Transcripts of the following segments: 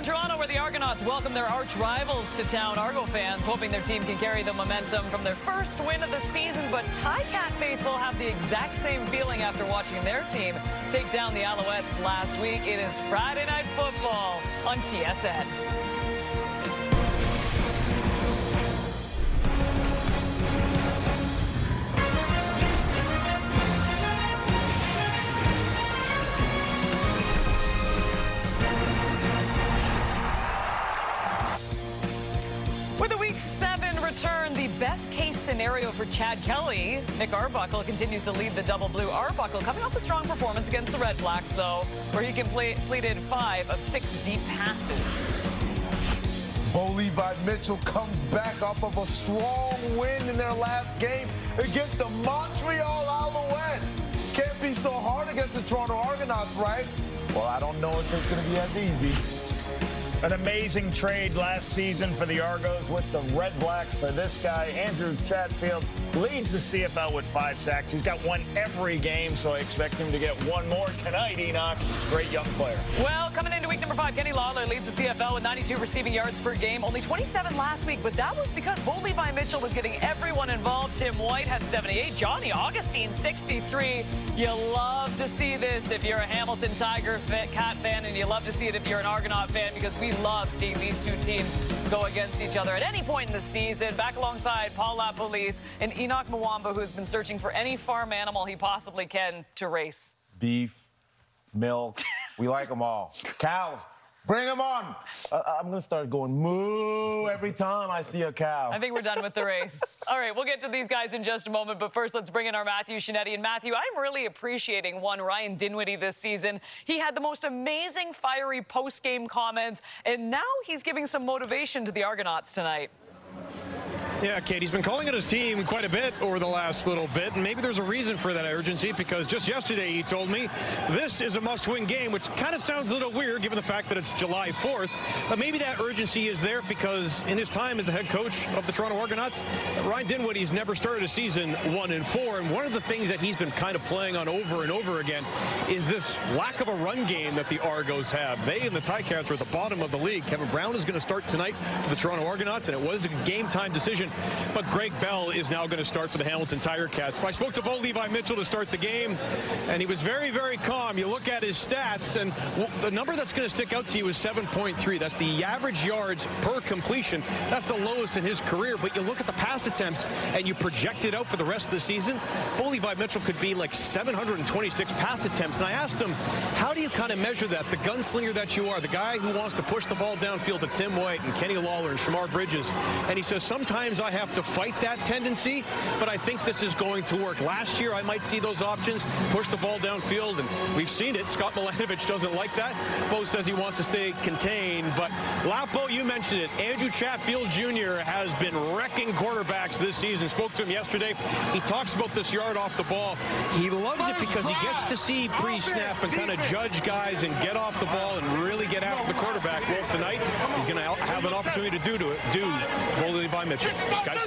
Toronto, where the Argonauts welcome their arch rivals to town. Argo fans hoping their team can carry the momentum from their first win of the season, but Cat faithful have the exact same feeling after watching their team take down the Alouettes last week. It is Friday Night Football on TSN. With a Week 7 return, the best-case scenario for Chad Kelly, Nick Arbuckle continues to lead the Double Blue. Arbuckle coming off a strong performance against the Red Blacks, though, where he completed 5 of 6 deep passes. Bo Levi Mitchell comes back off of a strong win in their last game against the Montreal Alouettes. Can't be so hard against the Toronto Argonauts, right? Well, I don't know if it's going to be as easy. An amazing trade last season for the Argos with the Red Blacks for this guy. Andrew Chatfield leads the CFL with 5 sacks. He's got one every game, so I expect him to get one more tonight, Enoch. Great young player. Well, coming into week number 5, Kenny Lawler leads the CFL with 92 receiving yards per game. Only 27 last week, but that was because Bo Levi Mitchell was getting everyone involved. Tim White had 78. Johnny Augustine, 63. You love to see this if you're a Hamilton Tiger Cat fan, and you love to see it if you're an Argonaut fan, because we love seeing these two teams go against each other at any point in the season. Back alongside Paul LaPolice and Enoch Mwamba, who has been searching for any farm animal he possibly can to race. Beef, milk, we like them all. Cows, bring them on. I'm going to start going moo every time I see a cow. I think we're done with the race. All right, we'll get to these guys in just a moment, but first let's bring in our Matthew Shinetti. And Matthew, I'm really appreciating Ryan Dinwiddie this season. He had the most amazing fiery post-game comments, and now he's giving some motivation to the Argonauts tonight. Yeah, Kate, he's been calling out his team quite a bit over the last little bit, and maybe there's a reason for that urgency, because just yesterday he told me this is a must-win game, which kind of sounds a little weird given the fact that it's July 4th, but maybe that urgency is there because in his time as the head coach of the Toronto Argonauts, Ryan Dinwiddie's never started a season 1-4, and one of the things that he's been kind of playing on over and over again is this lack of a run game that the Argos have. They and the Ticats are at the bottom of the league. Kevin Brown is going to start tonight for the Toronto Argonauts, and it was a game-time decision. But Greg Bell is now going to start for the Hamilton Tiger Cats. I spoke to Bo Levi Mitchell to start the game, and he was very, very calm. You look at his stats, and the number that's going to stick out to you is 7.3. That's the average yards per completion. That's the lowest in his career. But you look at the pass attempts, and you project it out for the rest of the season, Bo Levi Mitchell could be like 726 pass attempts. And I asked him, how do you kind of measure that? The gunslinger that you are, the guy who wants to push the ball downfield to Tim White and Kenny Lawler and Shamar Bridges. And he says, sometimes I have to fight that tendency, but I think this is going to work. Last year, I might see those options, push the ball downfield, and we've seen it. Scott Milanovich doesn't like that. Bo says he wants to stay contained, but Lapo, you mentioned it. Andrew Chatfield Jr. has been wrecking quarterbacks this season. Spoke to him yesterday. He talks about this yard off the ball. He loves it because he gets to see pre-snap and kind of judge guys and get off the ball and really get after the quarterback. Well, tonight, he's going to have an opportunity to do Bo Levi Mitchell. Guys?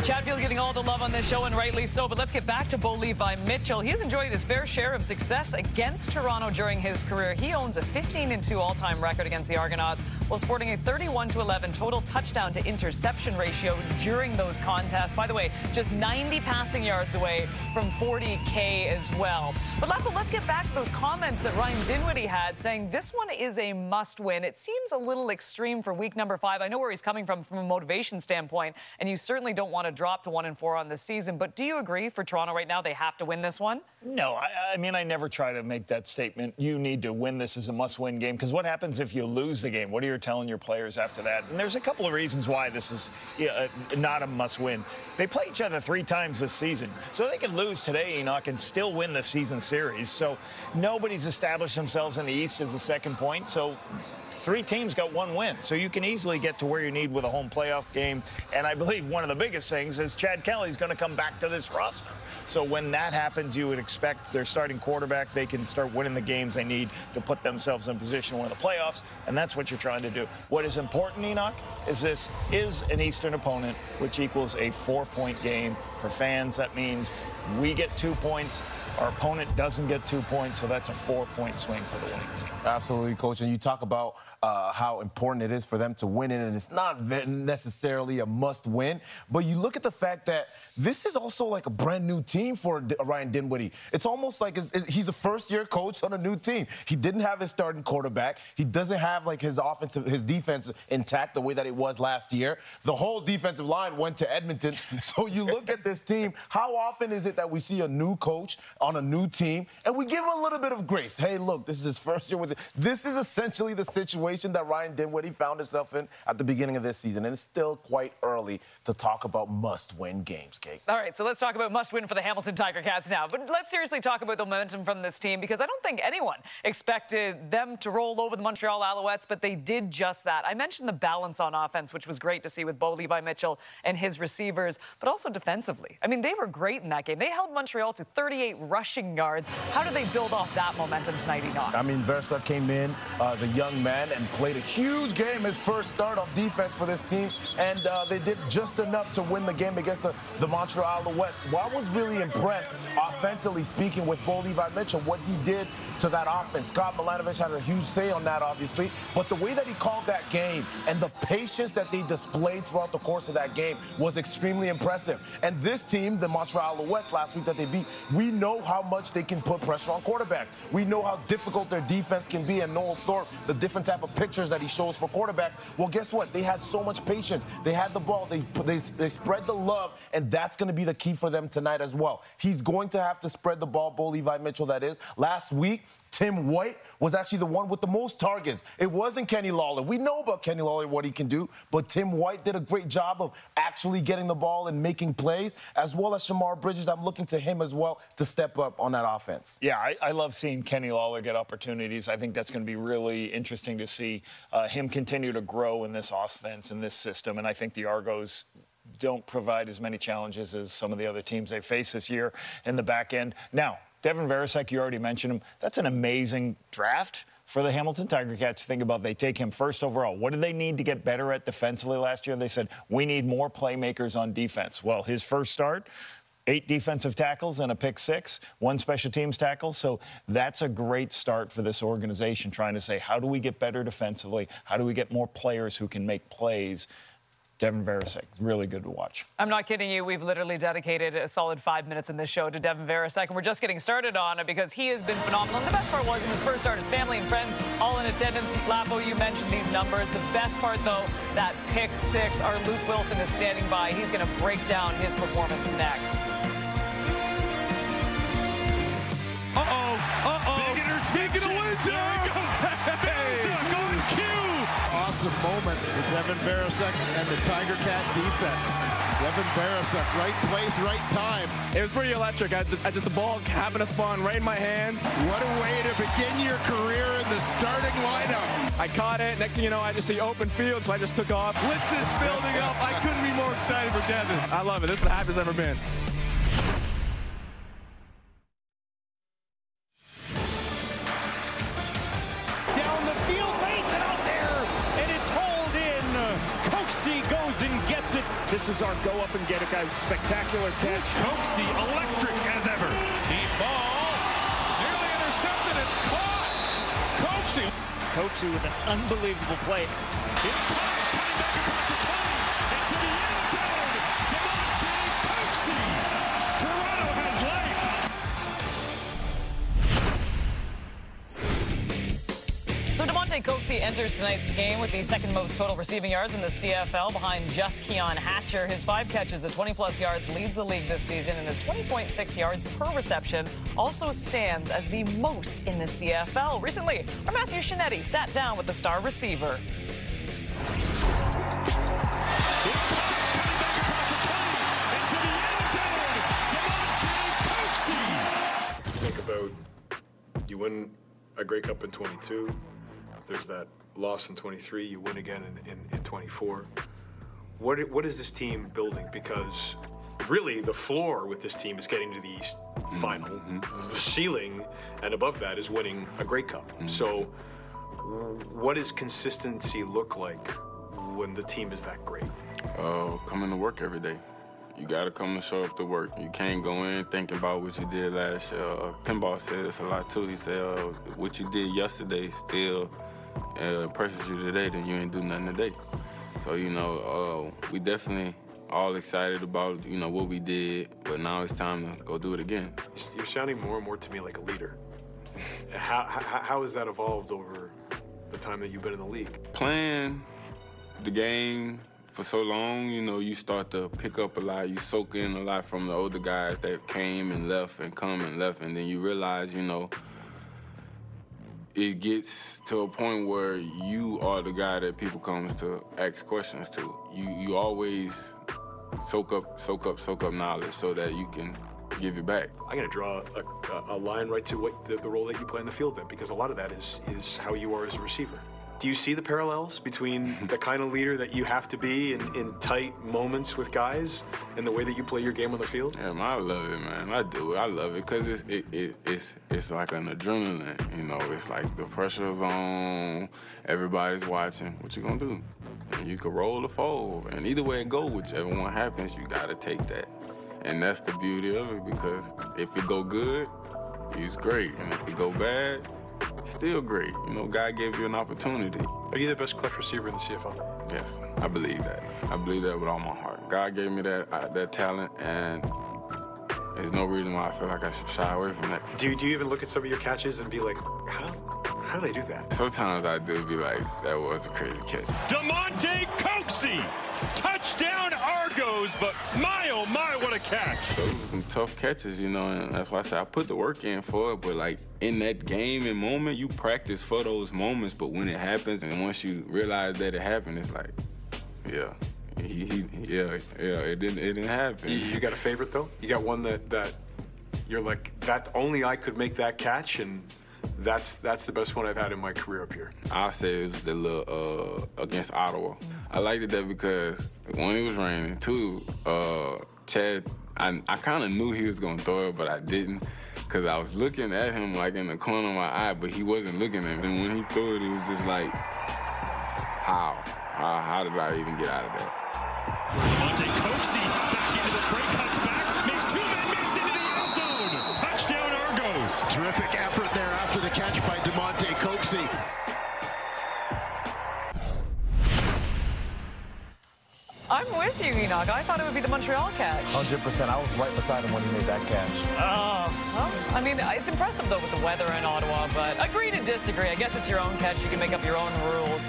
Chatfield getting all the love on this show, and rightly so, but let's get back to Bo Levi Mitchell. He has enjoyed his fair share of success against Toronto during his career. He owns a 15-2 all-time record against the Argonauts, while sporting a 31-11 total touchdown to interception ratio during those contests. By the way, just 90 passing yards away from 40K as well. But Lapo, let's get back to those comments that Ryan Dinwiddie had, saying this one is a must-win. It seems a little extreme for week number 5. I know where he's coming from a motivation standpoint, and you certainly don't want to drop to 1-4 on the season, but do you agree for Toronto right now they have to win this one? No, I mean, I never try to make that statement. You need to win this as a must-win game, because what happens if you lose the game? What are you telling your players after that? And there's a couple of reasons why this is not a must-win. They play each other 3 times this season, so they could lose today, Enoch, and still win the season series. So nobody's established themselves in the East as a second point, so 3 teams got 1 win, so you can easily get to where you need with a home playoff game. And I believe one of the biggest things is Chad Kelly's going to come back to this roster. So when that happens, you would expect their starting quarterback, they can start winning the games they need to put themselves in position to win the playoffs, and that's what you're trying to do. What is important, Enoch, is this is an Eastern opponent, which equals a 4-point game. For fans, that means we get 2 points, Our opponent doesn't get 2 points, so that's a 4-point swing for the winning team. Absolutely, Coach. And you talk about how important it is for them to win it, and it's not necessarily a must-win, but you look at the fact that this is also like a brand-new team for Ryan Dinwiddie. It's almost like he's a first-year coach on a new team. He didn't have his starting quarterback. He doesn't have like his defense intact the way that it was last year. The whole defensive line went to Edmonton. So you look at this team, how often is it that we see a new coach on a new team and we give him a little bit of grace? Hey, look, this is his first year with it. This is essentially the situation that Ryan Dinwiddie found himself in at the beginning of this season, and it's still quite early to talk about must-win games, Kate. All right, so let's talk about must-win for the Hamilton Tiger Cats now. But let's seriously talk about the momentum from this team, because I don't think anyone expected them to roll over the Montreal Alouettes, but they did just that. I mentioned the balance on offense, which was great to see with Bo Levi Mitchell and his receivers, but also defensively. I mean, they were great in that game. They held Montreal to 38 rushing yards. How do they build off that momentum tonight, Enoch? I mean, Versa came in, the young man, and played a huge game, his first start of defense for this team, and they did just enough to win the game against the Montreal Alouettes. Well, I was really impressed, offensively speaking, with Bo Levi Mitchell, what he did to that offense. Scott Milanovic had a huge say on that, obviously, but the way that he called that game and the patience that they displayed throughout the course of that game was extremely impressive. And this team, the Montreal Alouettes last week that they beat, we know how much they can put pressure on quarterbacks. We know how difficult their defense can be, and Noel Thorpe, the different type of pictures that he shows for quarterbacks. Well, guess what? They had so much patience. They had the ball. They spread the love, and that's going to be the key for them tonight as well. He's going to have to spread the ball, Bo Levi Mitchell, that is. Last week, Tim White was actually the one with the most targets. It wasn't Kenny Lawler. We know about Kenny Lawler, what he can do, but Tim White did a great job of actually getting the ball and making plays, as well as Shamar Bridges. I'm looking to him as well to step up on that offense. Yeah, I love seeing Kenny Lawler get opportunities. I think that's going to be really interesting to see him continue to grow in this offense, in this system, and I think the Argos don't provide as many challenges as some of the other teams they face this year in the back end. Now, Devin Varasek, you already mentioned him. That's an amazing draft for the Hamilton Tiger Cats to think about. They take him first overall. What did they need to get better at defensively last year? They said, we need more playmakers on defense. Well, his first start, 8 defensive tackles and a pick 6, 1 special teams tackle. So that's a great start for this organization, trying to say, how do we get better defensively? How do we get more players who can make plays? Devin Varasek, really good to watch. I'm not kidding you. We've literally dedicated a solid 5 minutes in this show to Devin Varasek, and we're just getting started on it because he has been phenomenal. And the best part was in his first start, his family and friends all in attendance. Lapo, you mentioned these numbers. The best part, though, that pick 6, our Luke Wilson is standing by. He's going to break down his performance next. Speaking of Windsor! Varasek on cue! Awesome moment for Devin Varasek and the Tiger Cat defense. Devin Varasek, right place, right time. It was pretty electric. I just the ball happened to spawn right in my hands. What a way to begin your career in the starting lineup. I caught it. Next thing you know, I just see open field, so I just took off. With this building up, I couldn't be more excited for Devin. I love it. This is the happiest I've ever been. This is our go-up-and-get-it guy. Spectacular catch. Coxie electric as ever. Deep ball. Nearly intercepted. It's caught. Coxie with an unbelievable play. It's caught. It's coming back across the 20. Into the end zone. DeMonte Coxie. Toronto has life. So DeMonte Coxie enters tonight's game with the second most total receiving yards in the CFL behind just Keon Hatcher. His 5 catches at 20-plus yards leads the league this season, and his 20.6 yards per reception also stands as the most in the CFL. Recently, our Matthew Shinetti sat down with the star receiver. It's caught. Coming back across the 20. Into the end zone. DeMonte Coxie. Think about you win a Grey Cup in 22. There's that loss in 23. You win again in 24. What is this team building? Because really the floor with this team is getting to the East Final. Mm-hmm. The ceiling and above that is winning a Grey Cup. Mm-hmm. So what does consistency look like when the team is that great? Coming to work every day. You got to come and show up to work. You can't go in thinking about what you did last year. Pinball said this a lot, too. He said, what you did yesterday still impresses you today, then you ain't do nothing today. So, you know, we definitely all excited about, you know, what we did, but now it's time to go do it again. You're sounding more and more to me like a leader. How has that evolved over the time that you've been in the league? Playing the game for so long, you know, you start to pick up a lot. You soak in a lot from the older guys that came and left and come and left, and then you realize, you know, it gets to a point where you are the guy that people comes to ask questions to. You always soak up knowledge so that you can give it back. I'm going to draw a line right to what the role that you play in the field then, because a lot of that is how you are as a receiver. Do you see the parallels between the kind of leader that you have to be in tight moments with guys and the way that you play your game on the field? Yeah, man, I love it, man. I do. I love it because it's like an adrenaline. You know, it's like the pressure's on, everybody's watching. What you gonna do? And you can roll the fold, and either way it go, whichever one happens, you gotta take that. And that's the beauty of it, because if it go good, it's great, and if it go bad, still great. You know, God gave you an opportunity. Are you the best clutch receiver in the CFL? Yes, I believe that. I believe that with all my heart. God gave me that talent, and there's no reason why I feel like I should shy away from that. Do you even look at some of your catches and be like, how did I do that? Sometimes I do be like, that was a crazy catch. DeMonte Coxey, touchdown Argos, but my oh my, what a catch. Those are some tough catches, you know, and that's why I say I put the work in for it, but like in that game and moment, you practice for those moments, but when it happens, and once you realize that it happened, it's like, yeah. It didn't happen. You got a favorite though? You got one that you're like, that only I could make that catch, and that's the best one I've had in my career up here. I'll say it was the little against Ottawa. I liked that because one, it was raining. Two, Chad, I kind of knew he was gonna throw it, but I didn't, because I was looking at him like in the corner of my eye, but he wasn't looking at me. And when he threw it, it was just like, how did I even get out of there? DeMonte Coxey back into the fray, cuts back, makes two men miss into the end zone. Touchdown Argos. Terrific effort there after the catch by DeMonte Coxey. I'm with you, Enoch. I thought it would be the Montreal catch. 100%. I was right beside him when he made that catch. Well, I mean, it's impressive, though, with the weather in Ottawa, but agree to disagree. I guess it's your own catch. You can make up your own rules.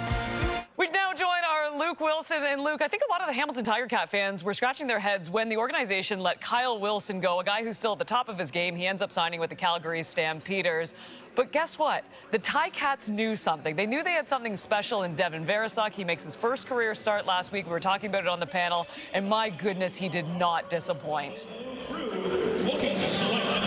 We now join our Luke Wilson. And Luke, I think a lot of the Hamilton Tiger Cat fans were scratching their heads when the organization let Kyle Wilson go, a guy who's still at the top of his game. He ends up signing with the Calgary Stampeders. But guess what? The Ticats knew something. They knew they had something special in Devin Veresuk. He makes his first career start last week. We were talking about it on the panel, and my goodness, he did not disappoint.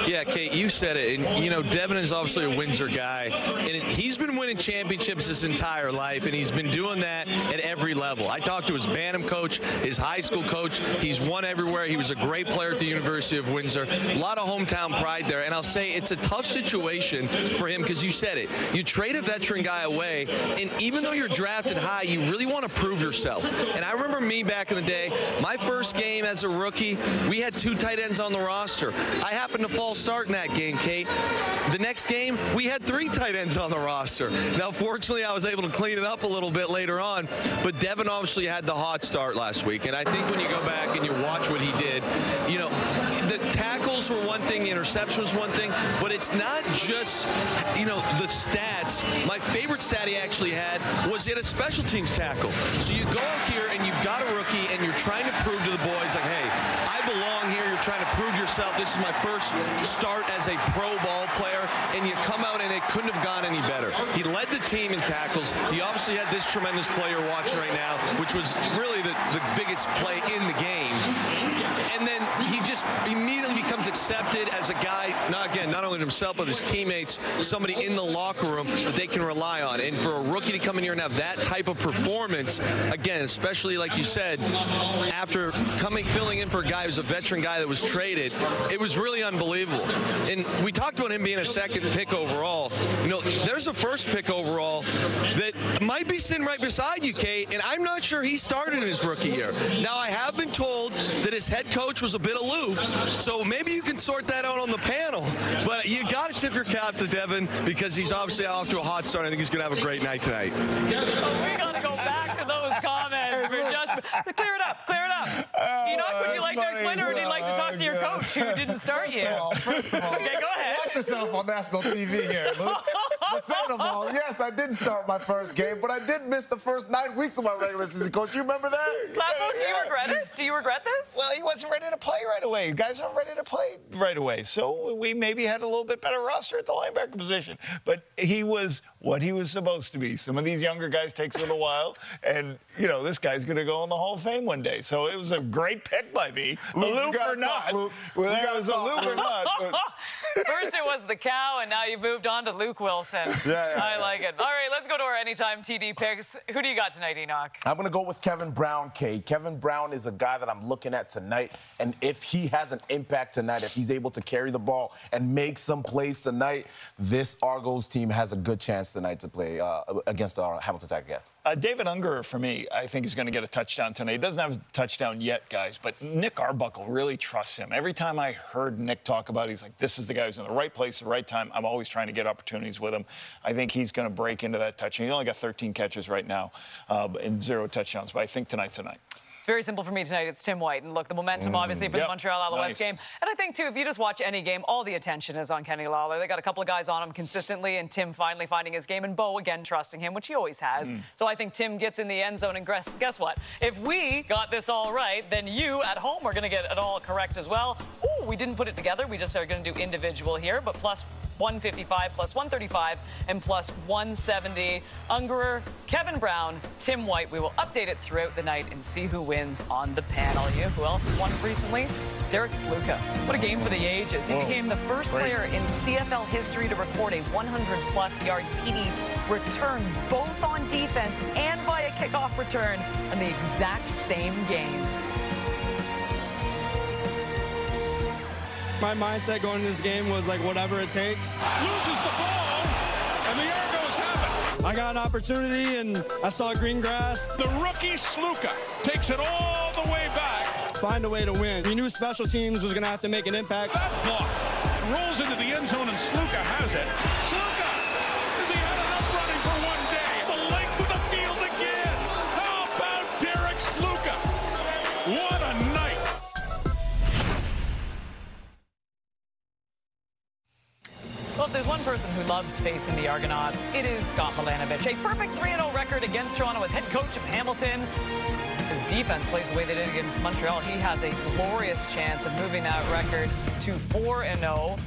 Yeah, Kate, you said it. And, you know, Devin is obviously a Windsor guy. And he's been winning championships his entire life, and he's been doing that at every level. I talked to his Bantam coach, his high school coach. He's won everywhere. He was a great player at the University of Windsor. A lot of hometown pride there. And I'll say it's a tough situation for him because you said it. You trade a veteran guy away, and even though you're drafted high, you really want to prove yourself. And I remember me back in the day, my first game as a rookie, we had 2 tight ends on the roster. I happened to fall start in that game, Kate. The next game, we had 3 tight ends on the roster. Now, fortunately, I was able to clean it up a little bit later on, but Devin obviously had the hot start last week, and I think when you go back and you watch what he did, you know, the tackles were one thing, the interception was one thing, but it's not just, you know, the stats. My favorite stat he actually had was he had a special teams tackle. So you go out here and you've got a rookie and you're trying to prove to the boys, like, hey, I belong here. You're trying to prove yourself. This is my first start as a pro ball player, and you come out and it couldn't have gone any better. He led the team in tackles. He obviously had this tremendous play you're watching right now, which was really the biggest play in the game. And then he just immediately becomes a accepted as a guy, not only himself, but his teammates, somebody in the locker room that they can rely on. And for a rookie to come in here and have that type of performance, again, especially like you said, after filling in for a guy who's a veteran guy that was traded, it was really unbelievable. And we talked about him being a second pick overall. You know, there's a first pick overall that might be sitting right beside you, Kate, and I'm not sure he started in his rookie year. Now, I have been told that his head coach was a bit aloof, so maybe you can sort that out on the panel. But you got to tip your cap to Devin because he's obviously off to a hot start. I think he's going to have a great night tonight. We're going to go back to those comments. Clear it up. Clear it up. Enoch, would you like to explain, or would you like to talk to your coach who didn't start you? First of all, okay, go ahead. Watch yourself on national TV here, Luke. But second of all, yes, I didn't start my first game, but I did miss the first 9 weeks of my regular season, Coach. You remember that? Flatboat, do you regret it? Do you regret this? Well, he wasn't ready to play right away. Guys aren't ready to play right away. So we maybe had a little bit better roster at the linebacker position. But he was what he was supposed to be. Some of these younger guys takes a little while. And, you know, this guy's going to go in the Hall of Fame one day. So it was a great pick by me. Aloof or not. Whether it was aloof or not. First it was the cow, and now you've moved on to Luke Wilson. I like it. All right, let's go to our Anytime TD picks. Who do you got tonight, Enoch? I'm going to go with Kevin Brown, Kate. Kevin Brown is a guy that I'm looking at tonight, and if he has an impact tonight, if he's able to carry the ball and make some plays tonight, this Argos team has a good chance tonight to play against the Hamilton Tiger-Cats. David Unger, for me, I think is going to get a touchdown tonight. He doesn't have a touchdown yet, guys, but Nick Arbuckle really trusts him. Every time I heard Nick talk about it, he's like, this is the guy who's in the right place at the right time. I'm always trying to get opportunities with him. I think he's going to break into that touchdown. He only got 13 catches right now and 0 touchdowns, but I think tonight's the night. It's very simple for me tonight. It's Tim White. And look, the momentum, obviously, for the Montreal Alouettes game. And I think, too, if you just watch any game, all the attention is on Kenny Lawler. They got a couple of guys on him consistently, and Tim finally finding his game, and Bo, again, trusting him, which he always has. So I think Tim gets in the end zone, and guess what? If we got this all right, then you at home are going to get it all correct as well. Ooh, we didn't put it together. We just are going to do individual here, but plus 155, plus 135, and plus 170. Ungerer, Kevin Brown, Tim White. We will update it throughout the night and see who wins on the panel. You know who else has won recently? Derek Sluka. What a game for the ages. He became the first player in CFL history to record a 100-plus yard TD return, both on defense and via kickoff return in the exact same game. My mindset going into this game was like whatever it takes. Loses the ball, and the Argos have it. I got an opportunity, and I saw green grass. The rookie Sluka takes it all the way back. Find a way to win. We knew special teams was going to have to make an impact. That's blocked. Rolls into the end zone, and Sluka has it. Sluka! Has he had enough running for one day? The length of the field again. How about Derek Sluka? What a night. Well, if there's one person who loves facing the Argonauts, it is Scott Milanovich. A perfect 3-0 record against Toronto as head coach of Hamilton. If his defense plays the way they did against Montreal, he has a glorious chance of moving that record to 4-0.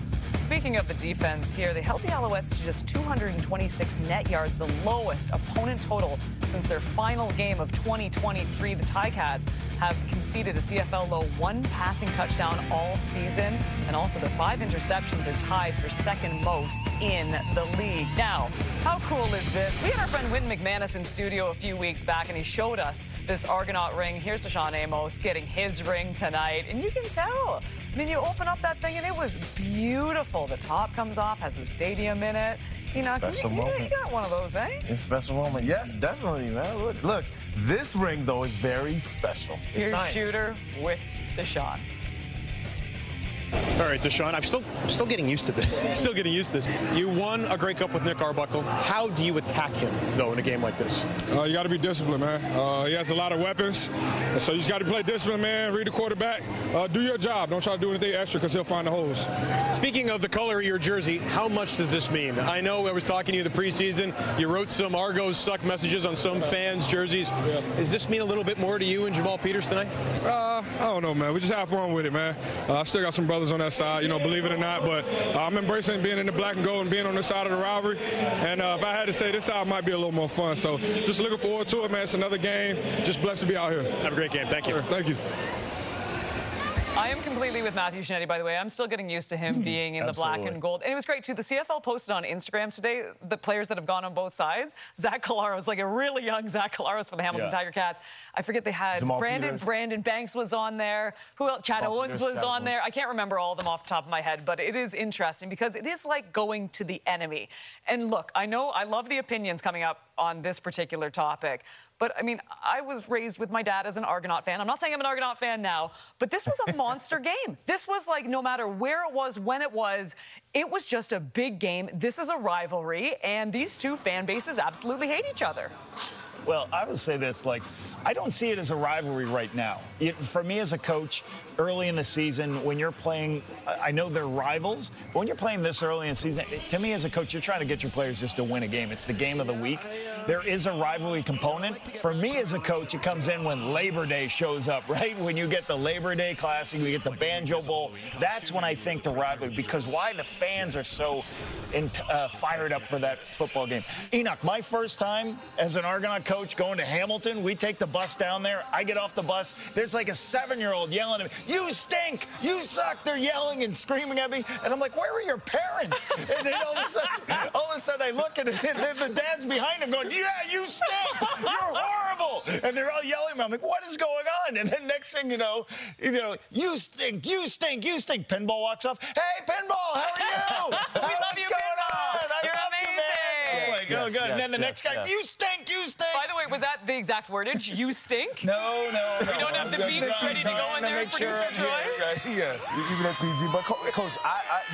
Speaking of the defense here, they held the Alouettes to just 226 net yards, the lowest opponent total since their final game of 2023. The Ticats have conceded a CFL low 1 passing touchdown all season, and also the 5 interceptions are tied for second most in the league. Now, how cool is this? We had our friend Wynn McManus in studio a few weeks back, and he showed us this Argonaut ring. Here's Deshaun Amos getting his ring tonight, and you can tell. I mean, you open up that thing, and it was beautiful. The top comes off, has the stadium in it. You know, you got one of those, eh? It's a special moment. Yes, definitely, man. Look, this ring, though, is very special. Here's Shooter with Deshaun. All right, Deshaun, I'm still getting used to this. Still getting used to this. You won a Grey Cup with Nick Arbuckle. How do you attack him, though, in a game like this? You got to be disciplined, man. He has a lot of weapons, so you just got to play discipline, man. Read the quarterback. Do your job. Don't try to do anything extra because he'll find the holes. Speaking of the color of your jersey, how much does this mean? I know I was talking to you the preseason. You wrote some Argos suck messages on some fans' jerseys. Yeah. Does this mean a little bit more to you and Jamal Peters tonight? I don't know, man. We just have fun with it, man. I still got some brothers on that side, you know, believe it or not, but I'm embracing being in the black and gold and being on the side of the rivalry. And if I had to say, this side might be a little more fun. So just looking forward to it, man. It's another game. Just blessed to be out here. Have a great game. Thank you. Thank you. I am completely with Matthew Shinetti, by the way. I'm still getting used to him being in the black and gold. And it was great, too. The CFL posted on Instagram today the players that have gone on both sides. Zach Collaros, like a really young Zach Collaros for the Hamilton Tiger Cats. I forget they had Brandon Banks was on there. Who else? Chad Owens was on there. I can't remember all of them off the top of my head, but it is interesting because it is like going to the enemy. And look, I know I love the opinions coming up on this particular topic. But, I mean, I was raised with my dad as an Argonaut fan. I'm not saying I'm an Argonaut fan now, but this was a monster game. This was like, no matter where it was, when it was just a big game. This is a rivalry, and these two fan bases absolutely hate each other. Well, I would say this, like, I don't see it as a rivalry right now. For me as a coach, early in the season, when you're playing, I know they're rivals, but when you're playing this early in the season, to me as a coach, you're trying to get your players just to win a game. It's the game of the week. There is a rivalry component. For me as a coach, it comes in when Labor Day shows up, right? When you get the Labor Day Classic, you get the Banjo Bowl. That's when I think the rivalry, because why the fans are so fired up for that football game. Enoch, my first time as an Argonaut coach going to Hamilton, we take the bus down there. I get off the bus. There's like a 7-year-old yelling at me, "You stink! You suck!" They're yelling and screaming at me. And I'm like, where were your parents? And then all of a sudden I look and the dad's behind him going, "Yeah, you stink! You're horrible!" And they're all yelling at me. I'm like, what is going on? And then next thing you know, "You stink! You stink! You stink!" Pinball walks off. "Hey, Pinball, how are you? What's going on? You're amazing. Like, oh, good. And then the next guy, "You stink! You stink!" By the way, was that the exact wordage? You stink? No. We don't have the beats ready to go in there, producer Troy? Yeah, even at PG. But, Coach,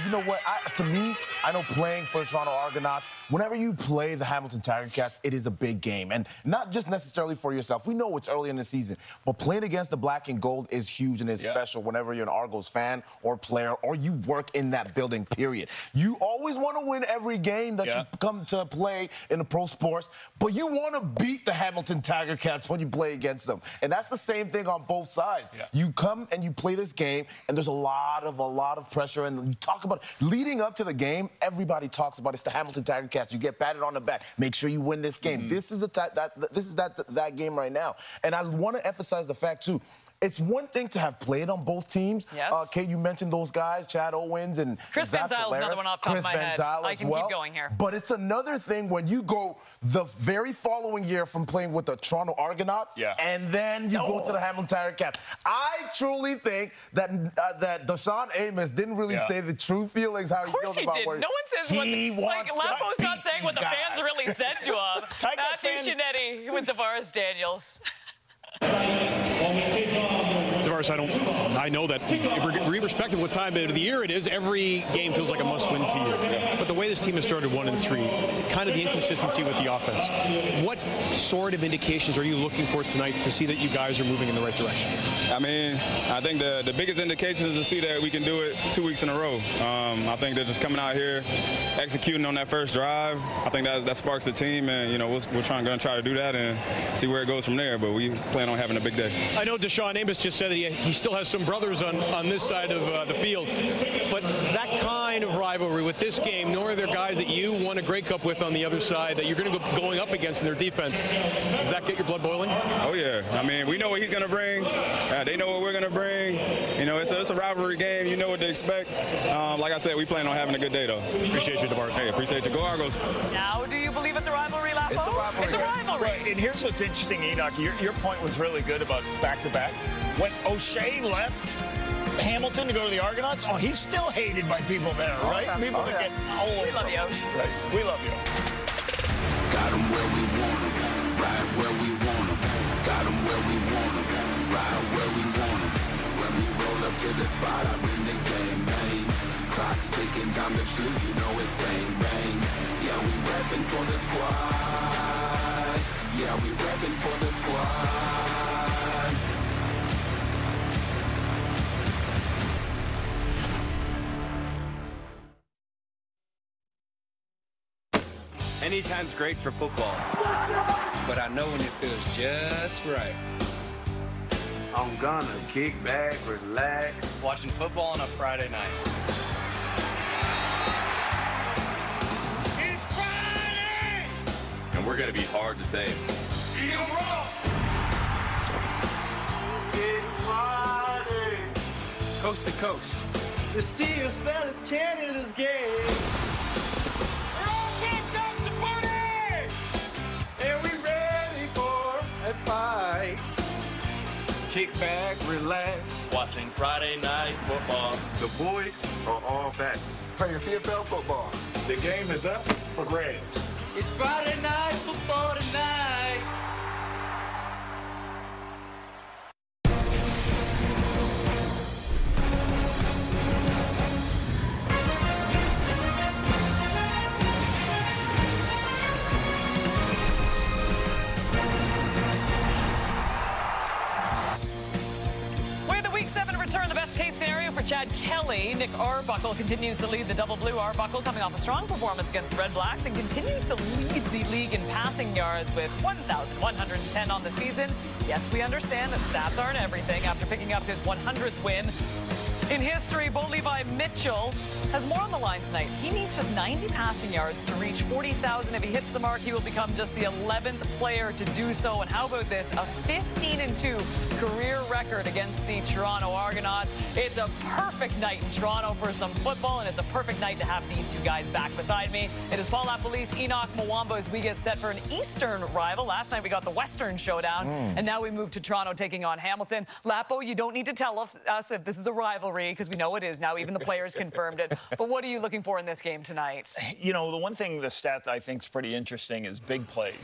you know what? To me, I know playing for the Toronto Argonauts, whenever you play the Hamilton Tiger Cats, it is a big game. And not just necessarily for yourself. We know it's early in the season. But playing against the black and gold is huge and is special whenever you're an Argos fan or player or you work in that building, period. You always want to win every game that you come to play in the pro sports, but you want to beat the Hamilton Tiger Cats when you play against them. And that's the same thing on both sides. You come and you play this game, and there's a lot of pressure. And you talk about leading up to the game, everybody talks about it's the Hamilton Tiger Cats. You get patted on the back. Make sure you win this game. This is that game right now. And I want to emphasize the fact too. It's one thing to have played on both teams. Yes. Kate, you mentioned those guys, Chad Owens and Chris Van Zyl is another one off the top of my head. I can keep going here. But it's another thing when you go the very following year from playing with the Toronto Argonauts, and then you go to the Hamilton Tiger Cats. I truly think that Deshaun Amos didn't really say the true feelings how he feels about where no one says he wants. Like Lampo's not saying what the fans really said to him. Matthew Shinetti with Tavares Daniels. Tavares, I know that irrespective of what time of the year it is, every game feels like a must-win to you. But the way this team has started 1-3, kind of the inconsistency with the offense, what sort of indications are you looking for tonight to see that you guys are moving in the right direction? I mean, I think the biggest indication is to see that we can do it 2 weeks in a row. I think they're just coming out here, executing on that first drive. I think that sparks the team, and we're going to try to do that and see where it goes from there. But we plan on having a big day. I know Deshaun Amos just said that he still has some brothers on this side of the field, but that kind of rivalry with this game, nor are there guys that you won a Grey Cup with on the other side that you're going to be going up against in their defense. Does that get your blood boiling? Oh yeah, I mean, we know what he's going to bring. They know what we're going to bring. It's a rivalry game. You know what to expect. Like I said, we plan on having a good day though. Appreciate you, DeBart. Hey, appreciate you. Go Argos. Now, do you believe it's a rivalry, Lapo? It's a rivalry. It's a rivalry. Right. And here's what's interesting, Enoch. Your point was really good about back-to-back. When O'Shea left Hamilton to go to the Argonauts, he's still hated by people there, right? People that get all over. We love you, Osh. Right. We love you. Got him where we want him, right where we want him. Got him where we want him, right where we want him. When we roll up to the spot, I bring the game, bang. Clock's ticking down the shoot, you know it's bang, bang. Yeah, we reppin' for the squad. Yeah, we reppin' for the squad. Anytime's great for football, but I know when it feels just right. I'm gonna kick back, relax. Watching football on a Friday night. It's Friday! And we're gonna be hard to tame. Eat 'em raw! It's Friday. coast to coast. The CFL is Canada's game. We're all gamed up to party! And we ready for a fight. Kick back, relax. Watching Friday Night Football. The boys are all back. Playing CFL football. The game is up for grabs. It's Friday Night Football tonight. Week 7 return, the best case scenario for Chad Kelly. Nick Arbuckle continues to lead the Double Blue. Arbuckle coming off a strong performance against the Red Blacks and continues to lead the league in passing yards with 1,110 on the season. Yes, we understand that stats aren't everything. After picking up his 100th win in history, Bo Levi Mitchell has more on the line tonight. He needs just 90 passing yards to reach 40,000. If he hits the mark, he will become just the 11th player to do so. And how about this? A 15-2 career record against the Toronto Argonauts. It's a perfect night in Toronto for some football, and it's a perfect night to have these two guys back beside me. It is Paul Lapolice, Enoch Mwamba as we get set for an Eastern rival. Last night we got the Western showdown, and now we move to Toronto taking on Hamilton. Lapo, you don't need to tell us if this is a rivalry, because we know it is now. Even the players confirmed it. But what are you looking for in this game tonight? You know, the one thing, the stat that I think is pretty interesting is big plays.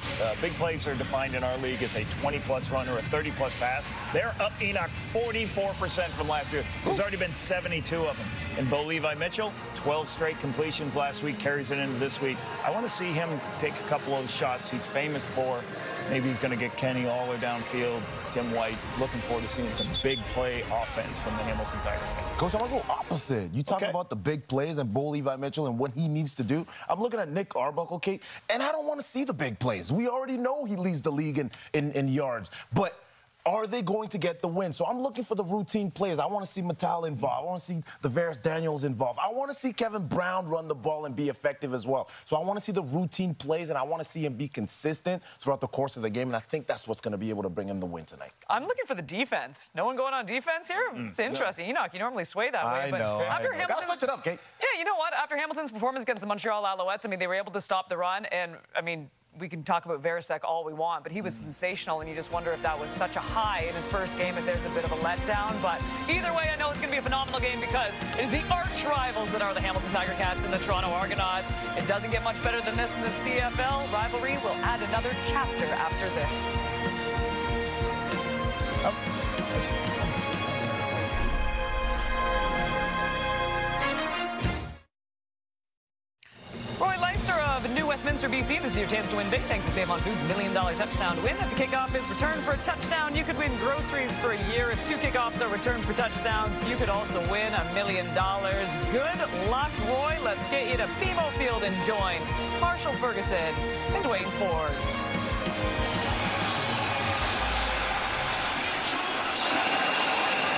Big plays are defined in our league as a 20-plus run or a 30-plus pass. They're up, Enoch, 44% from last year. There's already been 72 of them. And Bo Levi Mitchell, 12 straight completions last week, carries it into this week. I want to see him take a couple of those shots he's famous for. Maybe he's going to get Kenny all the way downfield. Tim White, looking forward to seeing some big play offense from the Hamilton Tiger Cats. Coach, I want to go opposite. You talk about the big plays and Bo Levi Mitchell and what he needs to do. I'm looking at Nick Arbuckle, Kate, and I don't want to see the big plays. We already know he leads the league in yards. But are they going to get the win? So I'm looking for the routine plays. I want to see Mattel involved. I want to see Tavares Daniels involved. I want to see Kevin Brown run the ball and be effective as well. So I want to see the routine plays, and I want to see him be consistent throughout the course of the game, and I think that's what's going to be able to bring him the win tonight. I'm looking for the defense. No one going on defense here? It's interesting. Enoch, you normally sway that way. But after Hamilton, gotta switch it up, Kate. Yeah, you know what? After Hamilton's performance against the Montreal Alouettes, I mean, they were able to stop the run, and, I mean, we can talk about Verisek all we want, but he was sensational, and you just wonder if that was such a high in his first game, if there's a bit of a letdown. But either way, I know it's going to be a phenomenal game because it is the arch rivals that are the Hamilton Tiger Cats and the Toronto Argonauts. It doesn't get much better than this in the CFL. Rivalry will add another chapter after this. Roy Leister of New Westminster, BC. This is your chance to win big thanks to Save on Foods' $1 Million Touchdown Win. If the kickoff is returned for a touchdown, you could win groceries for a year. If 2 kickoffs are returned for touchdowns, you could also win $1 million. Good luck, Roy. Let's get you to BMO Field and join Marshall Ferguson and Dwayne Ford.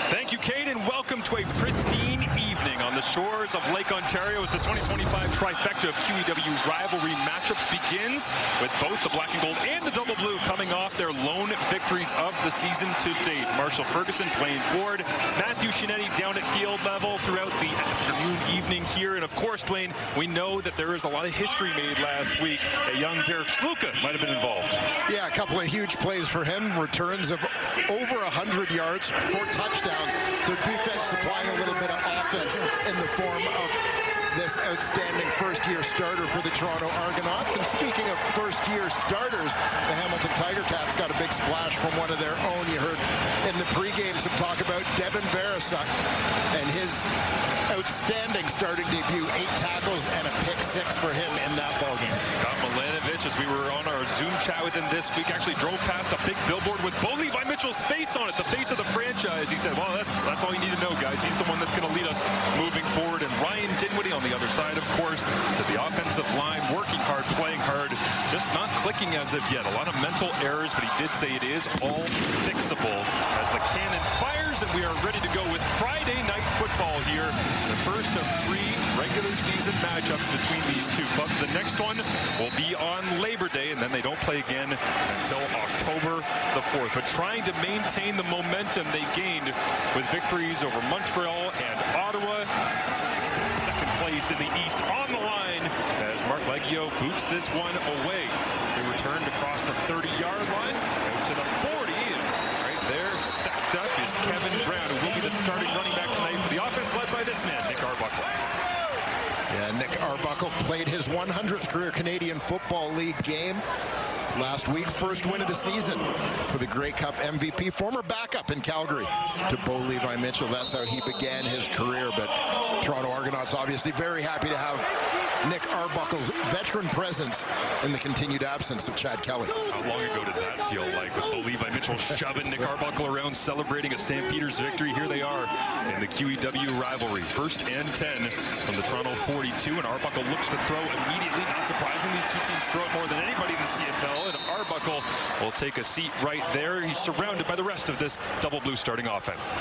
Thank you, Kate, and welcome to a pristine evening on the shores of Lake Ontario as the 2025 trifecta of QEW rivalry matchups begins with both the black and gold and the double blue coming off their lone victories of the season to date. Marshall Ferguson, Dwayne Ford, Matthew Shinetti down at field level throughout the afternoon, evening here. And of course, Dwayne, we know that there is a lot of history made last week. A young Derek Sluka might have been involved. Yeah, a couple of huge plays for him. Returns of over 100 yards, 4 touchdowns. So defense supplying a little bit of offense in the form of this outstanding first-year starter for the Toronto Argonauts. And speaking of first-year starters, the Hamilton Tiger Cats got a big splash from one of their own. You heard in the pregame some talk about Devin Verisek and his outstanding starting debut, 8 tackles and a pick-6 for him in that ballgame. Scott Milanovich, as we were on our Zoom chat with him this week, actually drove past a big billboard with Bo Levi Mitchell's face on it, the face of the franchise. He said, well, that's all you need to know, guys. He's the one that's going to lead us moving forward. And Ryan Dinwiddie on the other side, of course, to the offensive line, working hard, playing hard, just not clicking as of yet. A lot of mental errors, but he did say it is all fixable as the cannon fires, and we are ready to go with Friday Night Football here. The first of 3 regular season matchups between these two clubs. The next one will be on Labor Day, and then they don't play again until October the fourth, but trying to maintain the momentum they gained with victories over Montreal and Ottawa. Second place in the East on the line as Mark Leggio boots this one away. They returned across the 30-yard line out to the 40. And right there, stacked up, is Kevin Brown, who will be the starting running back tonight for the offense led by this man, Nick Arbuckle. Yeah, Nick Arbuckle played his 100th career Canadian Football League game last week. First win of the season for the Grey Cup MVP. Former backup in Calgary to Bo Levi Mitchell. That's how he began his career. But Toronto Argonauts obviously very happy to have Nick Arbuckle's veteran presence in the continued absence of Chad Kelly. How long ago does that feel like, with Bo Levi Mitchell shoving Nick Arbuckle around, celebrating a Stampeders victory? Here they are in the QEW rivalry. 1st and 10 from the Toronto 42, and Arbuckle looks to throw immediately. Not surprising, these two teams throw it more than anybody in the CFL, and Arbuckle will take a seat right there. He's surrounded by the rest of this double blue starting offense.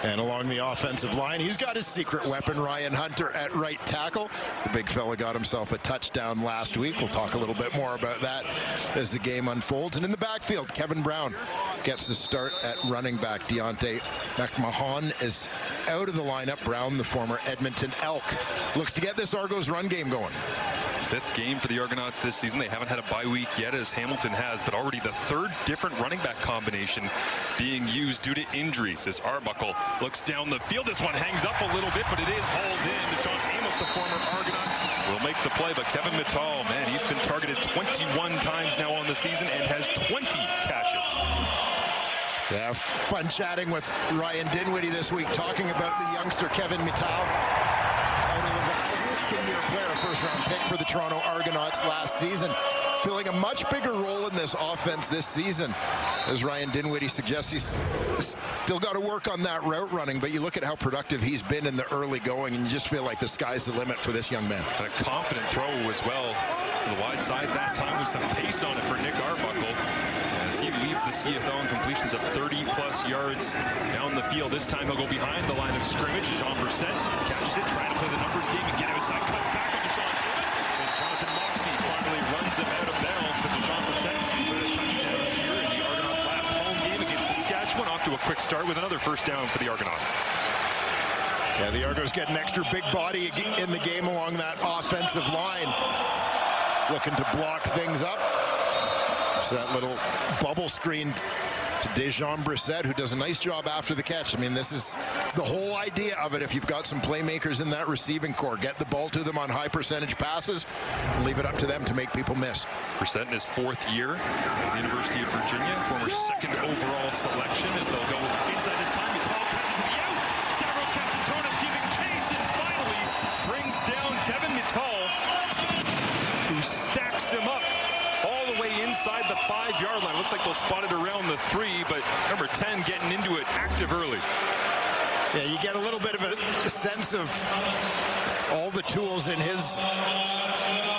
And along the offensive line, he's got his secret weapon, Ryan Hunter, at right tackle. The big fella got himself a touchdown last week. We'll talk a little bit more about that as the game unfolds. And in the backfield, Kevin Brown gets the start at running back. Deontay McMahon is out of the lineup. Brown, the former Edmonton Elk, looks to get this Argos run game going. 5th game for the Argonauts this season. They haven't had a bye week yet, as Hamilton has, but already the 3rd different running back combination being used due to injuries as Arbuckle looks down the field. This one hangs up a little bit, but it is hauled in. Deshaun Amos, the former Argonaut, will make the play, but Kevin Mittal, man, he's been targeted 21 times now on the season and has 20 catches. Yeah, fun chatting with Ryan Dinwiddie this week, talking about the youngster Kevin Mittal. Second-year player, first-round pick for the Toronto Argonauts last season. Filling a much bigger role in this offense this season. As Ryan Dinwiddie suggests, he's still got to work on that route running, but you look at how productive he's been in the early going, and you just feel like the sky's the limit for this young man. And a confident throw as well to the wide side that time with some pace on it for Nick Arbuckle, as he leads the CFL in completions of 30-plus yards down the field. This time he'll go behind the line of scrimmage. Jean Brissett catches it, trying to play the numbers game and get outside, cuts back on Deshaun Amos, and Jonathan Moxey finally runs him out of bounds. But Jean Brissett with a touchdown here in the Argonauts' last home game against Saskatchewan. Off to a quick start with another first down for the Argonauts. Yeah, the Argos get an extra big body in the game along that offensive line, looking to block things up. So that little bubble screen to Dejan Brissett, who does a nice job after the catch. I mean, this is the whole idea of it. If you've got some playmakers in that receiving core, get the ball to them on high percentage passes and leave it up to them to make people miss. Brissett in his 4th year at the University of Virginia, former 2nd overall selection, as they'll go inside this time. Mittal passes to the out. Stavros Katsantonis giving chase and finally brings down Kevin Mittal, who stacks him up all the way inside the 5-yard line. Looks like they'll spot it around the 3, but number 10 getting into it active early. Yeah, you get a little bit of a sense of all the tools in his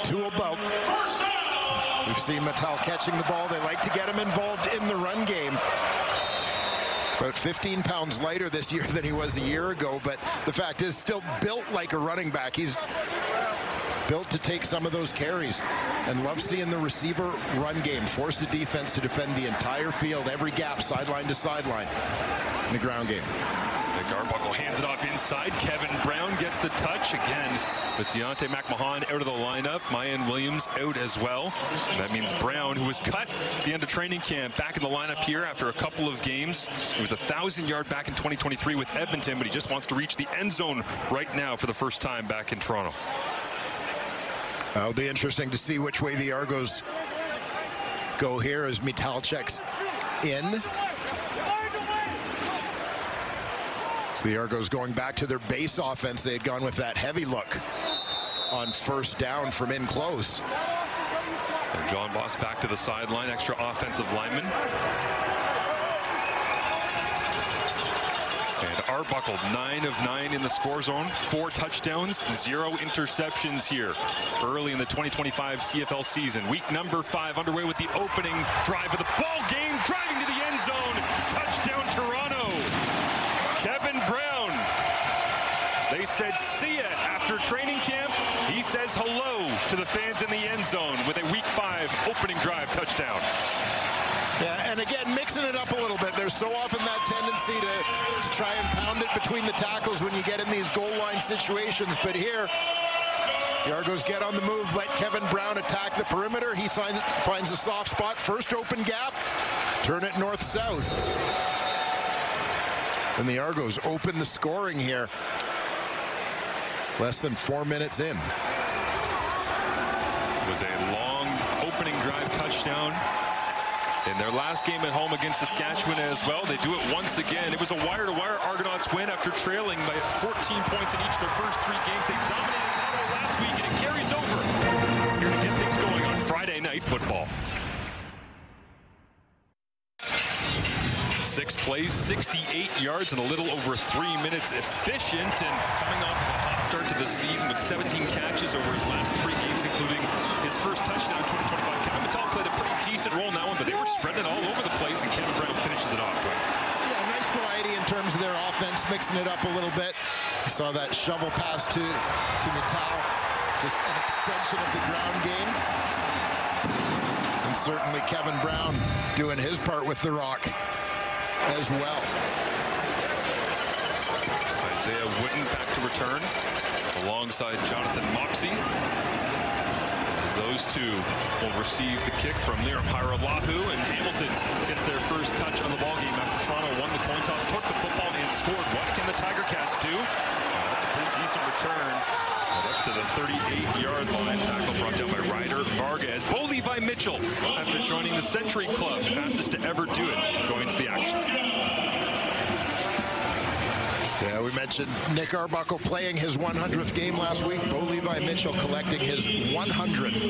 tool belt. We've seen Mittal catching the ball. They like to get him involved in the run game. About 15 pounds lighter this year than he was a year ago, but the fact is, still built like a running back. He's built to take some of those carries, and love seeing the receiver run game, force the defense to defend the entire field, every gap, sideline to sideline in the ground game. Nick Arbuckle hands it off inside. Kevin Brown gets the touch again with Deontay McMahon out of the lineup. Mayan Williams out as well. And that means Brown, who was cut at the end of training camp, back in the lineup here after a couple of games. It was 1,000-yard back in 2023 with Edmonton, but he just wants to reach the end zone right now for the first time back in Toronto. It'll be interesting to see which way the Argos go here as Mittal checks in. So the Argos going back to their base offense. They had gone with that heavy look on first down from in close. So John Boss back to the sideline, extra offensive lineman. And Arbuckle, 9 of 9 in the score zone, 4 touchdowns, 0 interceptions here early in the 2025 CFL season. Week number 5 underway with the opening drive of the ball game, driving to the end zone. Touchdown Toronto. Kevin Brown. They said see ya after training camp. He says hello to the fans in the end zone with a Week 5 opening drive touchdown. Yeah, and again, mixing it up a little bit. There's so often that tendency to try and pound it between the tackles when you get in these goal line situations. But here, the Argos get on the move, let Kevin Brown attack the perimeter. He finds a soft spot, first open gap, turn it north-south. And the Argos open the scoring here. Less than 4 minutes in. It was a long opening drive touchdown in their last game at home against Saskatchewan as well. They do it once again. It was a wire-to-wire Argonauts win after trailing by 14 points in each of their first 3 games. They dominated Ottawa last week, and it carries over here to get things going on Friday Night Football. 6 plays, 68 yards, and a little over 3 minutes. Efficient, and coming off of a hot start to the season with 17 catches over his last 3 games, including his first touchdown in 2025. Kevin Mattel played a pretty decent role in that one, but they were spreading it all over the place, and Kevin Brown finishes it off. Yeah, nice variety in terms of their offense, mixing it up a little bit. You saw that shovel pass to Mattel, just an extension of the ground game. And certainly Kevin Brown doing his part with the rock as well. Isaiah Wooden back to return alongside Jonathan Moxey, as those two will receive the kick from Liram Hiralahu, and Hamilton gets their first touch on the ballgame after Toronto won the coin toss, took the football and scored. What can the Tiger Cats do? That's a pretty decent return. Up to the 38-yard line. Tackle brought down by Ryder Vargas. Bo Levi Mitchell, after joining the Century Club, fastest to ever do it, joins the action. Yeah, we mentioned Nick Arbuckle playing his 100th game last week. Bo Levi Mitchell collecting his 100th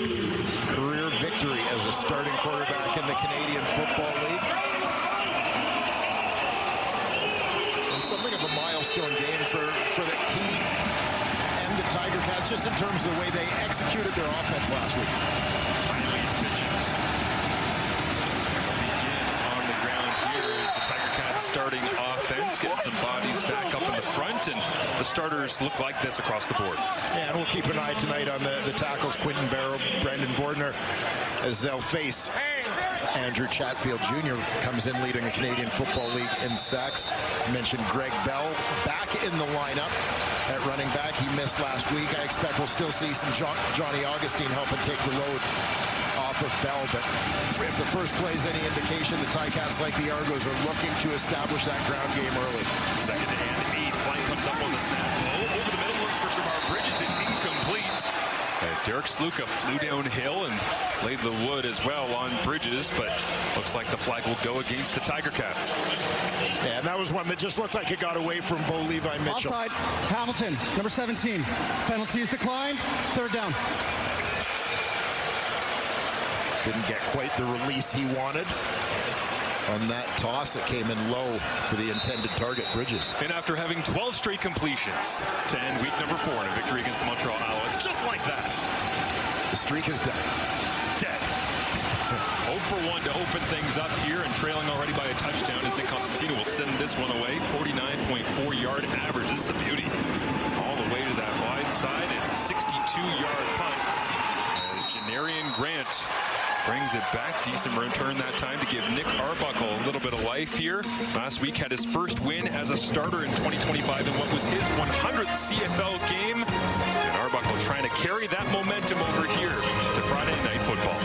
career victory as a starting quarterback in the Canadian Football League. And something of a milestone game for the Heat and the Tiger Cats, just in terms of the way they executed their offense last week. Highly efficient. Begin on the ground here is the Tiger Cats starting offense, getting some bodies back up in the front, and the starters look like this across the board. Yeah, and we'll keep an eye tonight on the tackles, Quinton Barrow, Brendan Bordner, as they'll face Andrew Chatfield Jr. comes in leading the Canadian Football League in sacks. I mentioned Greg Bell back in the lineup at running back. He missed last week. I expect we'll still see some Johnny Augustine helping take the load off of Bell. But if the first play is any indication, the Ticats, like the Argos, are looking to establish that ground game early. 2nd and 8. Flank comes up on the snap. Low over the middle, looks for Shavar Bridges. It's incomplete, as Derek Sluka flew downhill and laid the wood as well on Bridges, but looks like the flag will go against the Tiger Cats. Yeah, and that was one that just looked like it got away from Bo Levi Mitchell. Offside, Hamilton, number 17. Penalty is declined, 3rd down. Didn't get quite the release he wanted on that toss. It came in low for the intended target, Bridges. And after having 12 straight completions to end week number 4 in a victory against the Montreal Alouettes, just like that, the streak is done. Dead. 0 for 1 to open things up here, and trailing already by a touchdown as Nick Constantino will send this one away. 49.4-yard average. This is a beauty. All the way to that wide side. It's a 62-yard punt as Janarian Grant brings it back. Decent return that time to give Nick Arbuckle a little bit of life here. Last week had his first win as a starter in 2025 in what was his 100th CFL game. And Arbuckle trying to carry that momentum over here to Friday Night Football.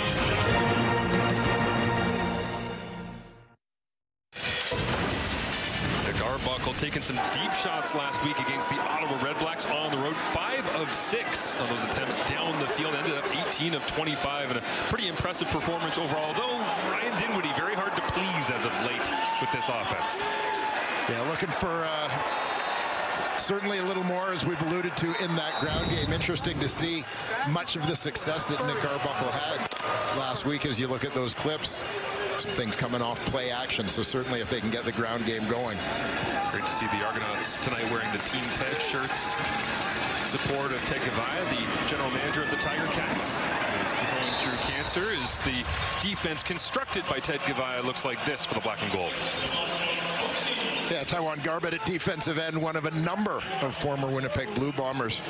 Nick Arbuckle taking some deep shots last week against the Ottawa Redblacks on the road. 5 of 6 on those attempts down the field. Ended up 18 of 25, and a pretty impressive performance overall. Though Ryan Dinwiddie very hard to please as of late with this offense. Yeah, looking for certainly a little more, as we've alluded to, in that ground game. Interesting to see much of the success that Nick Arbuckle had last week as you look at those clips. Some things coming off play action, so certainly if they can get the ground game going. Great to see the Argonauts tonight wearing the Team Ted shirts. Support of Ted Gavaya, the general manager of the Tiger Cats, who's going through cancer. Is the defense constructed by Ted Gavaya looks like this for the black and gold. Yeah, Taiwan Garbett at defensive end, one of a number of former Winnipeg Blue Bombers.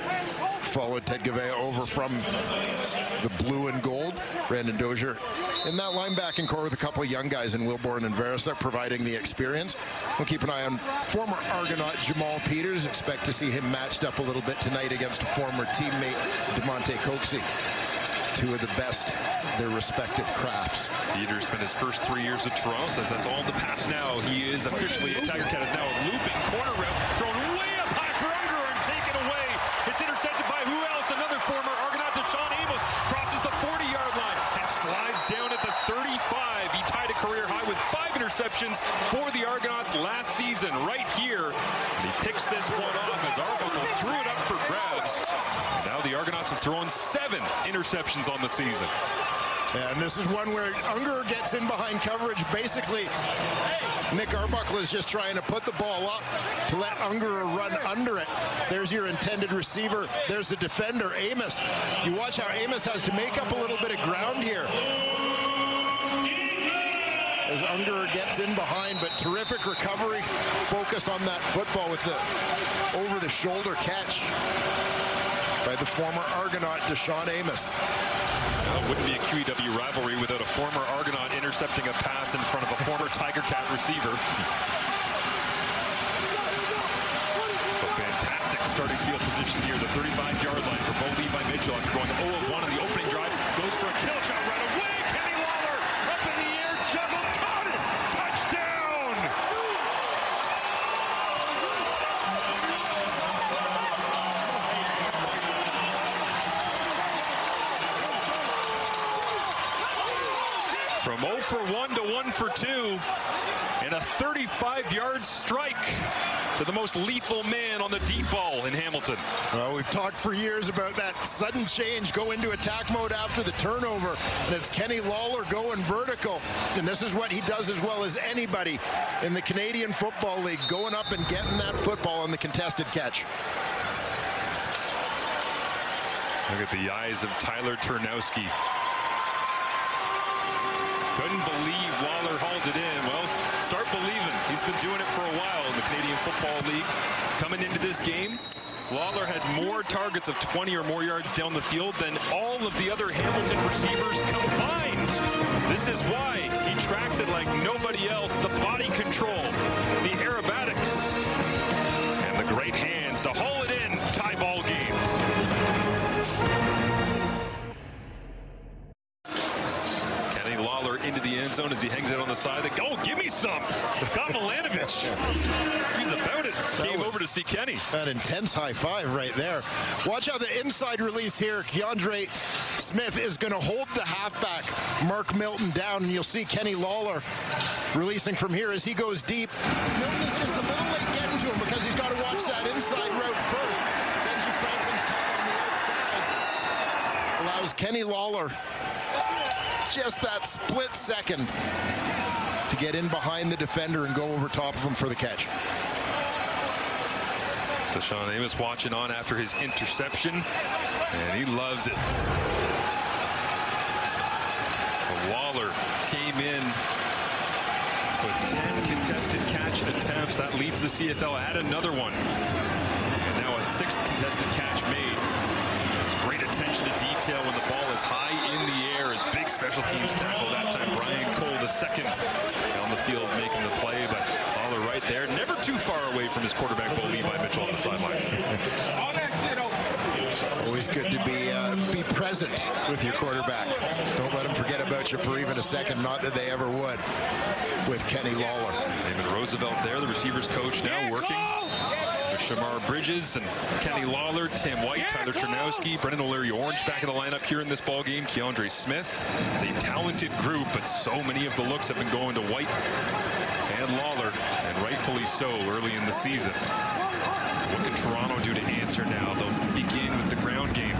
Followed Ted Gavaya over from the blue and gold. Brandon Dozier in that linebacking core with a couple of young guys in Wilborn and Verisek providing the experience. We'll keep an eye on former Argonaut Jamal Peters. Expect to see him matched up a little bit tonight against a former teammate, DeMonte Coxie. Two of the best their respective crafts. Peters spent his first 3 years at Toronto, says that's all in the past now. He is officially a Tiger Cat, is now a looping corner route, thrown way up high for Unger and taken away. It's intercepted by who else? Another former Argonaut, Deshaun Amos, crosses the 40-yard line and slides down at the 35. He tied a career high with 5 interceptions for the Argonauts last season right here. And he picks this one off as Arbuckle threw it up for grabs. Now the Argonauts have thrown 7 interceptions on the season. And this is one where Unger gets in behind coverage. Basically, Nick Arbuckle is just trying to put the ball up to let Unger run under it. There's your intended receiver. There's the defender, Amos. You watch how Amos has to make up a little bit of ground here as Unger gets in behind, but terrific recovery. Focus on that football with the over-the-shoulder catch by the former Argonaut, Deshaun Amos. It wouldn't be a QEW rivalry without a former Argonaut intercepting a pass in front of a former Tiger Cat receiver. So fantastic starting field position here. The 35-yard line for Bo Levi Mitchell after going 0 of 1 on the opening drive. Goes for a kill shot right away. Kenny Lawler up in the air, juggled, caught it. Touchdown! From 0 for 1 to 1 for 2, and a 35-yard strike to the most lethal man on the deep ball in Hamilton. Well, we've talked for years about that sudden change, go into attack mode after the turnover, and it's Kenny Lawler going vertical, and this is what he does as well as anybody in the Canadian Football League, going up and getting that football on the contested catch. Look at the eyes of Tyler Turnowski. Couldn't believe Lawler hauled it in. Well, start believing. He's been doing it for a while in the Canadian Football League. Coming into this game, Lawler had more targets of 20 or more yards down the field than all of the other Hamilton receivers combined. This is why he tracks it like nobody else. The body control, the aerobatics, and the great hands to haul it in. Tie ball game. Lawler into the end zone as he hangs out on the side. Oh, give me some. Scott Milanovic. He's about it. Came over to see Kenny. That intense high five right there. Watch how the inside release here. Keandre Smith is going to hold the halfback, Mark Milton, down, and you'll see Kenny Lawler releasing from here as he goes deep. Milton is just a little late getting to him because he's got to watch that inside route first. Benji Franklin's caught on the outside. Allows Kenny Lawler just that split second to get in behind the defender and go over top of him for the catch. Deshaun Amos watching on after his interception, and he loves it. Waller came in with 10 contested catch attempts. That leads the CFL. Add another one. And now a 6th contested catch made. There's great attention to detail when the ball is high in the air. His big special teams tackle that time. Brian Cole, the second on the field making the play, but Lawler right there. Never too far away from his quarterback, Bo Levi Mitchell, on the sidelines. Always good to be present with your quarterback. Don't let him forget about you for even a second. Not that they ever would with Kenny Lawler. David Roosevelt there, the receivers coach now working. Shamar Bridges and Kenny Lawler, Tim White, Tyler Turnowski, Brendan O'Leary-Orange back in the lineup here in this ball game. Keandre Smith. It's a talented group, but so many of the looks have been going to White and Lawler, and rightfully so early in the season. What can Toronto do to answer now? They'll begin with the ground game,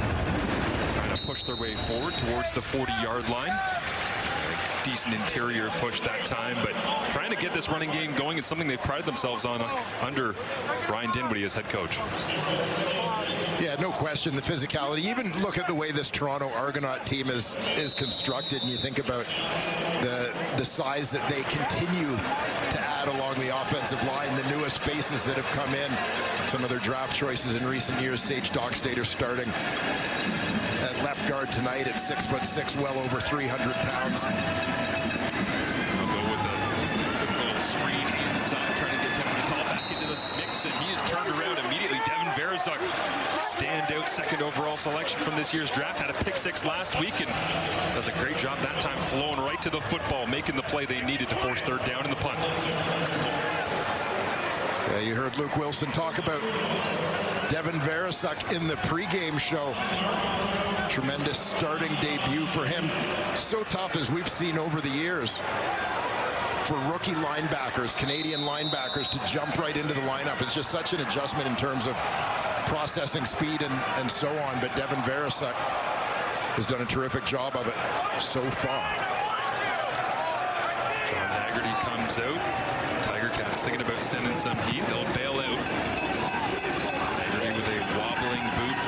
trying to push their way forward towards the 40-yard line. Decent interior push that time, but trying to get this running game going is something they've prided themselves on under Brian Dinwiddie as head coach. Yeah, no question, the physicality. Even look at the way this Toronto Argonaut team is constructed, and you think about the size that they continue to add along the offensive line, the newest faces that have come in, some of their draft choices in recent years. Sage Dockstader starting. at left guard tonight at 6'6", well over 300 pounds. I'll go with a little screen inside, trying to get Kevin Natal back into the mix, and he is turned around immediately. Devin Verazuk, standout second overall selection from this year's draft, had a pick 6 last week and does a great job that time, flowing right to the football, making the play they needed to force third down in the punt. Yeah, you heard Luke Wilson talk about Devin Verazuk in the pregame show. Tremendous starting debut for him. So tough, as we've seen over the years, for rookie linebackers, Canadian linebackers, to jump right into the lineup. It's just such an adjustment in terms of processing speed and so on. But Devin Verazuk has done a terrific job of it so far. John Haggerty comes out. Tiger Cats thinking about sending some heat. They'll bail out. Haggerty with a wobbling boot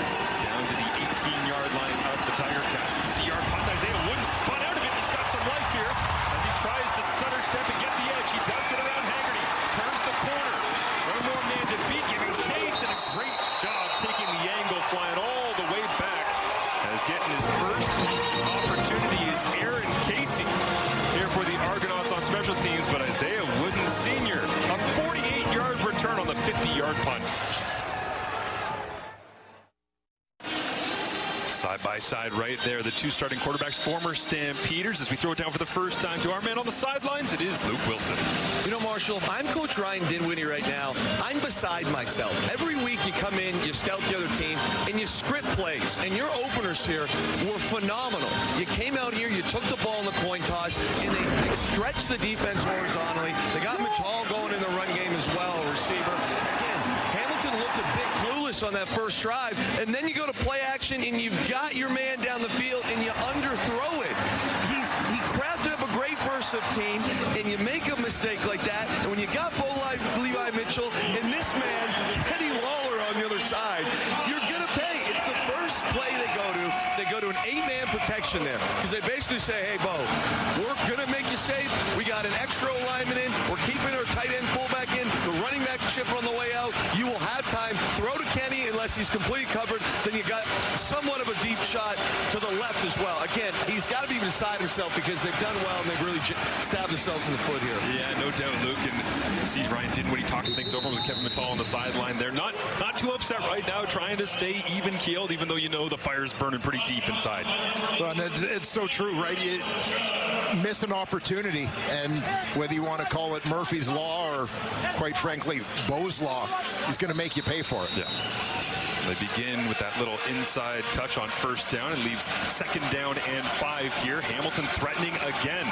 down to the 18-yard line of the Tiger Cats. 50-yard punt. Isaiah Wooden spun out of it. He's got some life here as he tries to stutter step and get the edge. He does get around Haggerty. Turns the corner. One more man to beat, giving chase, and a great job taking the angle, flying all the way back. As getting his first opportunity is Aaron Casey here for the Argonauts on special teams, but Isaiah Wooden Sr., a 48-yard return on the 50-yard punt. Side by side right there, the two starting quarterbacks, former Stampeders. As we throw it down for the first time to our man on the sidelines, it is Luke Wilson. You know, Marshall, I'm Coach Ryan Dinwiddie right now. I'm beside myself. Every week you come in, you scout the other team, and you script plays. And your openers here were phenomenal. You came out here, you took the ball in the coin toss, and they stretched the defense horizontally. They got Natal going in the run game as well, receiver. Again, Hamilton looked a bit clueless on that first drive, and then you go to play action, and you've got your man down the field, and you underthrow it. He crafted up a great versus team, and you make a mistake like that, and when you got Bo Levi Mitchell and this man, Kenny Lawler, on the other side, you're going to pay. It's the first play they go to. They go to an 8-man protection there, because they basically say, hey, Bo, we're going to make you safe. We got an extra lineman in. We're keeping our tight end fullback in. The running back chipper on the way out. You will have time. Throw to Kenny unless he's completely covered. Then you got somewhat of a deep shot to the left as well. Again, he's got to be beside himself because they've done well and they've really stabbed themselves in the foot here. Yeah, no doubt, Luke. And you see Ryan Dinwiddie talking things over with Kevin Natal on the sideline. They're not too upset right now, trying to stay even-keeled, even though you know the fire's burning pretty deep inside. Well, and it's so true, right? You miss an opportunity, and whether you want to call it Murphy's Law or, quite frankly, Bo's Law, he's going to make you pay for it. Yeah. They begin with that little inside touch on first down and leaves second down and 5 here. Hamilton threatening again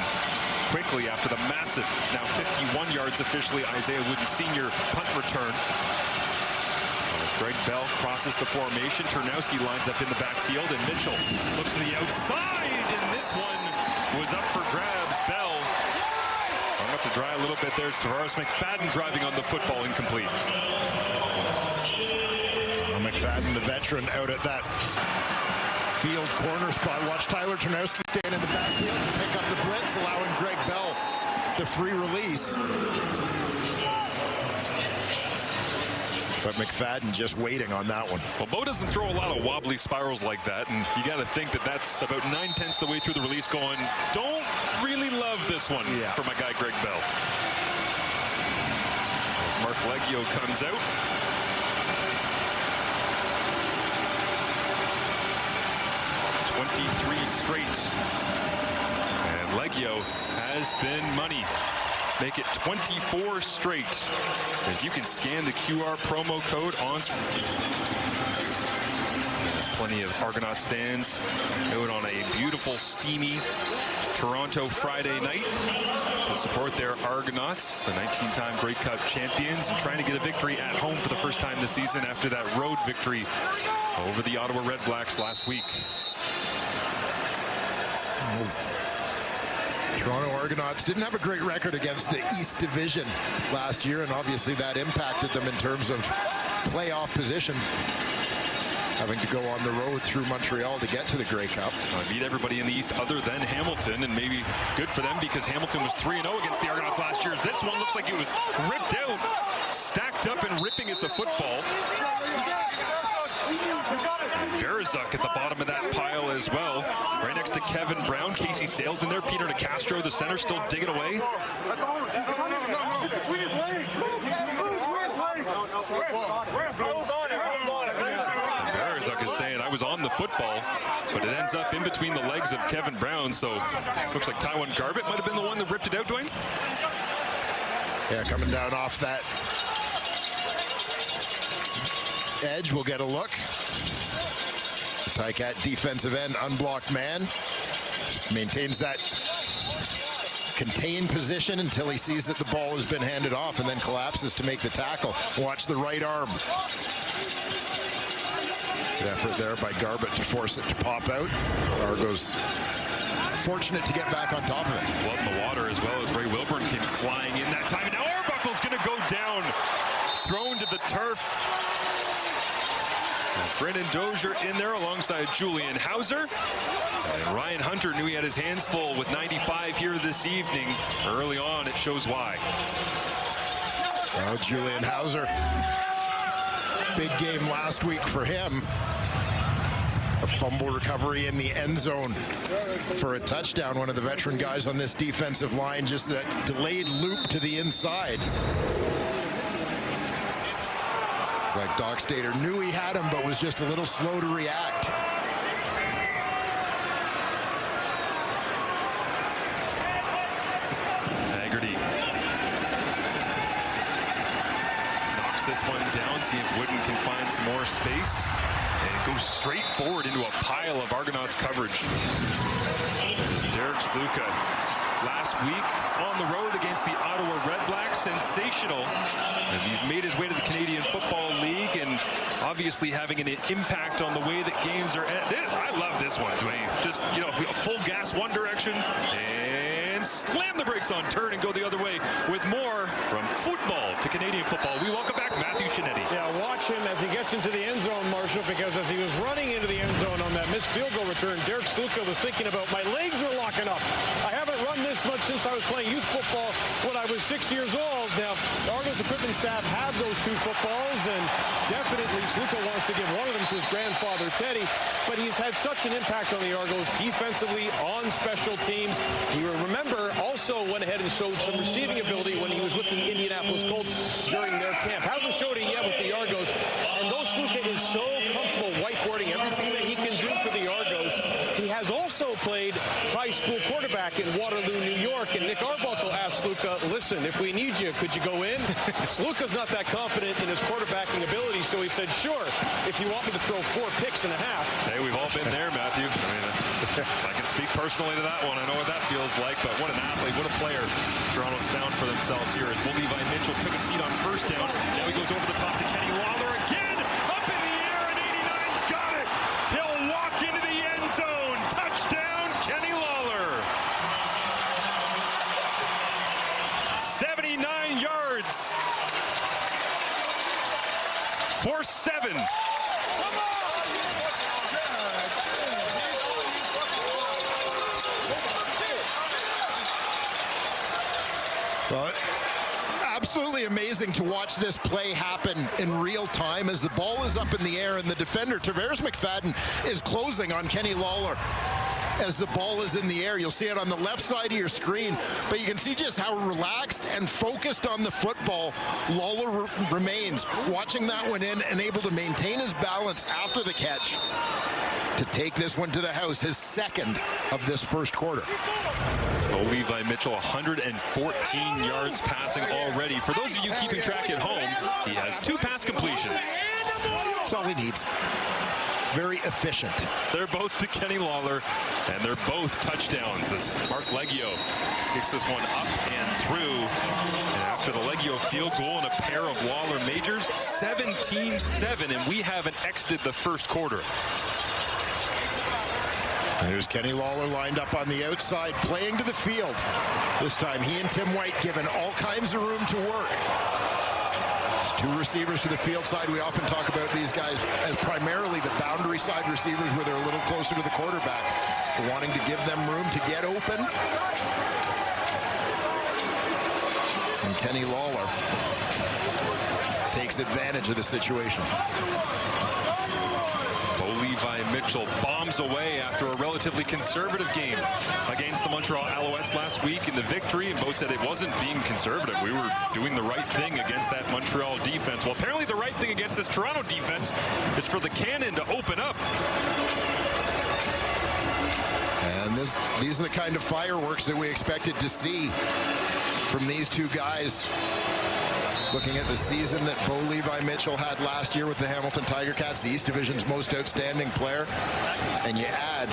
quickly after the massive, now 51 yards officially, Isaiah Wooden Sr. punt return. As Greg Bell crosses the formation, Ternowski lines up in the backfield, and Mitchell looks to the outside, and this one was up for grabs. Bell hung up to dry a little bit there. It's Tavares McFadden driving on the football, incomplete. McFadden, the veteran, out at that field corner spot. Watch Tyler Ternowski stand in the backfield to pick up the blitz, allowing Greg Bell the free release. But McFadden just waiting on that one. Well, Bo doesn't throw a lot of wobbly spirals like that, and you got to think that that's about 9/10 the way through the release going, don't really love this one for my guy Greg Bell. Mark Leggio comes out. 23 straight. And Leggio has been money. Make it 24 straight. As you can scan the QR promo code on screen. There's plenty of Argonauts fans out on a beautiful, steamy Toronto Friday night to support their Argonauts, the 19-time Grey Cup champions, and trying to get a victory at home for the first time this season after that road victory over the Ottawa Red Blacks last week. Toronto Argonauts didn't have a great record against the East Division last year, and obviously that impacted them in terms of playoff position, having to go on the road through Montreal to get to the Grey Cup. Beat everybody in the East other than Hamilton, and maybe good for them because Hamilton was 3-0 against the Argonauts last year. This one looks like it was ripped out, stacked up and ripping at the football. Verizuk at the bottom of that pile as well. Right next to Kevin Brown. Casey Sales in there. Peter Nicastro, the center, still digging away. Verizuk is saying, I was on the football, but it ends up in between the legs of Kevin Brown. So looks like Tywin Garbett might have been the one that ripped it out, Dwayne. Yeah, coming down off that edge, we'll get a look. The Ticat defensive end, unblocked man, maintains that contained position until he sees that the ball has been handed off and then collapses to make the tackle. Watch the right arm. Good effort there by Garbett to force it to pop out. Argos fortunate to get back on top of it. Blood in the water, as well as Ray Wilburn came flying in that time. And now Arbuckle's going to go down, thrown to the turf. Brendan Dozier in there alongside Julian Hauser. And Ryan Hunter knew he had his hands full with 95 here this evening. Early on, it shows why. Well, Julian Hauser, big game last week for him. A fumble recovery in the end zone for a touchdown. One of the veteran guys on this defensive line, just that delayed loop to the inside. Like Doc Stater knew he had him, but was just a little slow to react. Haggerty knocks this one down, see if Wooden can find some more space. And it goes straight forward into a pile of Argonauts coverage. It's Derek Sluka. Last week on the road against the Ottawa Redblacks, sensational as he's made his way to the Canadian Football League and obviously having an impact on the way that games are. I love this one, Dwayne. Just, you know, full gas one direction and slam the brakes on turn and go the other way with more from football to Canadian football. We welcome back Matthew Shinetti. Yeah, watch him as he gets into the end zone, Marshall, because as he was running into the end zone on that missed field goal return, Derek Sluka was thinking about, my legs are locking up. I haven't run this much since I was playing youth football when I was 6 years old. Now, the Argos equipment staff have those two footballs, and definitely Sluka wants to give one of them to his grandfather, Teddy, but he's had such an impact on the Argos defensively, on special teams. You remember, also went ahead and showed some receiving ability when he was with the Indianapolis Colts during their camp. Hasn't showed it yet with the Argos, and though Sluka is so comfortable whiteboarding everything that he can do for the Argos, he has also played high school quarterback in Waterloo, New York, and Nick Arbuckle asked Sluka, listen, if we need you, could you go in? Sluka's not that confident in his quarterbacking ability, so he said, sure, if you want me to throw 4 picks and a half. Hey, we've all been there, Matthew. I mean, I can speak personally to that one. I know what that feels like, but what an athlete, what a player Toronto's found for themselves here. As Levi Mitchell took a seat on first down. Now he goes over the top to Kenny Lawler again. Up in the air, and 89's got it. He'll walk into the end zone. Touchdown, Kenny Lawler. 79 yards for 7. Well, absolutely amazing to watch this play happen in real time as the ball is up in the air and the defender, Tavares McFadden, is closing on Kenny Lawler. As the ball is in the air, you'll see it on the left side of your screen, but you can see just how relaxed and focused on the football Lawler remains, watching that one in and able to maintain his balance after the catch to take this one to the house, his second of this first quarter. Levi Mitchell, 114 yards passing already. For those of you keeping track at home, he has 2 pass completions. That's all he needs. Very efficient. They're both to Kenny Lawler, and they're both touchdowns as Mark Leggio kicks this one up and through. And after the Leggio field goal and a pair of Lawler majors, 17-7, and we haven't exited the first quarter. There's Kenny Lawler lined up on the outside, playing to the field. This time, he and Tim White given all kinds of room to work. It's 2 receivers to the field side. We often talk about these guys as primarily the boundary side receivers where they're a little closer to the quarterback, wanting to give them room to get open. And Kenny Lawler takes advantage of the situation. Bo Levi Mitchell bombs away after a relatively conservative game against the Montreal Alouettes last week in the victory. And Bo said it wasn't being conservative. We were doing the right thing against that Montreal defense. Well, apparently the right thing against this Toronto defense is for the cannon to open up. And these are the kind of fireworks that we expected to see from these two guys. Looking at the season that Bo Levi Mitchell had last year with the Hamilton Tiger Cats, the East Division's most outstanding player, and you add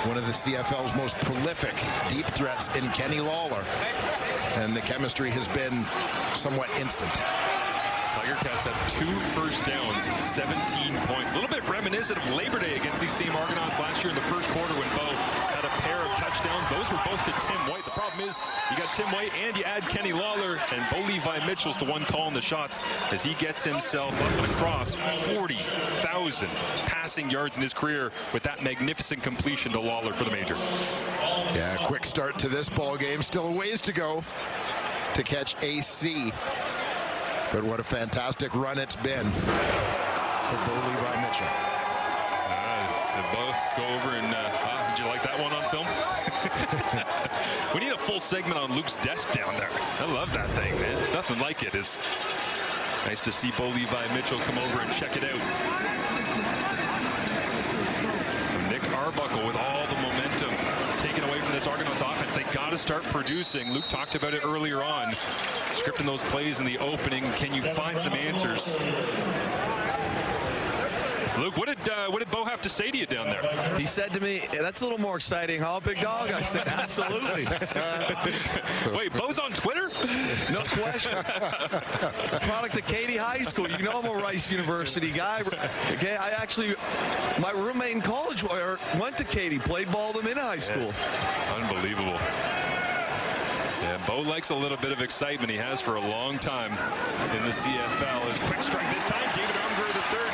one of the CFL's most prolific deep threats in Kenny Lawler, and the chemistry has been somewhat instant. Tiger Cats had 2 first downs, 17 points. A little bit reminiscent of Labor Day against these same Argonauts last year in the first quarter when Bo had a pair of touchdowns. Those were both to Tim White. The problem is you got Tim White and you add Kenny Lawler, and Bo Levi Mitchell's the one calling the shots as he gets himself up and across 40,000 passing yards in his career with that magnificent completion to Lawler for the major. Yeah, quick start to this ball game. Still a ways to go to catch AC. But what a fantastic run it's been for Bo Levi Mitchell. Did Bo go over and, did you like that one on film? We need a full segment on Luke's desk down there. I love that thing, man. Nothing like it. It's nice to see Bo Levi Mitchell come over and check it out. Nick Arbuckle with all the momentum taken away from this Argonauts offense. They got to start producing. Luke talked about it earlier on. Scripting those plays in the opening. Can you find some answers? Luke, what did Bo have to say to you down there? He said to me, that's a little more exciting, huh, big dog? I said, absolutely. Wait, Bo's on Twitter? No question. Product of Katy High School. You know I'm a Rice University guy. Okay, my roommate in college went to Katy, played ball with them in high school. Unbelievable. Yeah, Bo likes a little bit of excitement. He has for a long time in the CFL. His quick strike this time, David Unger III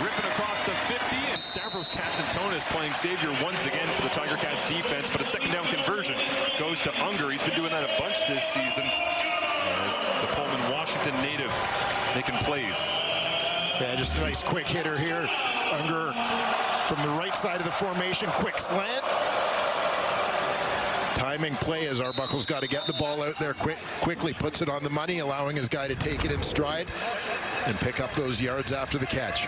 ripping across the 50, and Stavros Katsantonis playing savior once again for the Tiger Cats defense, but a second down conversion goes to Unger. He's been doing that a bunch this season as the Pullman, Washington native making plays. Yeah, just a nice quick hitter here. Unger from the right side of the formation, quick slant. Timing play as Arbuckle's got to get the ball out there quickly, puts it on the money, allowing his guy to take it in stride and pick up those yards after the catch.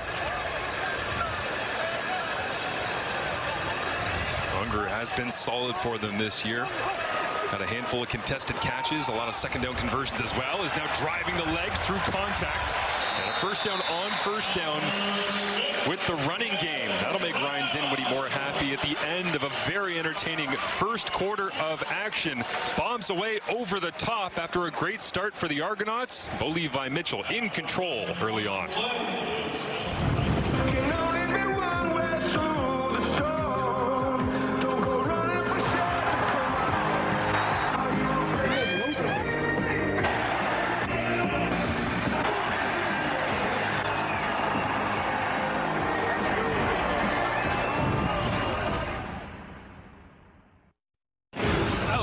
Unger has been solid for them this year. Had a handful of contested catches, a lot of second down conversions as well. Is now driving the legs through contact. And a first down on first down with the running game. That'll make Ryan Dinwiddie more happy at the end of a very entertaining first quarter of action. Bombs away over the top after a great start for the Argonauts. Bo Levi Mitchell in control early on.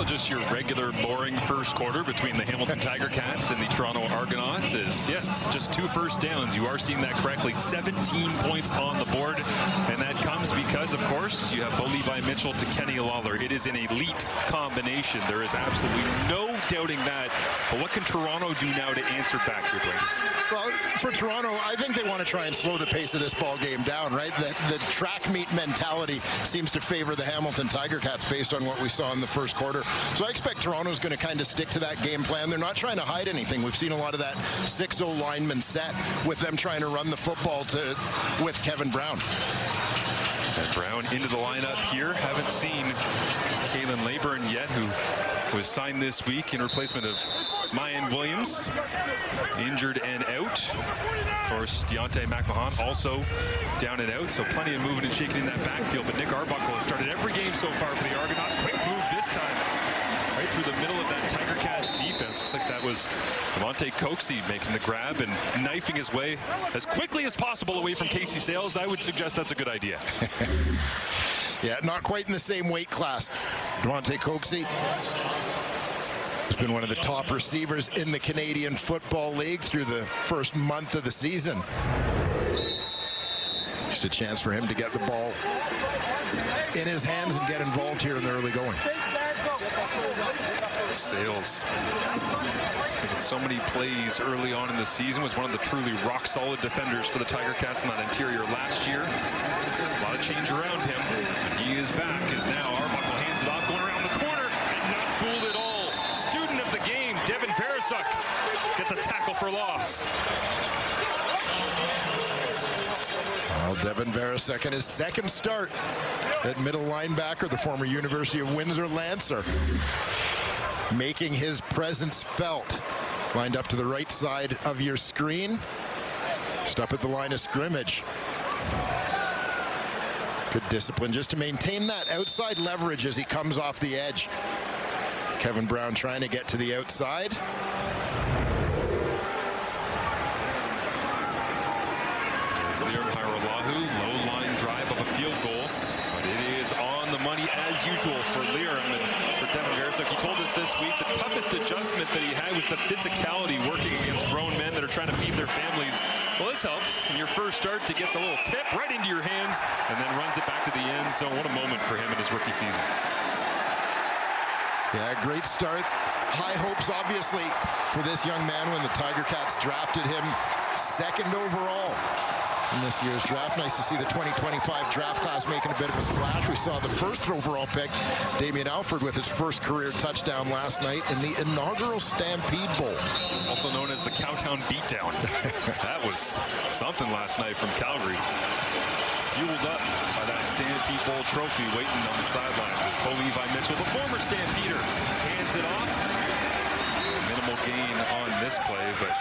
Just your regular boring first quarter between the Hamilton Tiger Cats and the Toronto Argonauts is, yes, just 2 first downs. You are seeing that correctly. 17 points on the board, and that comes because, of course, you have Bo Levi Mitchell to Kenny Lawler. It is an elite combination. There is absolutely no doubting that. But what can Toronto do now to answer back here, Blake? Well, for Toronto, I think they want to try and slow the pace of this ball game down, right? The track meet mentality seems to favor the Hamilton Tiger Cats based on what we saw in the first quarter. So I expect Toronto's going to kind of stick to that game plan. They're not trying to hide anything. We've seen a lot of that 6-0 lineman set with them trying to run the football with Kevin Brown. And Brown into the lineup here. Haven't seen Kalen Leyburn yet, who was signed this week in replacement of Mayan Williams, injured and out. Of course, Deontay McMahon also down and out, so plenty of moving and shaking in that backfield. But Nick Arbuckle has started every game so far for the Argonauts. Quick move this time, right through the middle of that Tiger Cats defense. Looks like that was Monte Coxie making the grab and knifing his way as quickly as possible away from Casey Sales. I would suggest that's a good idea. Yeah, not quite in the same weight class. Monte Coxie has been one of the top receivers in the Canadian Football League through the first month of the season. Just a chance for him to get the ball in his hands and get involved here in the early going. Sales making so many plays early on in the season, was one of the truly rock-solid defenders for the Tiger Cats in that interior last year. A lot of change around him. And he is back as now Arbuckle hands it off, going around the corner, and not fooled at all. Student of the game, Devin Veresuk, gets a tackle for loss. Well, Devin Veresuk in his second start at middle linebacker, the former University of Windsor Lancer, making his presence felt. Lined up to the right side of your screen. Just up at the line of scrimmage. Good discipline just to maintain that outside leverage as he comes off the edge. Kevin Brown trying to get to the outside. Low line drive of a field goal, but it is on the money as usual for Liram and for Devin Veresuk. He told us this week the toughest adjustment that he had was the physicality working against grown men that are trying to feed their families. Well, this helps in your first start to get the little tip right into your hands and then runs it back to the end zone. What a moment for him in his rookie season. Yeah, great start. High hopes, obviously, for this young man when the Tiger Cats drafted him second overall in this year's draft. Nice to see the 2025 draft class making a bit of a splash. We saw the first overall pick, Damian Alford, with his first career touchdown last night in the inaugural Stampede Bowl. Also known as the Cowtown Beatdown. That was something last night from Calgary. Fueled up by that Stampede Bowl trophy waiting on the sidelines as Bo Levi Mitchell, the former Stampeder, hands it off. Minimal gain on this play, but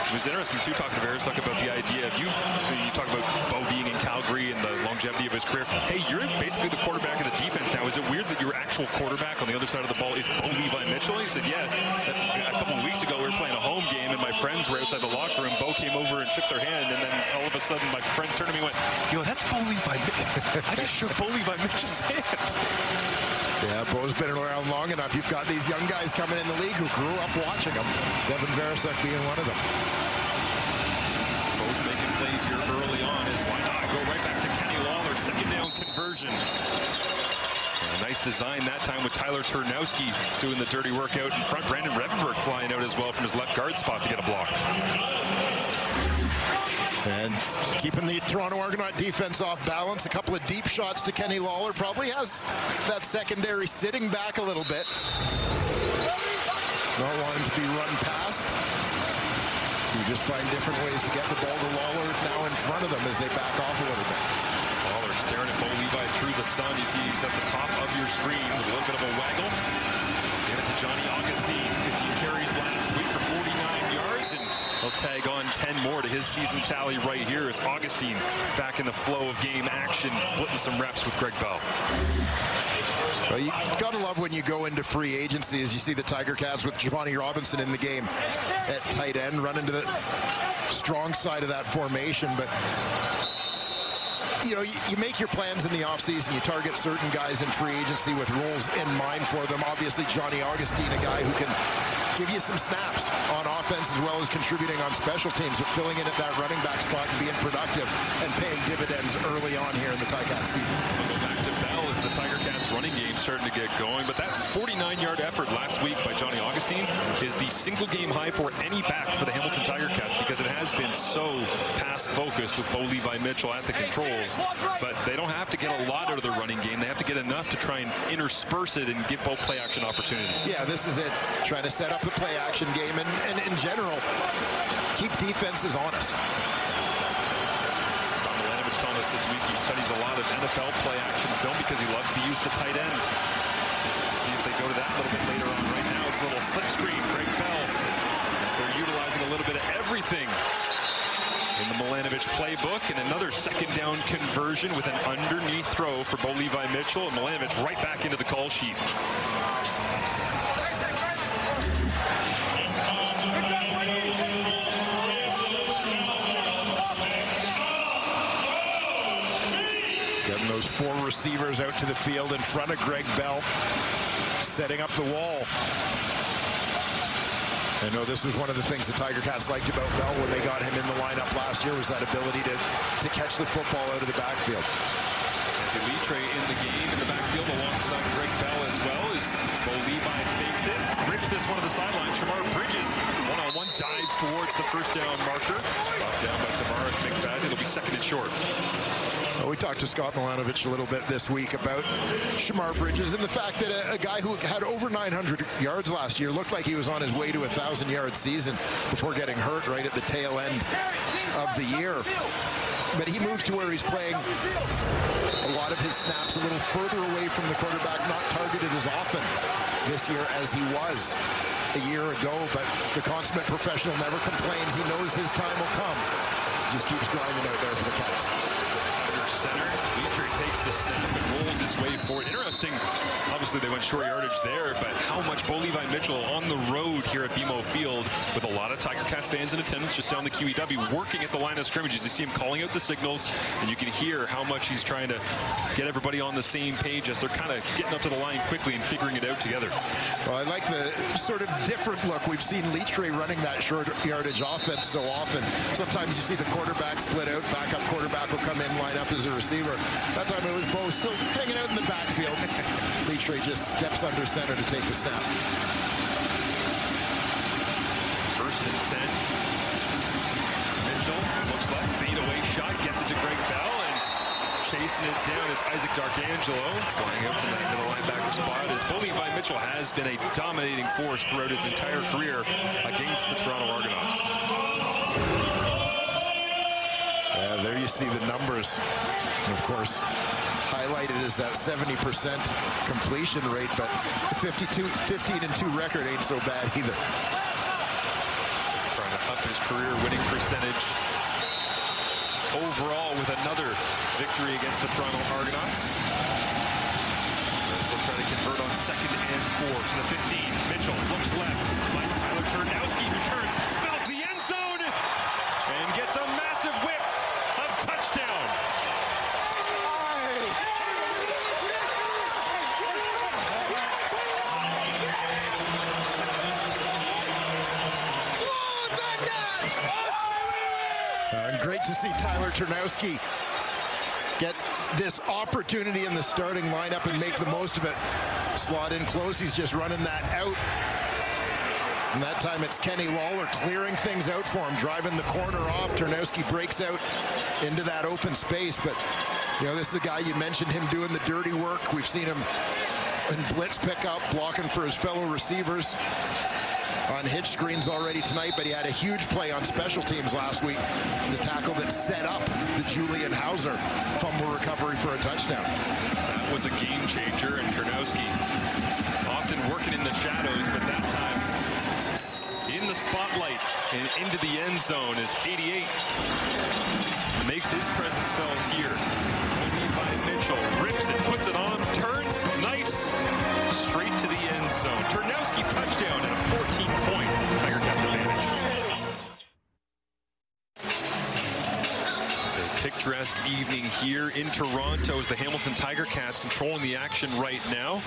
it was interesting too talking to Veresuk about the idea of you talk about Bo being in Calgary and the longevity of his career. Hey, you're basically the quarterback of the defense now. Is it weird that your actual quarterback on the other side of the ball is Bo Levi Mitchell? He said, yeah. A couple of weeks ago we were playing a home game and my friends were outside the locker room. Bo came over and shook their hand, and then all of a sudden my friends turned to me and went, yo, that's Bo Levi Mitchell. I just shook Bo Levi Mitchell's hand. Yeah, Bo's been around long enough. You've got these young guys coming in the league who grew up watching him. Devin Veresuk being one of them. Both making plays here early on as why not go right back to Kenny Lawler, second down conversion. And a nice design that time with Tyler Turnowski doing the dirty work out in front. Brandon Revenberg flying out as well from his left guard spot to get a block. And keeping the Toronto Argonaut defense off balance. A couple of deep shots to Kenny Lawler. Probably has that secondary sitting back a little bit. Not wanting to be run past. You just find different ways to get the ball to Lawler now in front of them as they back off a little bit. Lawler staring at Bo Levi through the sun. You see he's at the top of your screen with a little bit of a waggle. Give it to Johnny Augustine. 15 carries last week for 49 yards, and he'll tag on 10 more to his season tally right here as Augustine back in the flow of game action, splitting some reps with Greg Bell. Well, you got to love when you go into free agency as you see the Tiger Cats with Giovanni Robinson in the game at tight end, running to the strong side of that formation. But you know, you make your plans in the offseason. You target certain guys in free agency with roles in mind for them. Obviously, Johnny Augustine, a guy who can give you some snaps on offense as well as contributing on special teams, but filling in at that running back spot and being productive and paying dividends early on here in the Tiger Cats season. We'll go back to Bell as the Tiger Cats running game starting to get going, but that 49-yard effort last week by Johnny Augustine is the single game high for any back for the Hamilton Tiger Cats because it has been so pass-focused with Bo Levi Mitchell at the controls, but they don't have to get a lot out of the running game. They have to get enough to try and intersperse it and give both play-action opportunities. Yeah, this is it. Trying to set up the play-action game and in general, keep defenses honest. Don Milanovich told us this week he studies a lot of NFL play-action film because he loves to use the tight end. See if they go to that a little bit later on. Right now, it's a little slip screen. Greg Bell. They're utilizing a little bit of everything in the Milanovich playbook, and another second down conversion with an underneath throw for Bo Levi Mitchell, and Milanovich right back into the call sheet. Getting those four receivers out to the field in front of Greg Bell, setting up the wall. I know this was one of the things the Tiger Cats liked about Bell when they got him in the lineup last year, was that ability to catch the football out of the backfield. Litre in the game in the backfield alongside Greg Bell as well as Bo Levi fakes it, rips this one to the sideline. Shamar Bridges one-on-one dives towards the first down marker. Brought down by Tavares McFadden. It'll be second and short. Well, we talked to Scott Milanovic a little bit this week about Shamar Bridges and the fact that a guy who had over 900 yards last year looked like he was on his way to a 1,000-yard season before getting hurt right at the tail end of the year. But he moves to where he's playing a lot of his snaps a little further away from the quarterback, not targeted as often this year as he was a year ago. But the consummate professional never complains. He knows his time will come. Just keeps grinding out there for the Cats. Under center, Litre takes the snap and rolls his way forward. Interesting, obviously they went short yardage there, but how much Bo Levi Mitchell on the road here at BMO Field with a lot of Tiger Cats fans in attendance just down the QEW, working at the line of scrimmages. You see him calling out the signals, and you can hear how much he's trying to get everybody on the same page as they're kind of getting up to the line quickly and figuring it out together. Well, I like the sort of different look. We've seen Litre running that short yardage offense so often. Sometimes you see the quarterback split out, backup quarterback will come in, line up as a receiver. That time it was Bo still hanging out in the backfield. Litre just steps under center to take the snap. First and 10. Mitchell looks left, fadeaway shot, gets it to Greg Bell, and chasing it down is Isaac D'Arcangelo, flying out from that middle linebacker spot. As Bo Levi Mitchell has been a dominating force throughout his entire career against the Toronto Argonauts. Yeah, there you see the numbers. And of course, highlighted is that 70% completion rate, but 15-2 record ain't so bad either. Trying to up his career winning percentage overall with another victory against the Toronto Argonauts. They'll try to convert on 2nd and 4 from the 15. Mitchell looks left, finds Tyler Turnowski, who turns, smells the end zone, and gets a massive whiff of touchdown. And great to see Tyler Turnowski get this opportunity in the starting lineup and make the most of it. Slot in close, he's just running that out. And that time it's Kenny Lawler clearing things out for him, driving the corner off. Turnowski breaks out into that open space. But, you know, this is a guy, you mentioned him doing the dirty work. We've seen him in blitz pickup, blocking for his fellow receivers on hitch screens already tonight, but he had a huge play on special teams last week. The tackle that set up the Julian Hauser fumble recovery for a touchdown. That was a game changer, and Turnowski often working in the shadows, but that time in the spotlight and into the end zone as 88 makes his presence felt here. Levi Mitchell rips it, puts it on, turns, knifes, straight to the end zone. Turnowski touchdown and a 14-point Tiger Cats advantage. A picturesque evening here in Toronto as the Hamilton Tiger Cats controlling the action right now.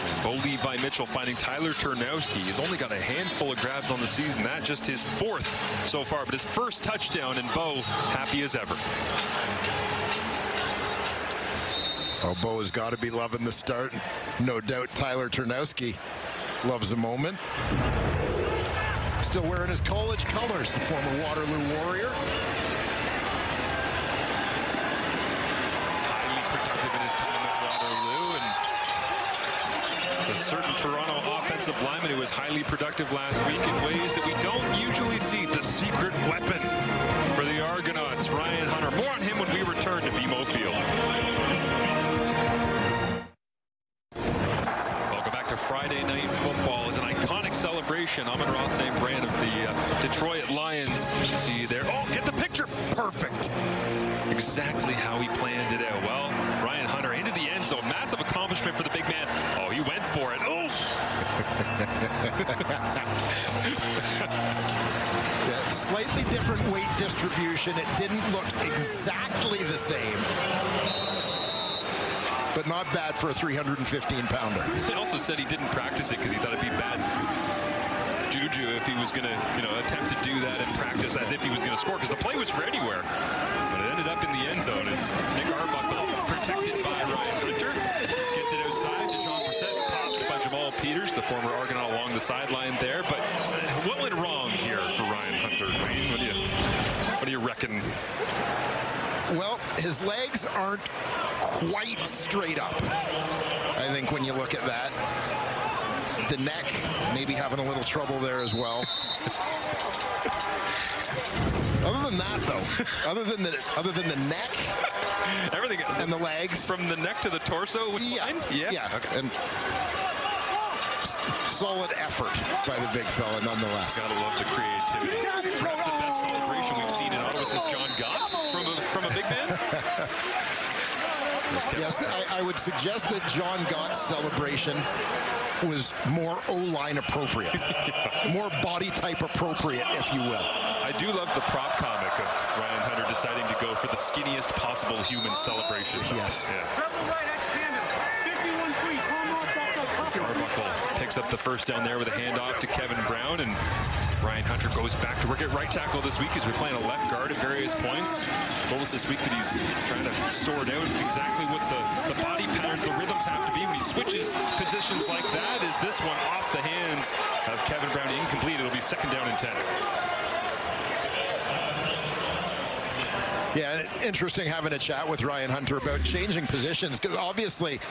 And Bo Levi Mitchell finding Tyler Turnowski. He's only got a handful of grabs on the season. That just his 4th so far, but his first touchdown, and Bo happy as ever. Oh, Bo has got to be loving the start. No doubt Tyler Turnowski loves the moment. Still wearing his college colors, the former Waterloo Warrior. Highly productive in his time at Waterloo, and a certain Toronto offensive lineman who was highly productive last week in ways that we don't usually see. The secret weapon for the Argonauts, Ryan Hunter. More on him when we return to BMO Field. Friday Night Football is an iconic celebration. Amon-Ra St. Brand of the Detroit Lions. You see there. Oh, get the picture. Perfect. Exactly how he planned it out. Well, Ryan Hunter into the end zone. Massive accomplishment for the big man. Oh, he went for it. Oh! Yeah, slightly different weight distribution. It didn't look exactly the same, but not bad for a 315-pounder. He also said he didn't practice it because he thought it'd be bad juju told you if he was going to, attempt to do that in practice as if he was going to score, because the play was for anywhere. But it ended up in the end zone as Nick Arbuckle, protected by Ryan Hunter, gets it outside to Jean Brissett, popped by Jamal Peters, the former Argonaut, along the sideline there. But what went wrong here for Ryan Hunter, Wayne? What do you reckon? Well, his legs aren't quite straight up, I think, when you look at that. The neck maybe having a little trouble there as well. Other than that, though, other than the neck, everything, and the legs, from the neck to the torso was fine. Yeah. Okay. And solid effort by the big fella, nonetheless. Gotta love the creativity. Perhaps the best celebration we've seen in Ottawa since John Gott from a big man. Yes, I would suggest that John Gott's celebration was more O-line appropriate, more body type appropriate, if you will. I do love the prop comic of Ryan Hunter deciding to go for the skinniest possible human celebration. Yes. Yeah. Arbuckle picks up the first down there with a handoff to Kevin Brown, and Ryan Hunter goes back to work at right tackle this week as we're playing a left guard at various points. Told us this week that he's trying to sort out exactly what the body patterns, the rhythms have to be when he switches positions like that. Is this one off the hands of Kevin Brown, incomplete? It'll be 2nd down and 10. Yeah, interesting having a chat with Ryan Hunter about changing positions, because obviously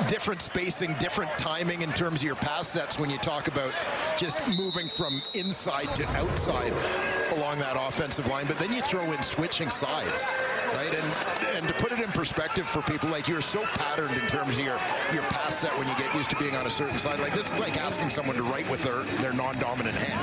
different spacing, different timing in terms of your pass sets when you talk about just moving from inside to outside along that offensive line, but then you throw in switching sides, right? And to put it in perspective for people, like, you're so patterned in terms of your pass set when you get used to being on a certain side. Like, this is like asking someone to write with their non-dominant hand.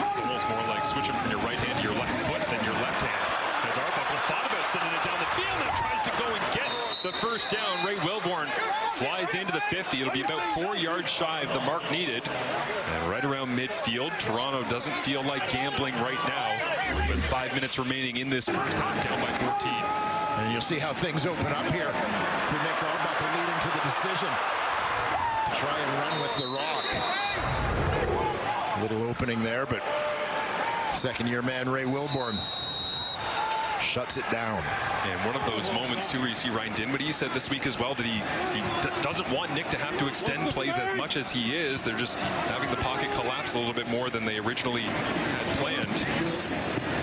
It's almost more like switching from your right hand to your left foot than your left hand. As Arbuckle thought about sending it down the field and tries to go and get the first down. Ray Wilborn flies into the 50. It'll be about 4 yards shy of the mark needed. And right around midfield, Toronto doesn't feel like gambling right now. With 5 minutes remaining in this first half, down by 14. And you'll see how things open up here for Nick Arbuckle, leading to the decision. Try and run with the rock. A little opening there, but second-year man Ray Wilborn shuts it down. And one of those moments, too, where you see Ryan Dinwiddie said this week as well that he doesn't want Nick to have to extend plays as much as he is. They're just having the pocket collapse a little bit more than they originally had planned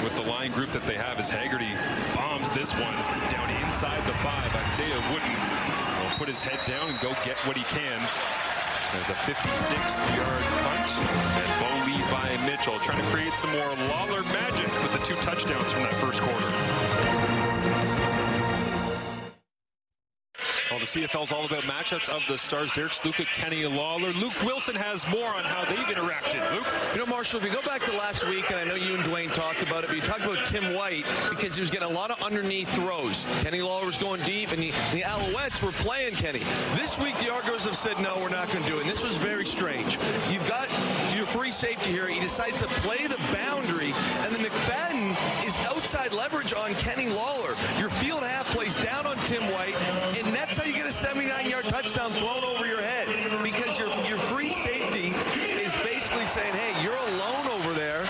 with the line group that they have, as Haggerty bombs this one down inside the 5. Isaiah Wooden will put his head down and go get what he can. There's a 56-yard punt, and Bo Levi Mitchell trying to create some more Lawler magic with the 2 touchdowns from that first quarter. Well, the CFL's all about matchups of the stars. Derek Sluka, Kenny Lawler. Luke Wilson has more on how they've interacted. Luke? You know, Marshall, if you go back to last week, and I know you and Dwayne talked about it, but you talked about Tim White because he was getting a lot of underneath throws. Kenny Lawler was going deep, and the Alouettes were playing Kenny. This week, the Argos have said, no, we're not going to do it. And this was very strange. You've got your free safety here. He decides to play the boundary, and then McFadden is outside leverage on Kenny Lawler. Your field half plays down on Tim White, and that's how you get a 79-yard touchdown thrown over your head, because your free safety is basically saying, hey, you're alone over there,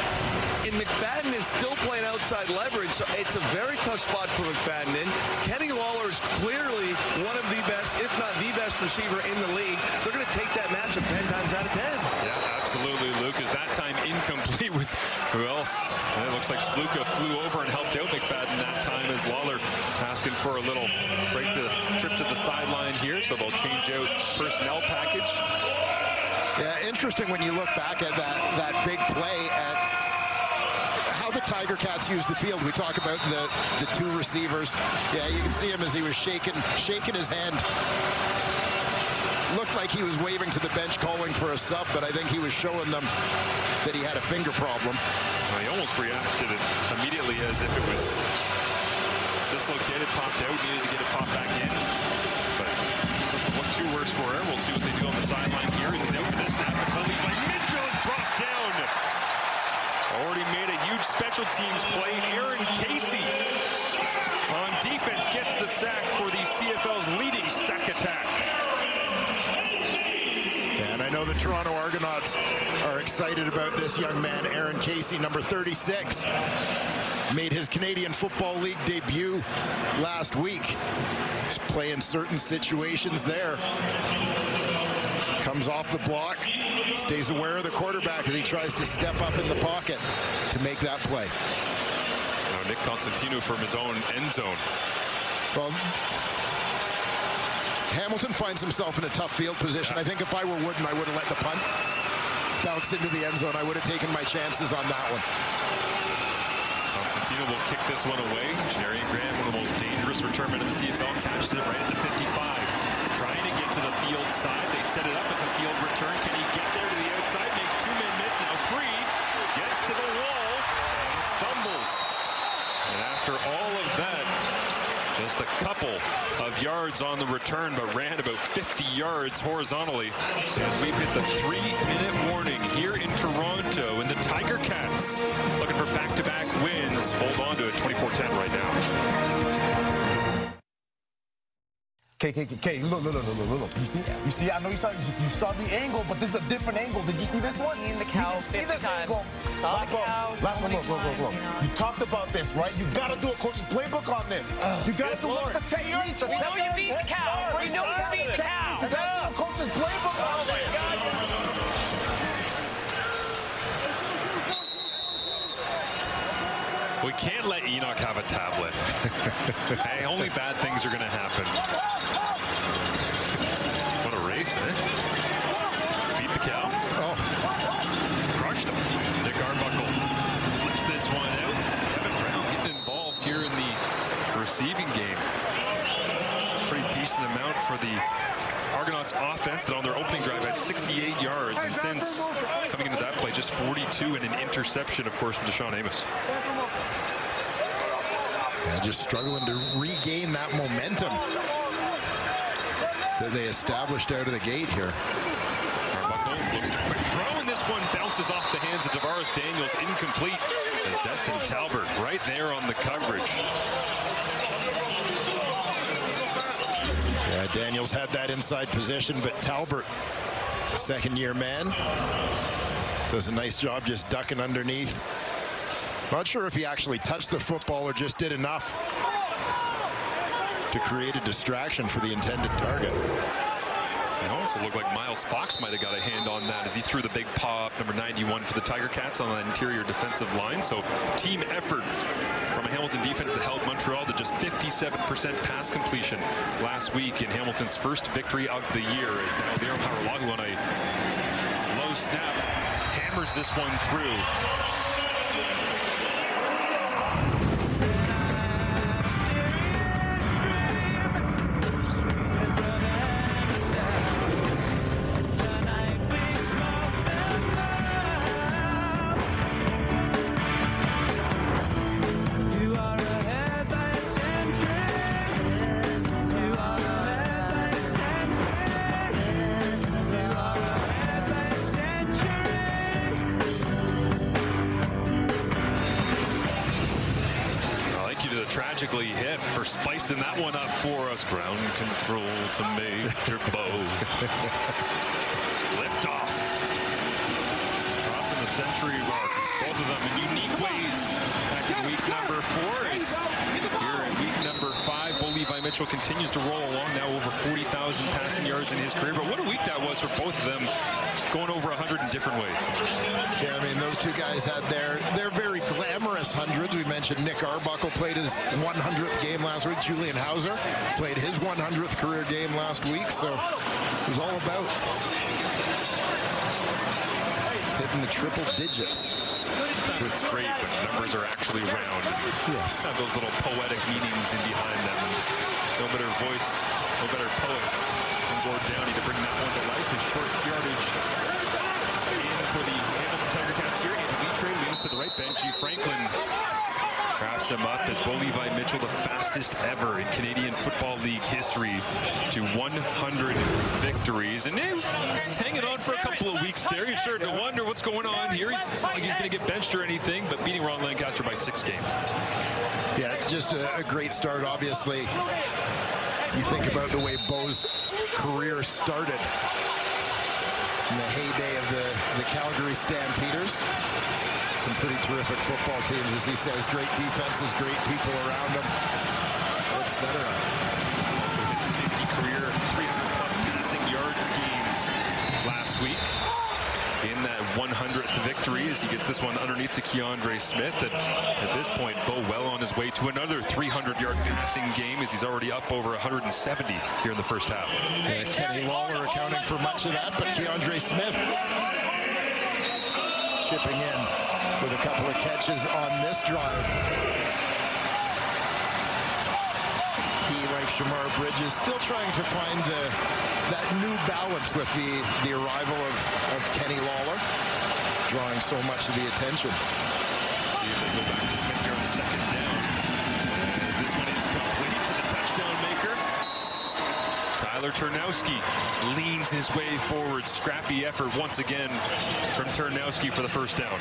and McFadden is still playing outside leverage, so it's a very tough spot for McFadden in. Kenny Lawler is clearly one of the best, if not the best receiver in the league. They're going to take that matchup 10 times out of 10. Yeah, absolutely, Luke. Is that time incomplete with who else? And it looks like Sluka flew over and helped out McFadden that time, as Lawler asking for a little break the trip to the sideline here, so they'll change out personnel package. Yeah, interesting when you look back at that big play at how the Tiger Cats use the field. We talk about the 2 receivers. Yeah, you can see him as he was shaking his hand. Looked like he was waving to the bench, calling for a sub, but I think he was showing them that he had a finger problem. Well, he almost reacted immediately as if it was dislocated, popped out, needed to get it popped back in. But it doesn't look too worse for him. We'll see what they do on the sideline here. He's out for the snap, and Bo Levi Mitchell is brought down. Already made a huge special teams play. Aaron Casey on defense gets the sack for the CFL's leading sack attack. And I know the Toronto Argonauts are excited about this young man, Aaron Casey, number 36. Made his Canadian Football League debut last week. He's playing certain situations there. Comes off the block, stays aware of the quarterback as he tries to step up in the pocket to make that play. Now Nick Constantino from his own end zone. Well, Hamilton finds himself in a tough field position. I think if I were Wooden, I would have let the punt bounce into the end zone. I would have taken my chances on that one. Constantino will kick this one away. Janarian Graham, one of the most dangerous returnmen in the CFL, catches it right at the 55. Trying to get to the field side. They set it up as a field return. Can he get there to the outside? Makes 2 men miss. Now 3. Gets to the wall and stumbles. And after all of that, just a couple of yards on the return, but ran about 50 yards horizontally as we've hit the 3-minute warning here in Toronto. And the Tiger Cats looking for back-to-back wins. Hold on to it, 24-10 right now. Look. You see, I know you saw the angle, but this is a different angle. Did you see this one? Seen the cow 50 times. Saw the cow so many times, look. You talked about this, right? You got to do a coach's playbook on this. You got to do the technique. We know you beat the cow. We know you beat the cow. You got to do a coach's playbook on this. We can't let Enoch have a tablet. Hey, only bad things are going to happen. What a race, eh? Beat the cow. Oh. Crushed him. Nick Arbuckle flips this one out. Kevin Brown getting involved here in the receiving game. Pretty decent amount for the Argonauts offense that on their opening drive had 68 yards, and since coming into that play, just 42 and an interception, of course, from Deshaun Amos. Yeah, just struggling to regain that momentum that they established out of the gate here. Arbuckle looks to quick throw, and this one bounces off the hands of Tavares Daniels, incomplete. As Destin Talbert right there on the coverage. Yeah, Daniels had that inside position, but Talbert, second-year man, does a nice job just ducking underneath. Not sure if he actually touched the football or just did enough to create a distraction for the intended target. It also looked like Miles Fox might have got a hand on that as he threw the big paw up, number 91 for the Tiger Cats on the interior defensive line. So team effort from a Hamilton defense that held Montreal to just 57% pass completion last week in Hamilton's first victory of the year. As now Leo Haralagu on a low snap hammers this one through. Tragically hit for spicing that one up for us. Ground control to Major Bo. Lift off. Crossing the century mark. Both of them in unique ways. Back in week number 4. Here in week number 5, Bo Levi Mitchell continues to roll along. Now over 40,000 passing yards in his career. But what a week that was for both of them, going over 100 in different ways. Yeah, I mean, those two guys had their very glamorous hundreds. We mentioned Nick Arbuckle played his 100th game last week. Julian Hauser played his 100th career game last week. So it was all about hitting the triple digits. It's great, but numbers are actually round. Yes. Have those little poetic meanings in behind them. And no better voice, no better poet than Gord Downey to bring that one to life. His short yardage in for the Hamilton Tiger Cats here. Into Leatre, leans to the right. Benji Franklin wraps him up as Bo Levi Mitchell, the fastest ever in Canadian Football League history, to 100 victories. And he's hanging on for a couple of weeks there. You're starting to wonder what's going on here. It's not like he's going to get benched or anything, but beating Ron Lancaster by 6 games. Yeah, just a great start, obviously. You think about the way Bo's career started. in the heyday of the Calgary Stampeders. Some pretty terrific football teams, as he says. Great defenses, great people around them, etc. Also hit 50 career 300-plus passing yards games last week. In that 100th victory, as he gets this one underneath to Keandre Smith. And at this point, Bo well on his way to another 300-yard passing game, as he's already up over 170 here in the first half. Yeah, Kenny Lawler accounting for much of that, but Keandre Smith chipping in with a couple of catches on this drive. He, like Shamar Bridges, still trying to find that new balance with the arrival of Kenny Lawler, drawing so much of the attention. See if they go back to Smith here on the second down. As this one is complete to the touchdown maker. Tyler Turnowski leans his way forward. Scrappy effort once again from Turnowski for the first down.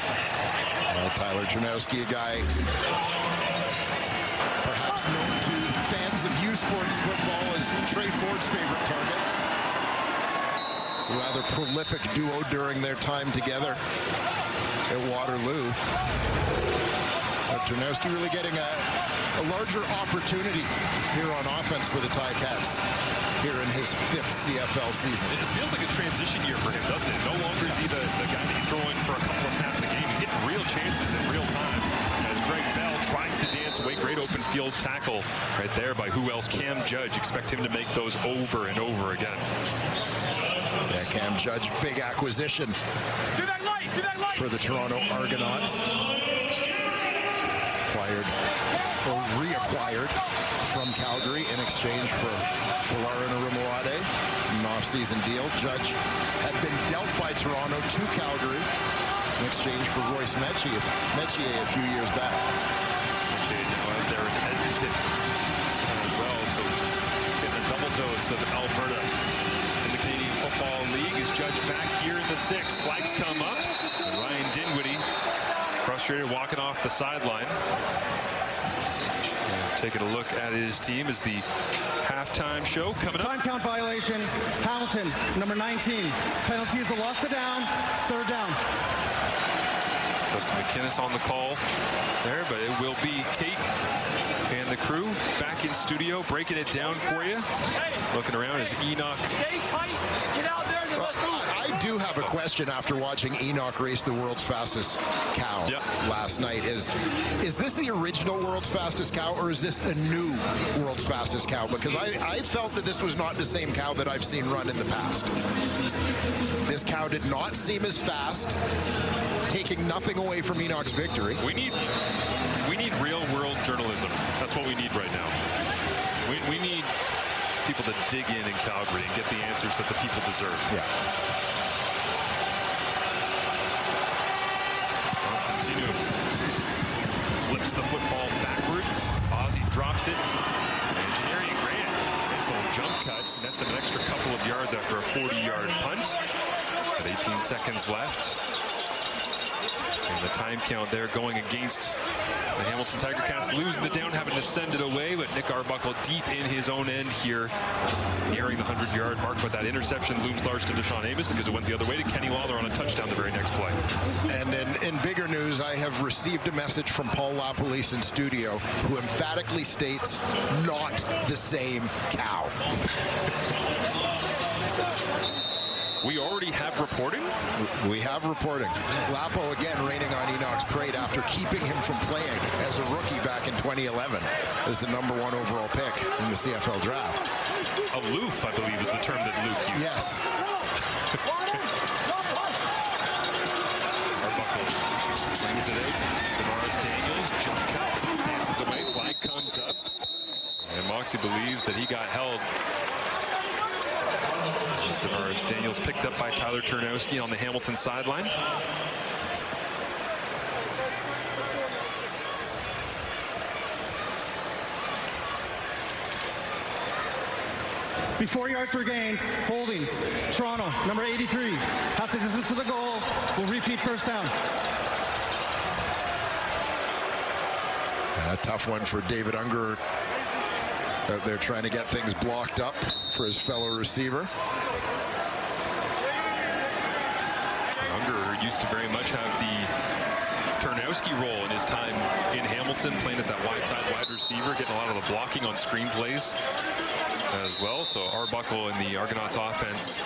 Tyler Turnowski, a guy perhaps known to fans of U Sports football as Trey Ford's favorite target. Rather prolific duo during their time together at Waterloo. Turnowski really getting a larger opportunity here on offense for the Ticats here in his 5th CFL season. It feels like a transition year for him, doesn't it? No longer is he the guy that you throw in for a couple of snaps a game. He's getting real chances in real time. As Greg Bell tries to dance away, great open field tackle right there by who else? Cam Judge. Expect him to make those over and over again. Yeah, Cam Judge, big acquisition for the Toronto Argonauts. Acquired or reacquired from Calgary in exchange for Larin Arimawade, an off-season deal. Judge had been dealt by Toronto to Calgary in exchange for Royce Metier a few years back. Metier now out there in Edmonton as well, so getting a double dose of Alberta in the Canadian Football League. Is Judge back here in the 6th. Flags come up. And Ryan Dinwiddie, frustrated, walking off the sideline. Taking a look at his team as the halftime show coming up. Time count violation. Hamilton, number 19. Penalty is a loss of down. 3rd down. Justin McInnes on the call there, but it will be Kate and the crew back in studio, breaking it down for you. Looking around as Enoch. I do have a question after watching Enoch race the world's fastest cow last night. Is this the original world's fastest cow, or is this a new world's fastest cow? Because I felt that this was not the same cow that I've seen run in the past. This cow did not seem as fast, taking nothing away from Enoch's victory. We need real world journalism. That's what we need right now. We need people to dig in Calgary and get the answers that the people deserve. Yeah. Constantino flips the football backwards. Ozzie drops it. Engineering Grant. Nice little jump cut. Nets him an extra couple of yards after a 40-yard punt. With 18 seconds left. And the time count there going against the Hamilton Tiger Cats, losing the down, having to send it away, but Nick Arbuckle deep in his own end here, nearing the 100-yard mark. But that interception looms large to Deshaun Amos because it went the other way to Kenny Lawler on a touchdown the very next play. And in bigger news, I have received a message from Paul LaPolice in studio, who emphatically states, not the same cow. We already have reporting? We have reporting. Lapo again raining on Enoch's parade after keeping him from playing as a rookie back in 2011 as the #1 overall pick in the CFL draft. Aloof, I believe, is the term that Luke used. Yes. Arbuckle brings it out. Tavares Daniels, jump cut, dances away, flag comes up. And Moxie believes that he got held. Tavares Daniels picked up by Tyler Turnowski on the Hamilton sideline. Before yards were gained, holding. Toronto, number 83. Half the distance to the goal. Will repeat 1st down. A tough one for David Unger out there trying to get things blocked up for his fellow receiver. used to very much have the Turnowski role in his time in Hamilton, playing at that wide side wide receiver, getting a lot of the blocking on screen plays as well. So Arbuckle in the Argonauts offense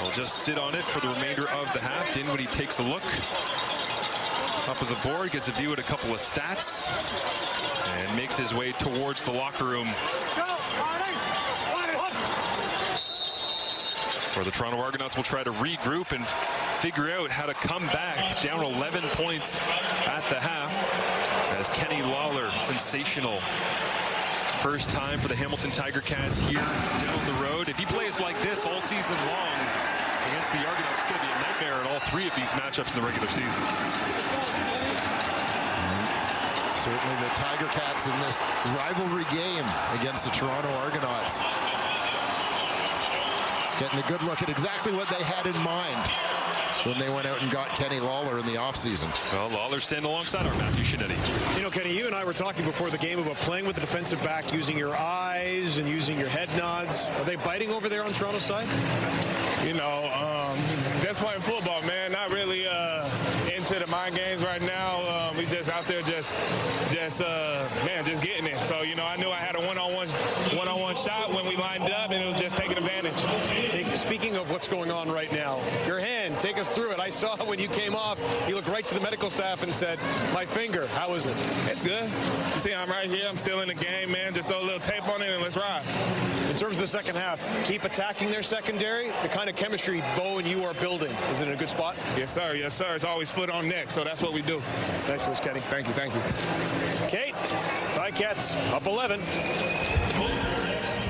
will just sit on it for the remainder of the half. Dinwiddie takes a look up at the board, gets a view at a couple of stats, and makes his way towards the locker room, where the Toronto Argonauts will try to regroup and figure out how to come back down 11 points at the half, as Kenny Lawler, sensational first time for the Hamilton Tiger Cats here down the road. If he plays like this all season long against the Argonauts, it's going to be a nightmare in all three of these matchups in the regular season. Certainly the Tiger Cats in this rivalry game against the Toronto Argonauts getting a good look at exactly what they had in mind when they went out and got Kenny Lawler in the offseason. Well, Lawler standing alongside our Matthew Shinetti. You know, Kenny, you and I were talking before the game about playing with the defensive back, using your eyes and using your head nods. Are they biting over there on Toronto's side? You know, just playing football, man. Not really into the mind games right now. We just out there just getting it. So, you know, I knew I had a one-on-one shot when we lined up, and it was just taking advantage. Speaking of what's going on right now, your hand, take us through it. I saw when you came off, you looked right to the medical staff and said, my finger, how is it? It's good. You see, I'm right here. I'm still in the game, man. Just throw a little tape on it and let's ride. In terms of the second half, keep attacking their secondary. The kind of chemistry Bo and you are building, is it in a good spot? Yes, sir. Yes, sir. It's always foot on neck, so that's what we do. Thanks for this, Kenny. Thank you. Thank you. Kate, Ticats up 11.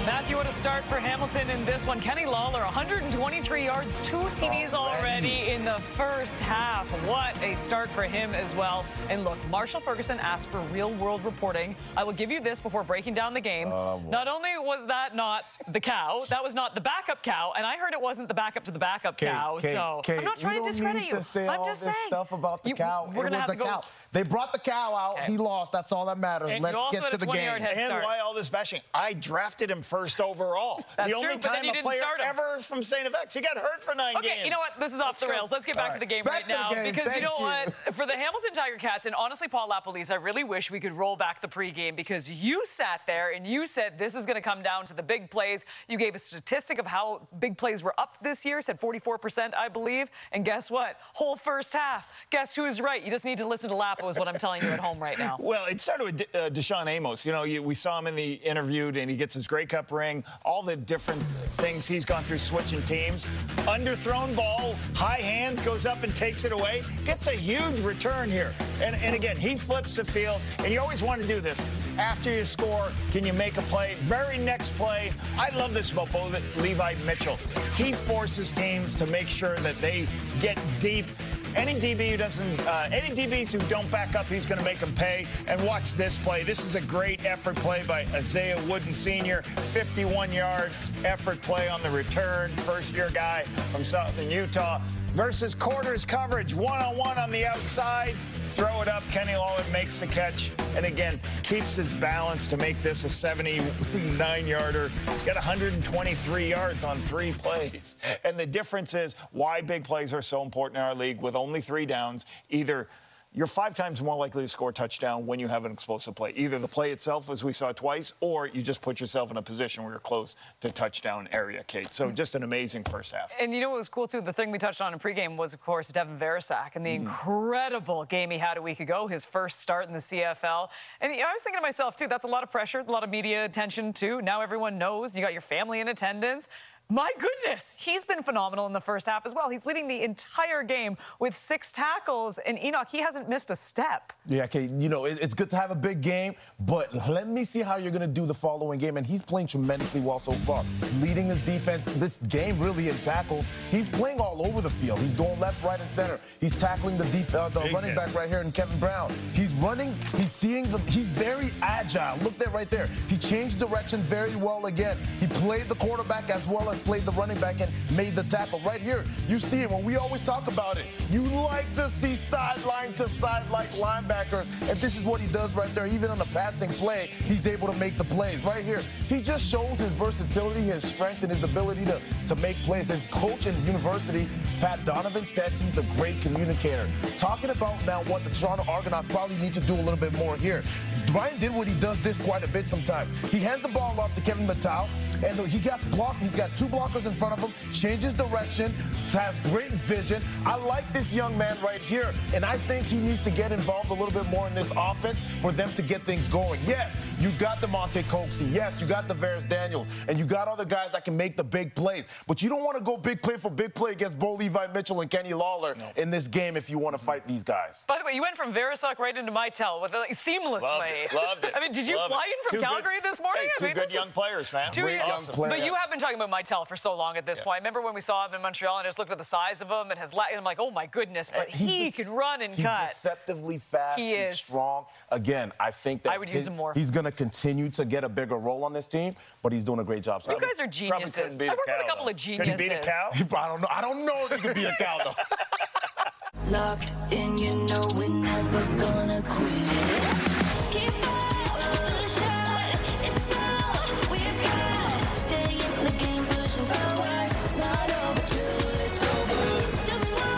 Matthew, what a start for Hamilton in this one. Kenny Lawler, 123 yards, 2 TDs already in the first half. What a start for him as well. And look, Marshall Ferguson asked for real-world reporting. I will give you this before breaking down the game. Not only was that not the cow, that was not the backup cow, and I heard it wasn't the backup to the backup cow. So I'm not trying to discredit you. I'm just saying stuff about the cow. It was a cow. They brought the cow out. Okay. He lost. That's all that matters. And let's get to the game. And why all this bashing? I drafted him first overall. That's the only true, time a player ever from St. FX. He got hurt for 9 games. Okay, you know what? This is off the rails. Let's get back to the game right now. Because you know what? For the Hamilton Tiger Cats, and honestly, Paul LaPolice, I really wish we could roll back the pregame, because you sat there and you said this is going to come down to the big plays. You gave a statistic of how big plays were up this year, said 44%, I believe. And guess what? Whole first half. Guess who is right? You just need to listen to Lapo is what I'm telling you at home right now. Well, it started with Deshaun Amos. You know, we saw him in the interviewed, and he gets his Grey Cup ring, all the different things he's gone through switching teams. Underthrown ball, high hands, goes up and takes it away. Gets a huge return here. And again, he flips the field, and you always want to do this. After you score, can you make a play? Very next play. I love this about Bo Levi Mitchell. He forces teams to make sure that they get deep. Any DBs who don't back up, he's going to make them pay. And watch this play. This is a great effort play by Isaiah Wooden Sr. 51-yard effort play on the return. First-year guy from Southern Utah. Versus quarters coverage, one-on-one on the outside. Throw it up. Kenny Lawler makes the catch. And again, keeps his balance to make this a 79-yarder. He's got 123 yards on 3 plays. And the difference is why big plays are so important in our league with only 3 downs. Either you're 5 times more likely to score a touchdown when you have an explosive play. Either the play itself, as we saw twice, or you just put yourself in a position where you're close to touchdown area, Kate. So just an amazing first half. And you know what was cool, too? The thing we touched on in pregame was, of course, Devin Verisak and the incredible game he had a week ago, his first start in the CFL. And I was thinking to myself, too, that's a lot of pressure, a lot of media attention, too. Now everyone knows. You got your family in attendance. My goodness, he's been phenomenal in the first half as well. He's leading the entire game with 6 tackles. And Enoch, he hasn't missed a step. Yeah, okay, you know, it's good to have a big game, but let me see how you're going to do the following game. And he's playing tremendously well so far. He's leading his defense this game really in tackles. He's playing all over the field. He's going left, right, and center. He's tackling the running back right here in Kevin Brown. He's running. He's seeing he's very agile. Look there, right there. He changed direction very well again. He played the quarterback as well as Argonauts played the running back and made the tackle. Right here, you see it when we always talk about it. You like to see sideline to side like linebackers, and this is what he does right there. Even on a passing play, he's able to make the plays. Right here, he just shows his versatility, his strength, and his ability to make plays. His coach in university, Pat Donovan, said he's a great communicator. Talking about now what the Toronto Argonauts probably need to do a little bit more here. Brian did what he does this quite a bit sometimes. He hands the ball off to Kevin Matau, and he got blocked. He's got two blockers in front of him, changes direction, has great vision. I like this young man right here, and I think he needs to get involved a little bit more in this offense for them to get things going. Yes, you got the Monte Coxie. Yes, you got the Varys Daniels, and you got other guys that can make the big plays. But you don't want to go big play for big play against Bo Levi Mitchell and Kenny Lawler in this game if you want to fight these guys. By the way, you went from Verisok right into Mytel with seamlessly. Loved it. I mean, did you fly in from Calgary this morning? Hey, two good young players, man. Great young players. But you have been talking about Mytel for so long at this point. I remember when we saw him in Montreal and I just looked at the size of him and I'm like, oh my goodness, but he can run and cut. He's deceptively fast. He's strong. Again, I think that I would use him more. He's going to continue to get a bigger role on this team, but he's doing a great job. You guys are geniuses. I work with a couple of geniuses. Can he beat a cow? I don't know if he can beat a cow, though. Locked in, you know we're never gonna quit. Keep on the shot, it's all we've got. Stay in the game, pushing forward. It's not over till it's over. Just one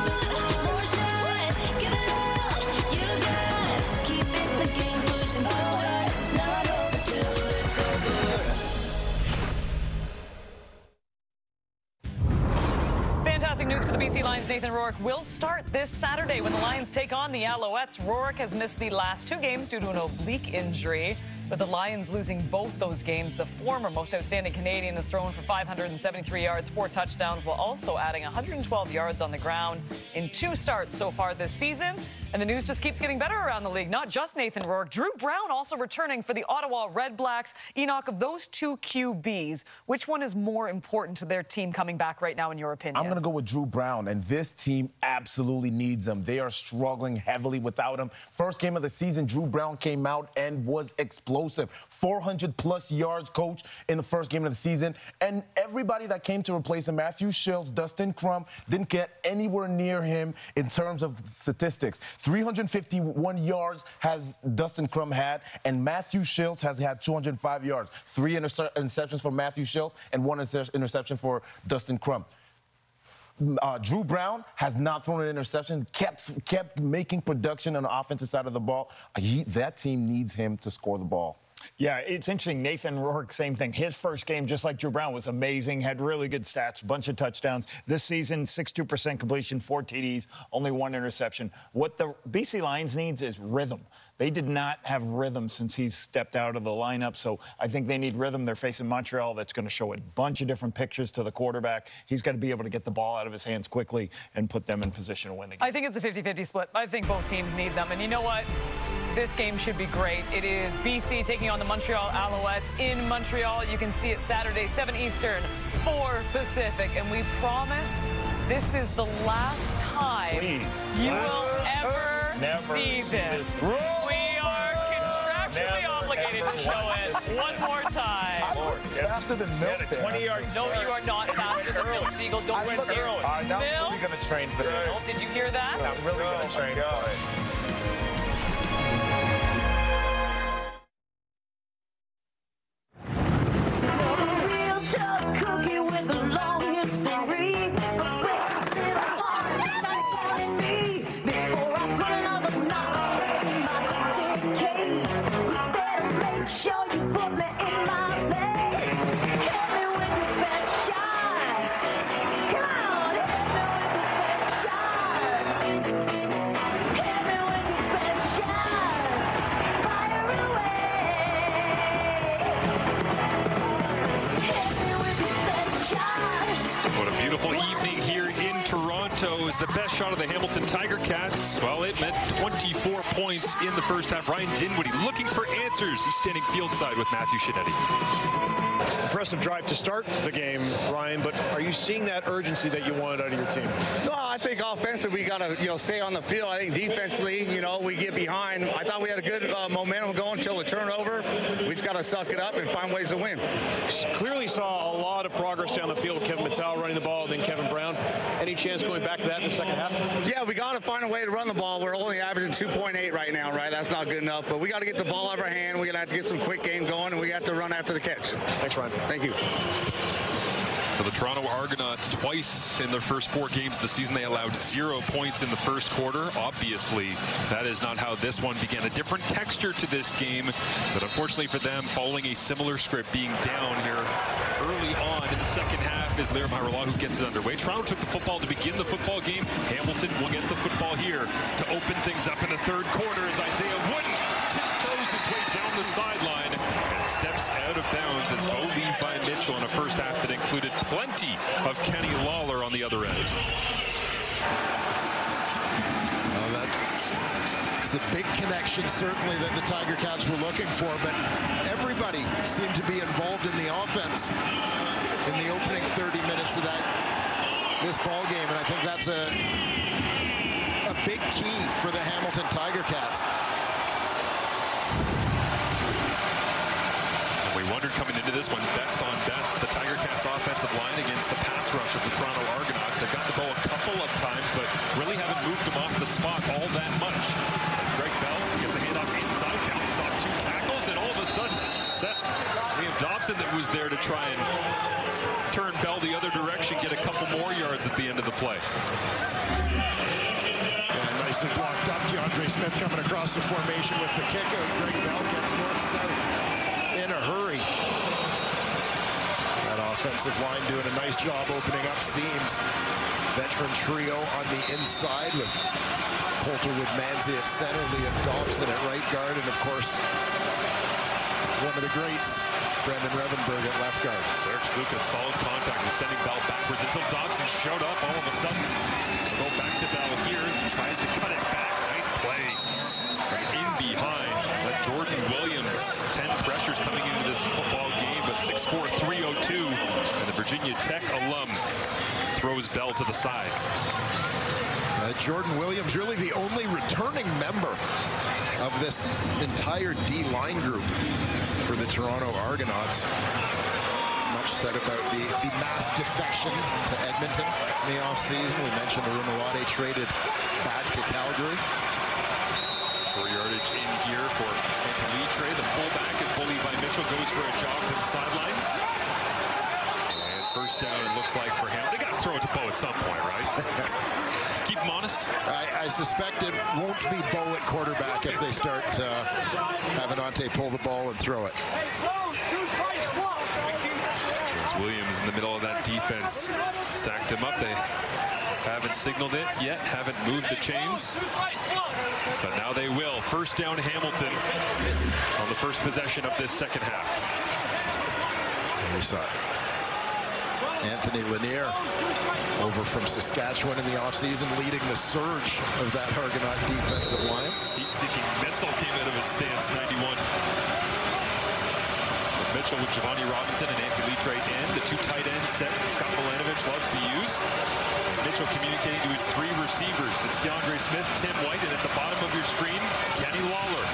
more shot, give it all you got. Keep in the game, pushing forward. It's not over till it's over. Fantastic news for the BC Lions. Nathan Rourke will start this Saturday when the Lions take on the Alouettes. Rourke has missed the last two games due to an oblique injury. With the Lions losing both those games, the former most outstanding Canadian has thrown for 573 yards, 4 touchdowns, while also adding 112 yards on the ground in 2 starts so far this season. And the news just keeps getting better around the league. Not just Nathan Rourke. Drew Brown also returning for the Ottawa Red Blacks. Enoch, of those two QBs, which one is more important to their team coming back right now, in your opinion? I'm going to go with Drew Brown, and this team absolutely needs him. They are struggling heavily without him. First game of the season, Drew Brown came out and was explosive. 400-plus yards, coach, in the first game of the season. And everybody that came to replace him, Matthew Shills, Dustin Crum, didn't get anywhere near him in terms of statistics. 351 yards has Dustin Crum had, and Matthew Shills has had 205 yards. 3 interceptions for Matthew Shills and 1 interception for Dustin Crum. Drew Brown has not thrown an interception, kept making production on the offensive side of the ball. That team needs him to score the ball. Yeah, it's interesting. Nathan Rourke, same thing. His first game, just like Drew Brown, was amazing, had really good stats, a bunch of touchdowns. This season, 62% completion, 4 TDs, only 1 interception. What the BC Lions needs is rhythm. They did not have rhythm since he's stepped out of the lineup, so I think they need rhythm. They're facing Montreal. That's going to show a bunch of different pictures to the quarterback. He's got to be able to get the ball out of his hands quickly and put them in position to win the game. I think it's a 50-50 split. I think both teams need them. And you know what? This game should be great. It is BC taking on the Montreal Alouettes in Montreal. You can see it Saturday, 7 Eastern, 4 Pacific. And we promise this is the last time you will ever see this. We are contractually obligated to show it one more time. I'm faster than Milk there. 20-yard No, you are not faster than Milk. Siegel, don't win early. All right, now I'm really going to train for this. Milk, did you hear that? I'm really going to train for it. was the best shot of the Hamilton Tiger Cats. Well, it meant 24 points in the first half. Ryan Dinwiddie looking for answers. He's standing field side with Matthew Shinetti. Impressive drive to start the game, Ryan, but are you seeing that urgency that you wanted out of your team? No, I think offensively we got to stay on the field. I think defensively, we get behind. I thought we had a good momentum going until the turnover. We just got to suck it up and find ways to win. Clearly saw a lot of progress down the field with Kevin Mattel running the ball and then Kevin Brown. Any chance going back to that in the second half? Yeah, we got to find a way to run the ball. We're only averaging 2.8 right now, right? That's not good enough, but we got to get the ball out of our hand. We're going to have to get some quick game going, and we have to run after the catch. Thanks, Ryan. Thank you. For the Toronto Argonauts, twice in their first 4 games of the season, they allowed 0 points in the first quarter. Obviously, that is not how this one began. A different texture to this game, but unfortunately for them, following a similar script, being down here early on in the second half is Liram Hajrullahu gets it underway. Toronto took the football to begin the football game. Hamilton will get the football here to open things up in the third quarter as Isaiah Wooden tiptoes his way down the sideline and steps out of bounds as Bo Levi Mitchell in a first half that included plenty of Kenny Lawler on the other end. Well, that's the big connection, certainly, that the Tiger Cats were looking for, but everybody seemed to be involved in the offense in the opening 30 minutes of this ball game, and I think that's a big key for the Hamilton Tiger Cats. We wondered coming into this one, best on best, the Tiger Cats offensive line against the pass rush of the Toronto Argonauts. They've got the ball a couple of times, but really haven't moved them off the spot all that much. Greg Bell gets a handoff inside, bounces off 2 tackles, and all of a sudden, Liam Dobson that was there to try and turn Bell the other direction, get a couple more yards at the end of the play. Yeah, nicely blocked up. DeAndre Smith coming across the formation with the kick out. Greg Bell gets north-south in a hurry. That offensive line doing a nice job opening up seams. Veteran trio on the inside with Polterwood Manzi at center, Liam Dobson at right guard, and of course, one of the greats, Brendan Revenberg at left guard. Derek Sluka, solid contact, was sending Bell backwards until Dobson showed up all of a sudden. We'll go back to Bell here as he tries to cut it back. Nice play from in behind. Jordan Williams, 10 pressures coming into this football game, but 6'4", 302, and the Virginia Tech alum throws Bell to the side. Jordan Williams, really the only returning member of this entire D-line group for the Toronto Argonauts. Much said about the mass defection to Edmonton in the offseason. We mentioned Arunawade traded back to Calgary. 4 yardage in here for Anthony Leatre, the fullback, as Bo Levi Mitchell goes for a jog to the sideline. And first down, it looks like for him. They got to throw it to Bo at some point, right? Keep him honest. I suspect it won't be Bo at quarterback if they start having Ante pull the ball and throw it. As Williams in the middle of that defense stacked him up. They haven't signaled it yet, haven't moved the chains, but now they will. First down, Hamilton on the first possession of this second half. We saw Anthony Lanier over from Saskatchewan in the offseason, leading the surge of that Argonaut defensive line. Heat-seeking missile came out of his stance, 91. Mitchell with Giovanni Robinson and Anthony Leatre in. The 2 tight ends set Scott Milanovic loves to use. Mitchell communicating to his 3 receivers. It's DeAndre Smith, Tim White, and at the bottom of your screen, Kenny Lawler.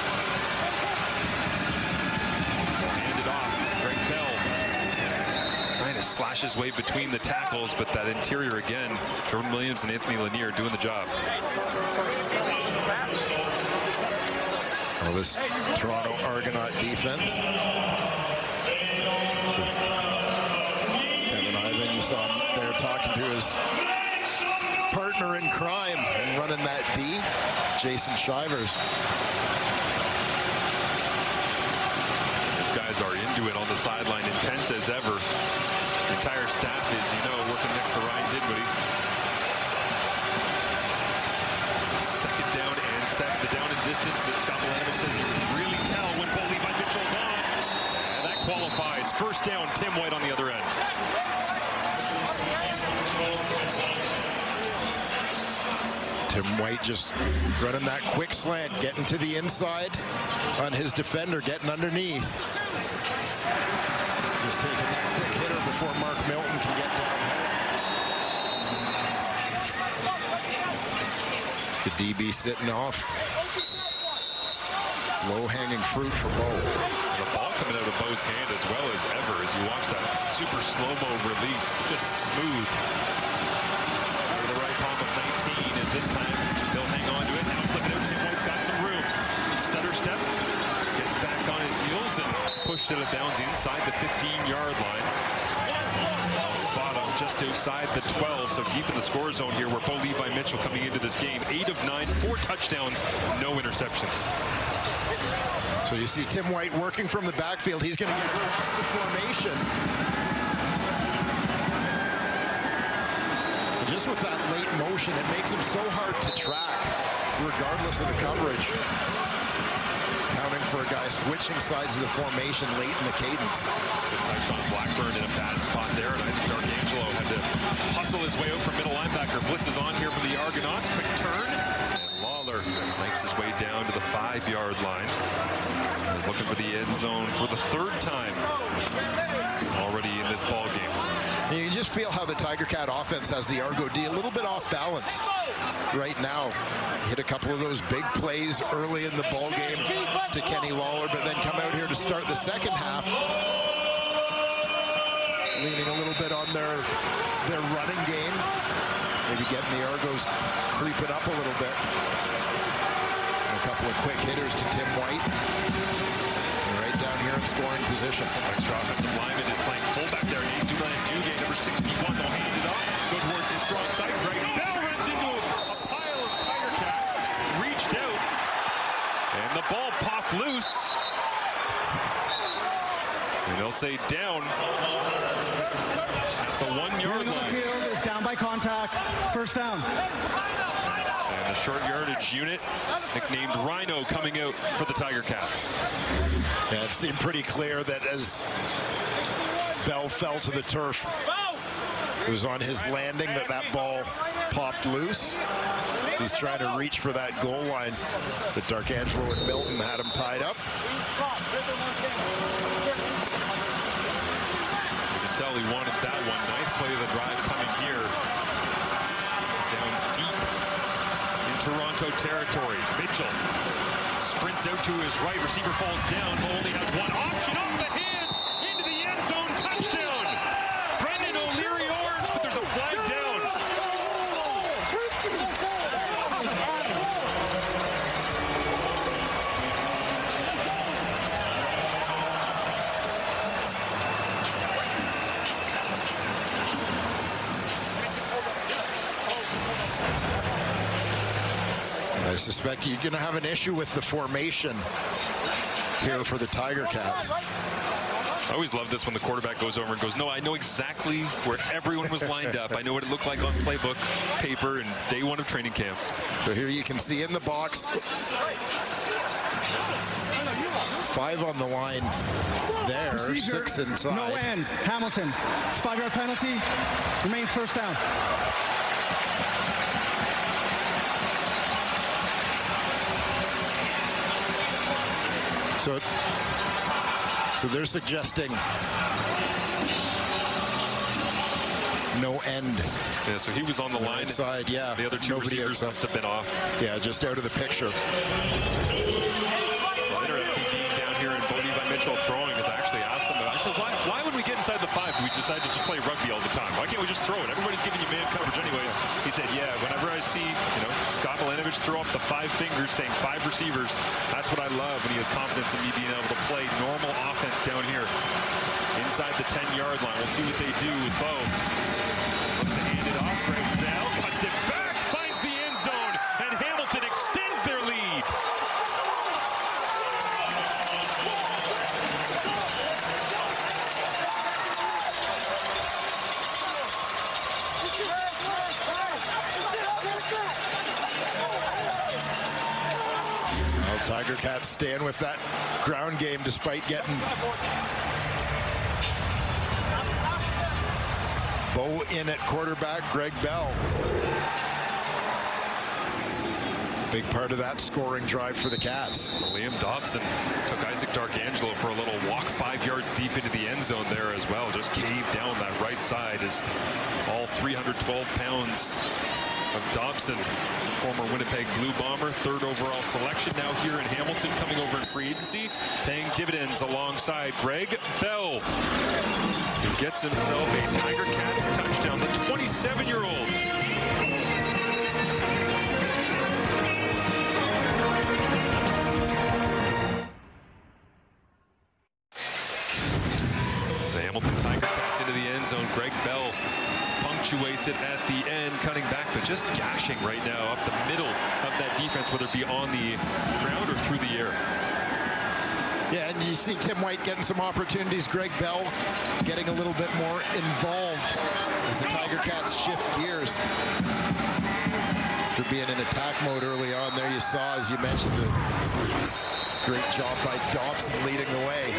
Handed off. Greg Bell trying to slash his way between the tackles, but that interior again, Jordan Williams and Anthony Lanier doing the job. Well, this Toronto Argonaut defense. Kevin Ivan, you saw him there talking to his partner in crime and running that D, Jason Shivers. Those guys are into it on the sideline, intense as ever. The entire staff is, working next to Ryan Dinwiddie. Second down and set. The down and distance that Scott Milanovic says you can really tell when Bo Levi Mitchell's on. And that qualifies. First down, Tim White on the other end. Tim White just running that quick slant, getting to the inside on his defender, getting underneath. Just taking that quick hitter before Mark Milton can get down. The DB sitting off. Low-hanging fruit for Bo. The ball coming out of Bo's hand as well as ever as you watch that super slow-mo release. Just smooth. Over the right palm of 19 as this time they'll hang on to it. Now flip it out. Tim White's got some room. Stutter step. Gets back on his heels and pushed it downs inside the 15-yard line. Spot on just outside the 12, so deep in the score zone here where Bo Levi Mitchell coming into this game. 8 of 9, 4 touchdowns, no interceptions. So you see Tim White working from the backfield. He's going to get across the formation. And just with that late motion, it makes him so hard to track, regardless of the coverage. Counting for a guy switching sides of the formation late in the cadence. Sean Blackburn in a bad spot there, and Isaac D'Arcangelo had to hustle his way out from middle linebacker. Blitz is on here for the Argonauts. Quick turn, and Lawler makes his way down to the 5-yard line. He's looking for the end zone for the 3rd time already in this ball game. You can just feel how the Tiger Cat offense has the Argo D a little bit off balance right now. Hit a couple of those big plays early in the ball game to Kenny Lawler, but then come out here to start the second half, leaning a little bit on their running game, maybe getting the Argos creeping up a little bit. A couple of quick hitters to Tim White. And right down here in scoring position. Extra offensive lineman is playing fullback there. Nate Dugan, number 61. They'll hand it off. Go towards the strong side. Right. Bell runs into a pile of Tiger Cats. Reached out. And the ball popped loose. And they'll say down at the 1-yard line. The field is down by contact. First down. And the short yardage unit, nicknamed Rhino, coming out for the Tiger Cats. Yeah, it seemed pretty clear that as Bell fell to the turf, it was on his landing that ball popped loose. He's trying to reach for that goal line, but D'Arcangelo and Milton had him tied up. You can tell he wanted that one. 9th play of the drive coming here. Down deep in Toronto territory. Mitchell sprints out to his right. Receiver falls down. But only has one option. Off the hands. Into the end zone. Touchdown. Brendan O'Leary Orange, but there's a flag down. I suspect you're going to have an issue with the formation here for the Tiger Cats. I always love this when the quarterback goes over and goes, no, I know exactly where everyone was lined up. I know what it looked like on playbook paper and day 1 of training camp. So here you can see in the box, 5 on the line there, Procedure, 6 inside. No end. Hamilton, 5-yard penalty, remains first down. So they're suggesting no end. Yeah, so he was on the line. Inside, yeah. The other 2 receivers must have been off. Yeah, just out of the picture. Well, interesting being down here in Bo Levi Mitchell throwing, as I actually asked him, I said, why would we get inside the 5? We decide to just play rugby all the time. Why can't we just throw it? Everybody's giving you man coverage anyways. He said, yeah, whenever I see, Scott Milanovich throw up the 5 fingers saying 5 receivers, that's what I love when he has confidence in me being able to play normal offense down here inside the 10-yard line. We'll see what they do with Bo. Looks to hand it off right now, cuts it back, finds the end zone, and Hamilton extends their lead. Tiger Cats staying with that ground game despite getting Bo in at quarterback, Greg Bell. Big part of that scoring drive for the Cats. Liam Dobson took Isaac D'Arcangelo for a little walk 5 yards deep into the end zone there as well. Just caved down that right side as all 312 pounds of Dobson, former Winnipeg Blue Bomber, 3rd overall selection, now here in Hamilton, coming over in free agency, paying dividends alongside Greg Bell, who gets himself a Tiger Cats touchdown, the 27-year-old. The Hamilton Tiger Cats into the end zone. Greg Bell punctuates it at the end, cutting back, but just gashing right now up the middle of that defense, whether it be on the ground or through the air. Yeah, and you see Tim White getting some opportunities. Greg Bell getting a little bit more involved as the Tiger Cats shift gears. After being in attack mode early on there, you saw, as you mentioned, the great job by Dobson leading the way.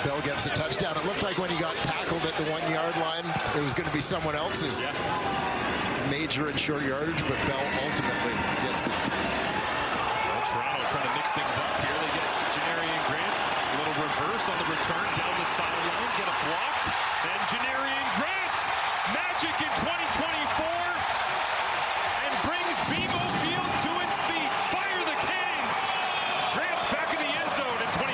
Bell gets the touchdown. It looked like when he got tackled at the 1-yard line, it was going to be someone else's major and short yardage, but Bell ultimately gets the... Well, Toronto trying to mix things up here. They get Janarian Grant, a little reverse on the return down the sideline, get a block, and Janarian Grant, magic in 2024, and brings BMO Field to its feet. Fire the cannons! Grant's back in the end zone at 25.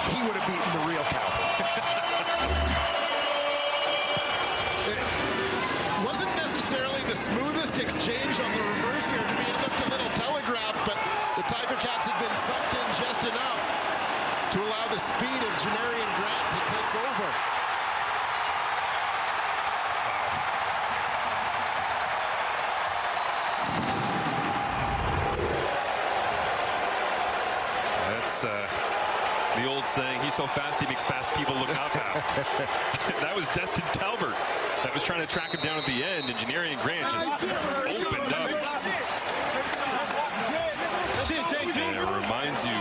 He would have beaten the real cow. It wasn't necessarily the smoothest exchange on the reverse here. To me, it looked a little telegraphed, but the Tiger Cats had been sucked in just enough to allow the speed of Janarian Grant to take over. That's the old saying, he's so fast he makes fast people look not fast. That was Destin Talbert that was trying to track him down at the end, and Janarian Grant just opened up. And it reminds you,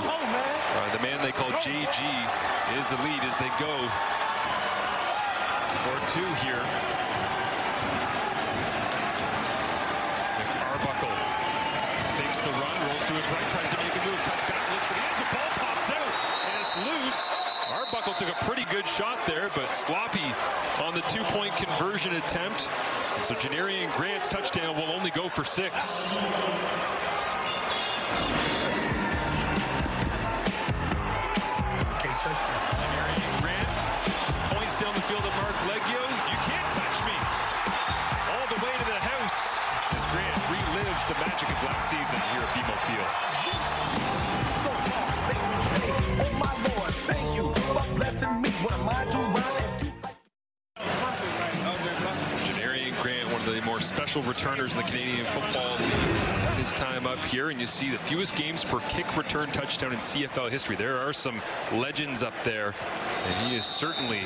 the man they call JG is elite as they go for 2 here. Arbuckle takes the run, rolls to his right, tries to make a move, cuts back, looks for the edge, the ball pops out, and it's loose. Arbuckle took a pretty good shot there, but sloppy on the 2-point conversion attempt. And so Janarian Grant's touchdown will only go for 6. Janarian Grant points down the field at Mark Leggio. You can't touch me. All the way to the house as Grant relives the magic of last season here at BMO Field. So far, makes me say, oh my Lord, thank you for blessing me. What am I doing? Janarian Grant, one of the more special returners in the Canadian Football League. His time up here, and you see the fewest games per kick return touchdown in CFL history. There are some legends up there, and he has certainly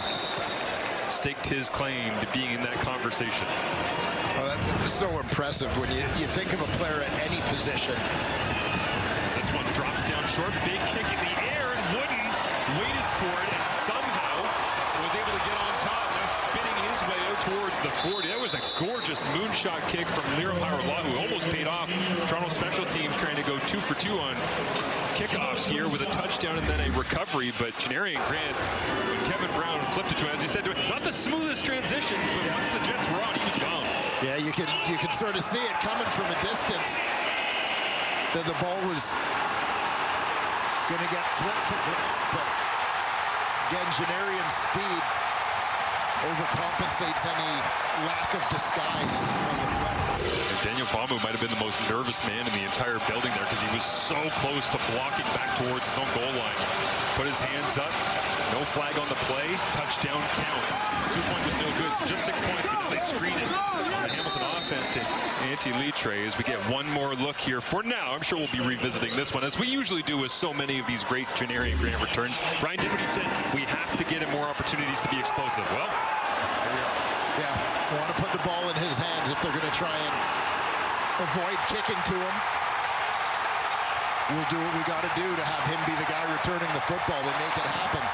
staked his claim to being in that conversation. Well, that's so impressive when you think of a player at any position. As this one drops down short, big kick in the air, and Wooden waited for it and somehow was able to get on top, now spinning his way out towards the 40. That was a gorgeous moonshot kick from Liram Hairola, who almost paid off. Toronto special teams trying to go 2 for 2 on kickoffs here with a touchdown and then a recovery, but Janarian Grant, when Kevin Brown flipped it to him, as he said to him, not the smoothest transition, but once the Jets were on, he was gone. Yeah, you could sort of see it coming from a distance, that the ball was going to get flipped to Grant, but again, Janarian's speed overcompensates any lack of disguise on the play. And Daniel Bamu might have been the most nervous man in the entire building there because he was so close to blocking back towards his own goal line. Put his hands up, no flag on the play, touchdown counts. 2-point was no good, so just 6 points, but then they screen it on the Hamilton offense to Antti Litre as we get one more look here. For now, I'm sure we'll be revisiting this one, as we usually do with so many of these great Janarian Grant returns. Brian did what he said, we have to get him more opportunities to be explosive. Well, here we are. Yeah, want to put the ball in his hands if they're going to try and avoid kicking to him. We'll do what we got to do to have him be the guy returning the football and make it happen.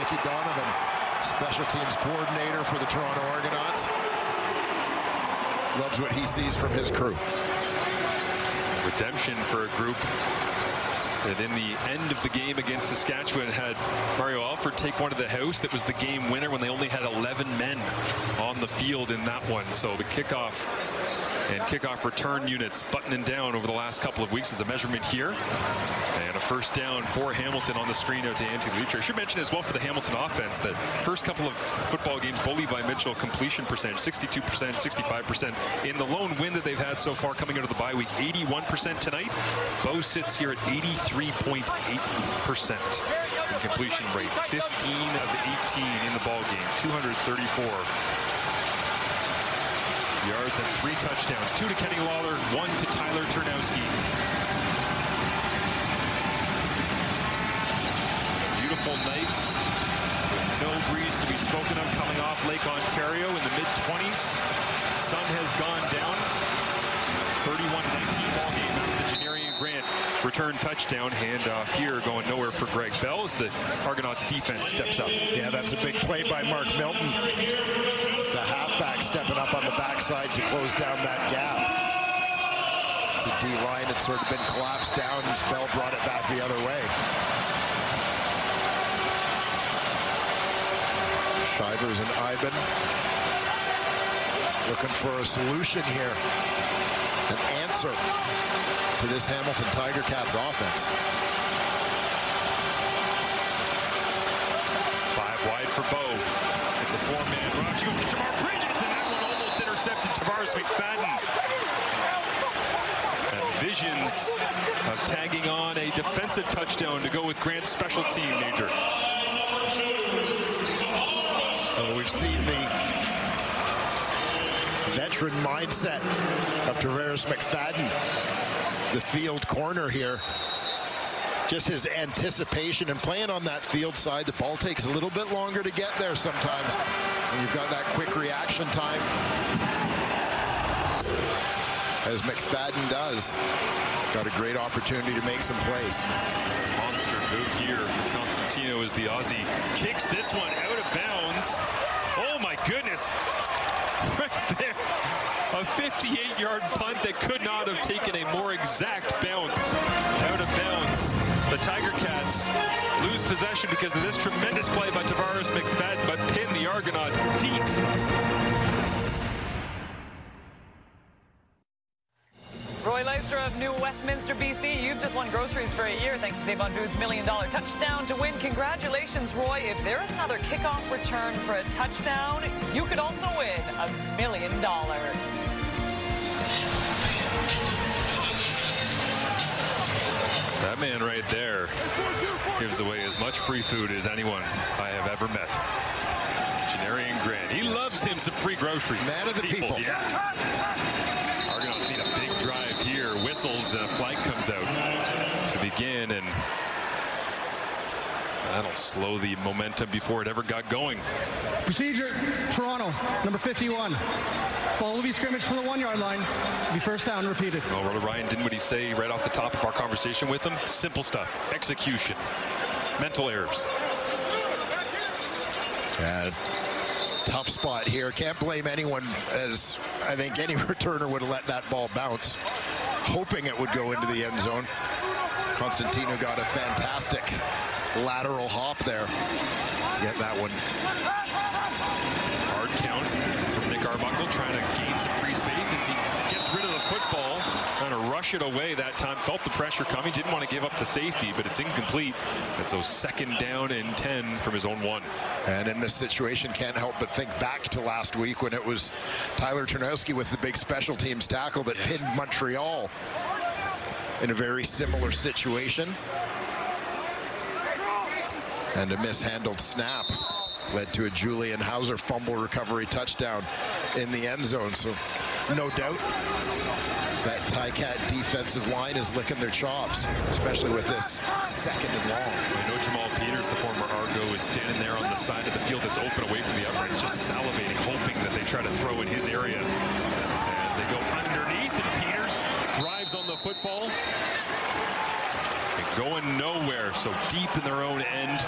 Mikey Donovan, special teams coordinator for the Toronto Argonauts. Loves what he sees from his crew. Redemption for a group that in the end of the game against Saskatchewan had Mario Alford take one to the house that was the game winner when they only had 11 men on the field in that one. So the kickoff and kickoff return units buttoning down over the last couple of weeks as a measurement here. And a first down for Hamilton on the screen out to Antti Lutre. I should mention as well for the Hamilton offense that first couple of football games, Bo Levi Mitchell completion percentage 62%, 65%. In the lone win that they've had so far coming out of the bye week, 81% tonight. Bo sits here at 83.8% in completion rate. 15 of 18 in the ball game, 234 yards and 3 touchdowns. 2 to Kenny Lawler, 1 to Tyler Turnowski. Beautiful night with no breeze to be spoken of coming off Lake Ontario in the mid-20s. Sun has gone down. 31-19 ball game after the Janarian Grant return touchdown. Handoff here going nowhere for Greg Bell as the Argonauts defense steps up. Yeah, that's a big play by Mark Milton. The halfback stepping up on the backside to close down that gap. The D-line had sort of been collapsed down as Bell brought it back the other way. Shivers and Iben looking for a solution here. An answer to this Hamilton Tiger Cats offense. 5 wide for Bo. It's a 4-man rush. He goes to Jamar Bridges, and that one almost intercepted Tavares McFadden. And visions of tagging on a defensive touchdown to go with Grant's special team major. Well, we've seen the veteran mindset of Tavares McFadden, the field corner here. Just his anticipation and playing on that field side. The ball takes a little bit longer to get there sometimes, and you've got that quick reaction time, as McFadden does. Got a great opportunity to make some plays. Monster move here from Constantino as the Aussie kicks this one out of bounds. Oh my goodness. Right there. A 58-yard punt that could not have taken a more exact bounce out of bounds. The Tiger Cats lose possession because of this tremendous play by Tavares McFadden, but pin the Argonauts deep. Roy Leister of New Westminster, BC. You've just won groceries for a year thanks to Save on Foods' $1 million touchdown to win. Congratulations, Roy. If there is another kickoff return for a touchdown, you could also win $1 million. That man right there gives away as much free food as anyone I have ever met. Janarian Grant. He loves him some free groceries. Man of the people. Yeah. Argonauts need a big drive here. Whistles and a flag comes out to begin, and that'll slow the momentum before it ever got going. Procedure, Toronto, number 51. Ball will be scrimmage from the 1-yard line. Be first down, repeated. Well, Brother Ryan, didn't what he say right off the top of our conversation with him? Simple stuff. Execution. Mental errors. Yeah, tough spot here. Can't blame anyone, as I think any returner would have let that ball bounce, hoping it would go into the end zone. Constantino got a fantastic lateral hop there. Get that one. Hard count from Nick Arbuckle, trying to gain some free space as he gets rid of the football, trying to rush it away that time. Felt the pressure coming, didn't want to give up the safety, but it's incomplete. And so 2nd down and 10 from his own 1. And in this situation, can't help but think back to last week when it was Tyler Turnowski with the big special teams tackle that pinned Montreal in a very similar situation. And a mishandled snap led to a Julian Hauser fumble recovery touchdown in the end zone. So no doubt that Ticat defensive line is licking their chops, especially with this 2nd and long. I know Jamal Peters, the former Argo, is standing there on the side of the field that's open away from the uprights, just salivating, hoping that they try to throw in his area as they go underneath, and Peters drives on the football. Going nowhere, so deep in their own end.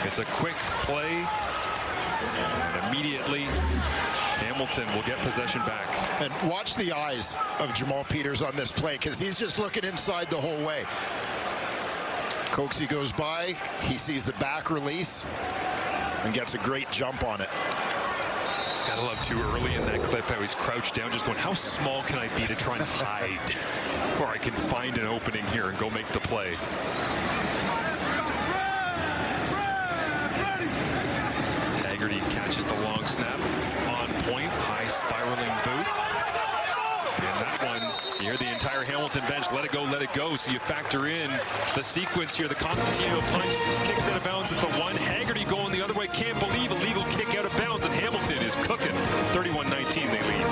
It's a quick play, and immediately Hamilton will get possession back. And watch the eyes of Jamal Peters on this play, because he's just looking inside the whole way. Coxie goes by, he sees the back release, and gets a great jump on it. Gotta love too early in that clip how he's crouched down, just going, how small can I be to try and hide before I can find an opening here and go make the play. Haggerty catches the long snap, on point, high spiraling boot. And that one, you hear the entire Hamilton bench, let it go. So you factor in the sequence here. The Constantino punch kicks out of bounds at the 1. Haggerty going the other way. Can't believe a legal kick out of bounds, and Hamilton is cooking. 31-19 they lead.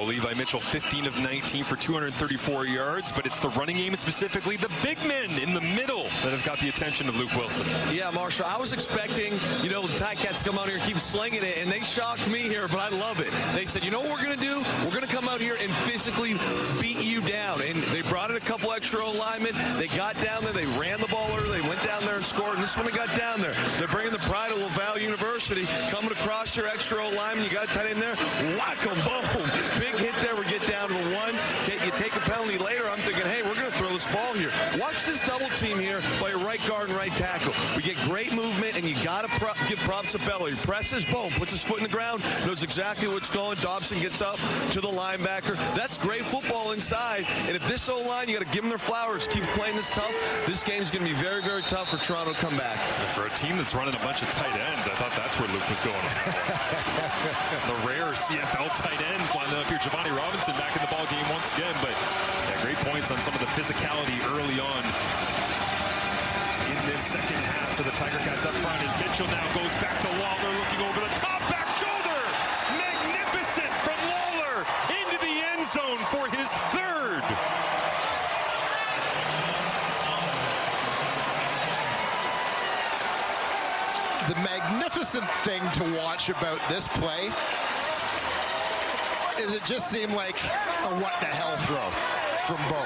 Levi Mitchell 15 of 19 for 234 yards, but it's the running game and specifically the big men in the middle that have got the attention of Luke Wilson. Yeah, Marshall, I was expecting, the Ticats to come out here and keep slinging it, and they shocked me here, but I love it. They said, you know what we're going to do? We're going to come out here and physically beat you down, and they brought in a couple extra linemen. They got down there. They ran the ball early. They went down there and scored, and this is when they got down there. They're bringing the pride of LaValle University, coming across your extra lineman. You got a tight end there. Whack 'em, boom. Big hit there. We get down to the 1. You take a penalty later. I'm thinking, hey, we're going to throw this ball here. Watch this double team here by your right guard and right tackle. We get great movement, and you got to give props to Bello. He presses, boom, puts his foot in the ground, knows exactly what's going. Dobson gets up to the linebacker. That's great football inside. And if this O-line, you got to give them their flowers. Keep playing this tough. This game's going to be very, very tough for Toronto to come back. For a team that's running a bunch of tight ends, I thought that's where Luke was going. The rare CFL tight ends lining up here. Giovanni Robinson back in the ball game once again, but yeah, great points on some of the physicality early on in this second half for the Tiger Cats up front as Mitchell now goes back to Lawler, looking over the top, back shoulder, magnificent from Lawler into the end zone for his 3rd. The magnificent thing to watch about this play is it just seemed like a what-the-hell throw from Bo.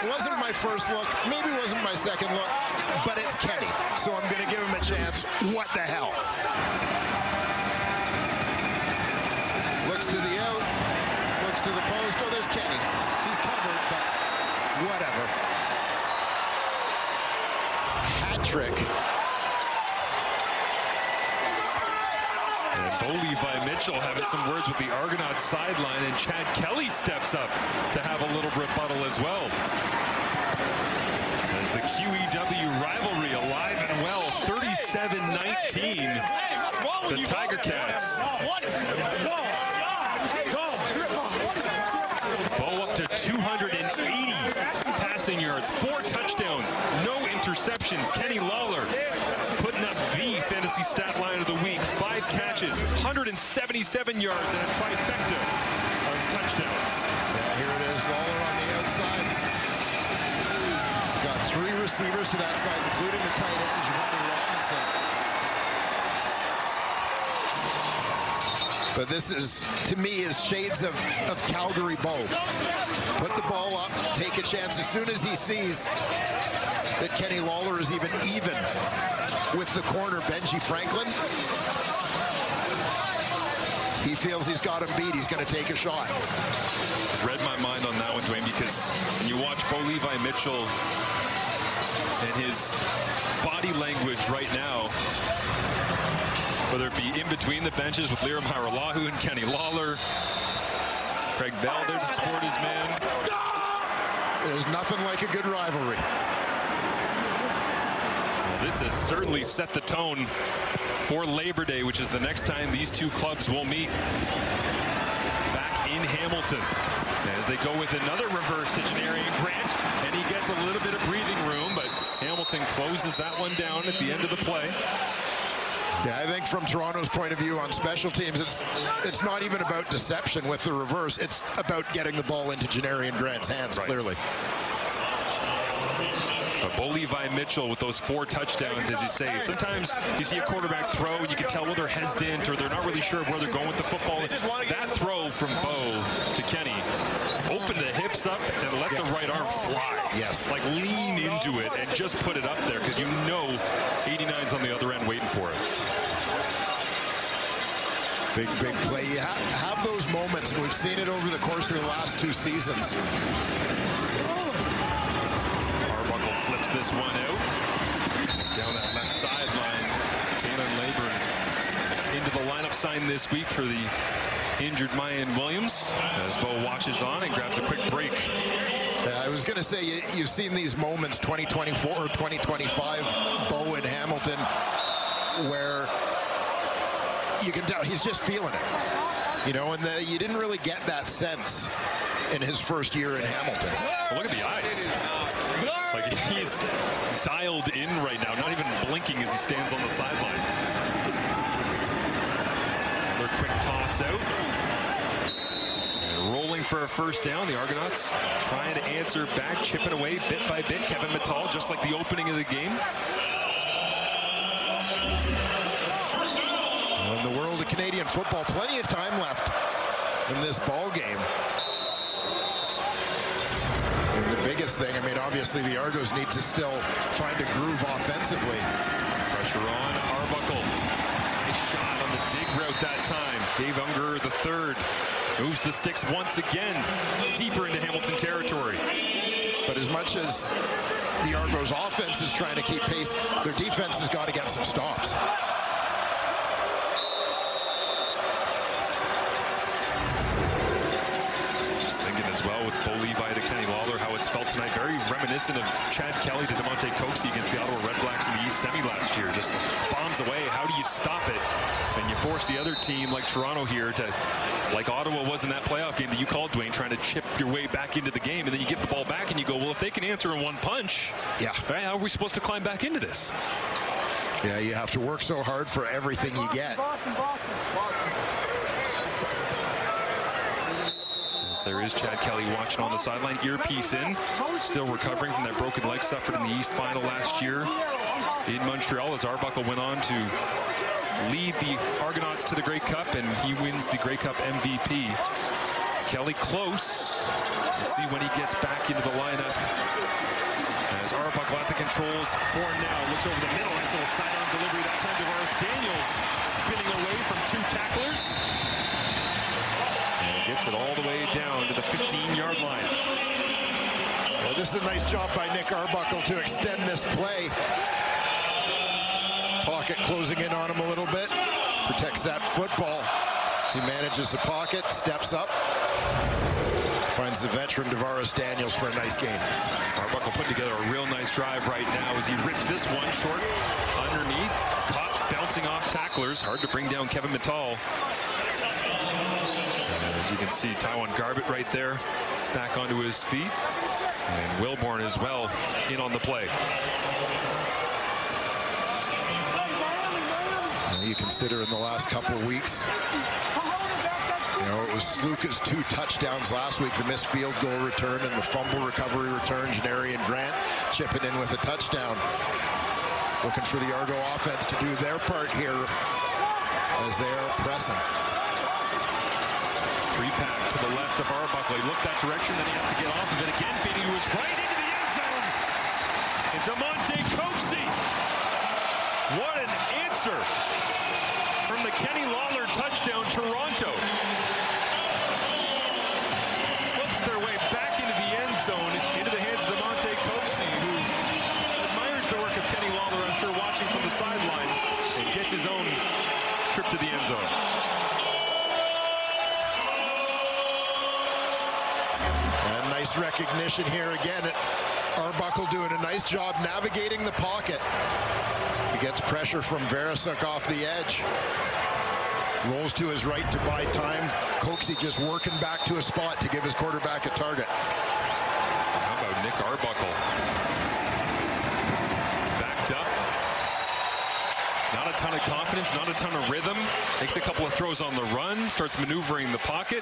It wasn't my first look, maybe it wasn't my second look, but it's Kenny, so I'm going to give him a chance. What the hell? Looks to the out, looks to the post. Oh, there's Kenny. He's covered, but whatever. Hat trick. Bo Levi Mitchell having some words with the Argonauts sideline, and Chad Kelly steps up to have a little rebuttal as well. As the QEW rivalry alive and well, 37-19, the Tiger Cats. Bo up to 280 passing yards, 4 touchdowns, no interceptions. Kenny Lawler putting up the fantasy stat line of the week. 5 catches, 177 yards, and a trifecta of touchdowns. Yeah, here it is, Lawler on the outside. Got 3 receivers to that side, including the tight end, Giovanni Robinson. But this is, to me, is shades of Calgary Bo. Put the ball up, take a chance. As soon as he sees that Kenny Lawler is even with the corner, Benji Franklin, he feels he's got him beat. He's going to take a shot. Read my mind on that one, Dwayne, because when you watch Bo Levi Mitchell and his body language right now, whether it be in between the benches with Liram Haralahu and Kenny Lawler, Craig Bell there to support his man. There's nothing like a good rivalry. Well, this has certainly set the tone for Labor Day, which is the next time these two clubs will meet back in Hamilton. As they go with another reverse to Janarian Grant, and he gets a little bit of breathing room, but Hamilton closes that one down at the end of the play. Yeah, I think from Toronto's point of view on special teams, it's not even about deception with the reverse. It's about getting the ball into Janarian Grant's hands, clearly. But Bo Levi Mitchell with those 4 touchdowns, as you say. Sometimes you see a quarterback throw and you can tell whether they're hesitant or they're not really sure of where they're going with the football. That throw from Bo to Kenny opened open the hips up and let the right arm fly. Yes. Like lean into it and just put it up there because you know 89's on the other end waiting for it. Big play. You have those moments, and we've seen it over the course of the last 2 seasons. Arbuckle flips this one out. Down that left sideline. Taylor Leyburn into the lineup sign this week for the injured Mayan Williams as Bo watches on and grabs a quick break. I was going to say, you've seen these moments, 2024 or 2025, Bo and Hamilton, where you can tell he's just feeling it. You know, and you didn't really get that sense in his first year in Hamilton. Well, look at the eyes. Like he's dialed in right now, not even blinking as he stands on the sideline. Another quick toss out. And rolling for a first down. The Argonauts trying to answer back, chipping away bit by bit. Kevin Mittal, just like the opening of the game. In the world of Canadian football, plenty of time left in this ball game. And the biggest thing, I mean, obviously the Argos need to still find a groove offensively. Pressure on Arbuckle. Nice shot on the dig route that time. Dave Unger the third moves the sticks once again deeper into Hamilton territory. But as much as the Argos offense is trying to keep pace, their defense has got to get some stops. Well, with Bo Levi to Kenny Lawler, how it's felt tonight. Very reminiscent of Chad Kelly to Demonte Coxie against the Ottawa Redblacks in the East Semi last year. Just bombs away. How do you stop it? And you force the other team like Toronto here to, like Ottawa was in that playoff game that you called, Dwayne, trying to chip your way back into the game. And then you get the ball back and you go, well, if they can answer in one punch, yeah, right, how are we supposed to climb back into this? Yeah, you have to work so hard for everything you get. There is Chad Kelly watching on the sideline, earpiece in, still recovering from that broken leg suffered in the East Final last year in Montreal, as Arbuckle went on to lead the Argonauts to the Grey Cup, and he wins the Grey Cup MVP. Kelly close. We'll see when he gets back into the lineup. As Arbuckle at the controls for now, looks over the middle, nice little sidearm delivery that time. Tavares Daniels spinning away from 2 tacklers. Gets it all the way down to the 15-yard line. Well, this is a nice job by Nick Arbuckle to extend this play. Pocket closing in on him a little bit. Protects that football as he manages the pocket, steps up. Finds the veteran Tavares Daniels for a nice game. Arbuckle putting together a real nice drive right now as he rips this one short underneath. Caught bouncing off tacklers. Hard to bring down Kevin Mittal. As you can see, Tywon Garbett right there, back onto his feet. And Wilborn as well in on the play. You consider in the last couple of weeks, you know, it was Sluka's 2 touchdowns last week, the missed field goal return and the fumble recovery return. Janari and Grant chipping in with a touchdown. Looking for the Argo offense to do their part here as they are pressing. 3-pack to the left of Arbuckle. He looked that direction, then he has to get off of it again. Feeding to his right into the end zone. And Demonte Coxie. What an answer from the Kenny Lawler touchdown, Toronto. Slips their way back into the end zone, into the hands of Demonte Coxie, who admires the work of Kenny Lawler, I'm sure, watching from the sideline, and gets his own trip to the end zone. Nice recognition here again. Arbuckle doing a nice job navigating the pocket. He gets pressure from Verasuk off the edge. Rolls to his right to buy time. Coxie just working back to a spot to give his quarterback a target. How about Nick Arbuckle? Backed up. Not a ton of confidence, not a ton of rhythm. Makes a couple of throws on the run, starts maneuvering the pocket,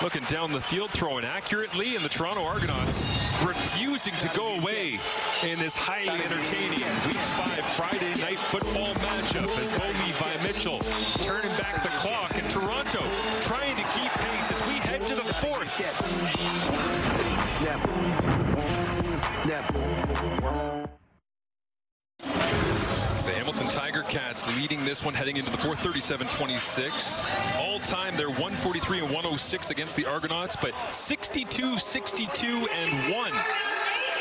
looking down the field, throwing accurately, and the Toronto Argonauts refusing to go away in this highly entertaining Week 5 Friday night football matchup as Bo Levi Mitchell turning back the clock, and Toronto trying to keep pace as we head to the 4th. The Hamilton Tiger Cats leading this one heading into the fourth, 37-26. All time, they're 143 and 106 against the Argonauts, but 62-62 and 1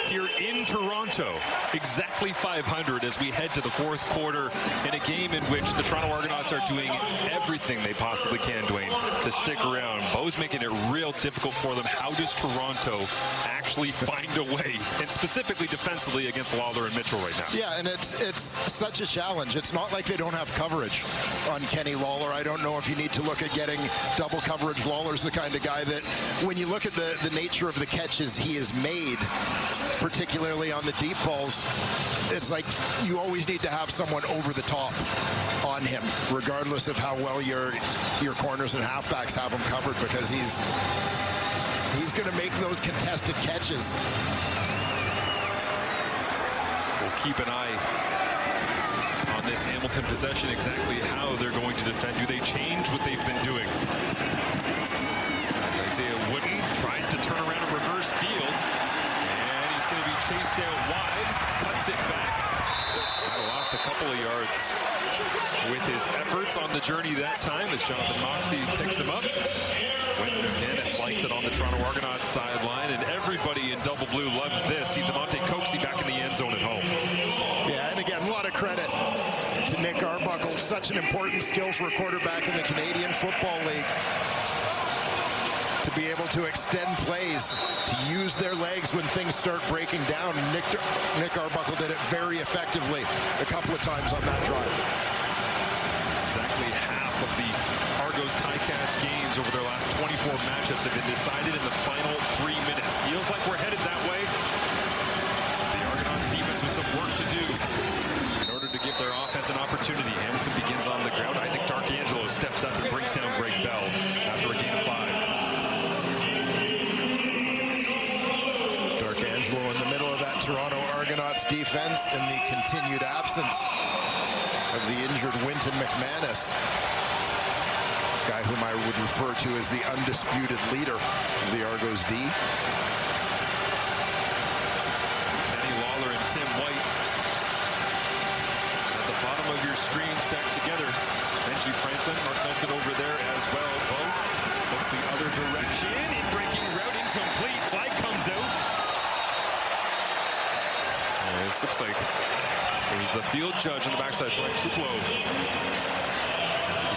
here in Toronto. Exactly 500 as we head to the fourth quarter in a game in which the Toronto Argonauts are doing everything they possibly can, Dwayne, to stick around. Bo's making it real difficult for them. How does Toronto actually find a way, and specifically defensively against Lawler and Mitchell right now? Yeah, and it's such a challenge. It's not like they don't have coverage on Kenny Lawler. I don't know if you need to look at getting double coverage. Lawler's the kind of guy that when you look at the nature of the catches he has made, particularly on the deep balls, it's like you always need to have someone over the top on him, regardless of how well your corners and halfbacks have him covered, because he's going to make those contested catches. We'll keep an eye on this Hamilton possession, exactly how they're going to defend. Do they change what they've been doing? Isaiah Wooden tries to turn around a reverse field. Going to be chased out wide, cuts it back. Lost a couple of yards with his efforts on the journey that time as Jonathan Moxey picks him up. Quentin Dennis likes it on the Toronto Argonauts sideline, and everybody in double blue loves this. See DeMonte Coxey back in the end zone at home. Yeah, and again, a lot of credit to Nick Arbuckle. Such an important skill for a quarterback in the Canadian Football League, to be able to extend plays, to use their legs when things start breaking down. Nick Arbuckle did it very effectively a couple of times on that drive. Exactly half of the Argos Ticats games over their last 24 matchups have been decided in the final 3 minutes. Feels like we're headed that way. The Argonauts defense with some work to do in order to give their offense an opportunity. Hamilton begins on the ground. Isaac D'Arcangelo steps up and brings down Greg Bell after a gain of 5. In the middle of that Toronto Argonauts defense, in the continued absence of the injured Winton McManus, guy whom I would refer to as the undisputed leader of the Argos D. Kenny Lawler and Tim White at the bottom of your screen stacked together. Benji Franklin, Mark Melton over there as well. Bo looks the other direction. In breaking route, incomplete. Flag comes out. This looks like it was the field judge on the backside, Brian Kuplo. He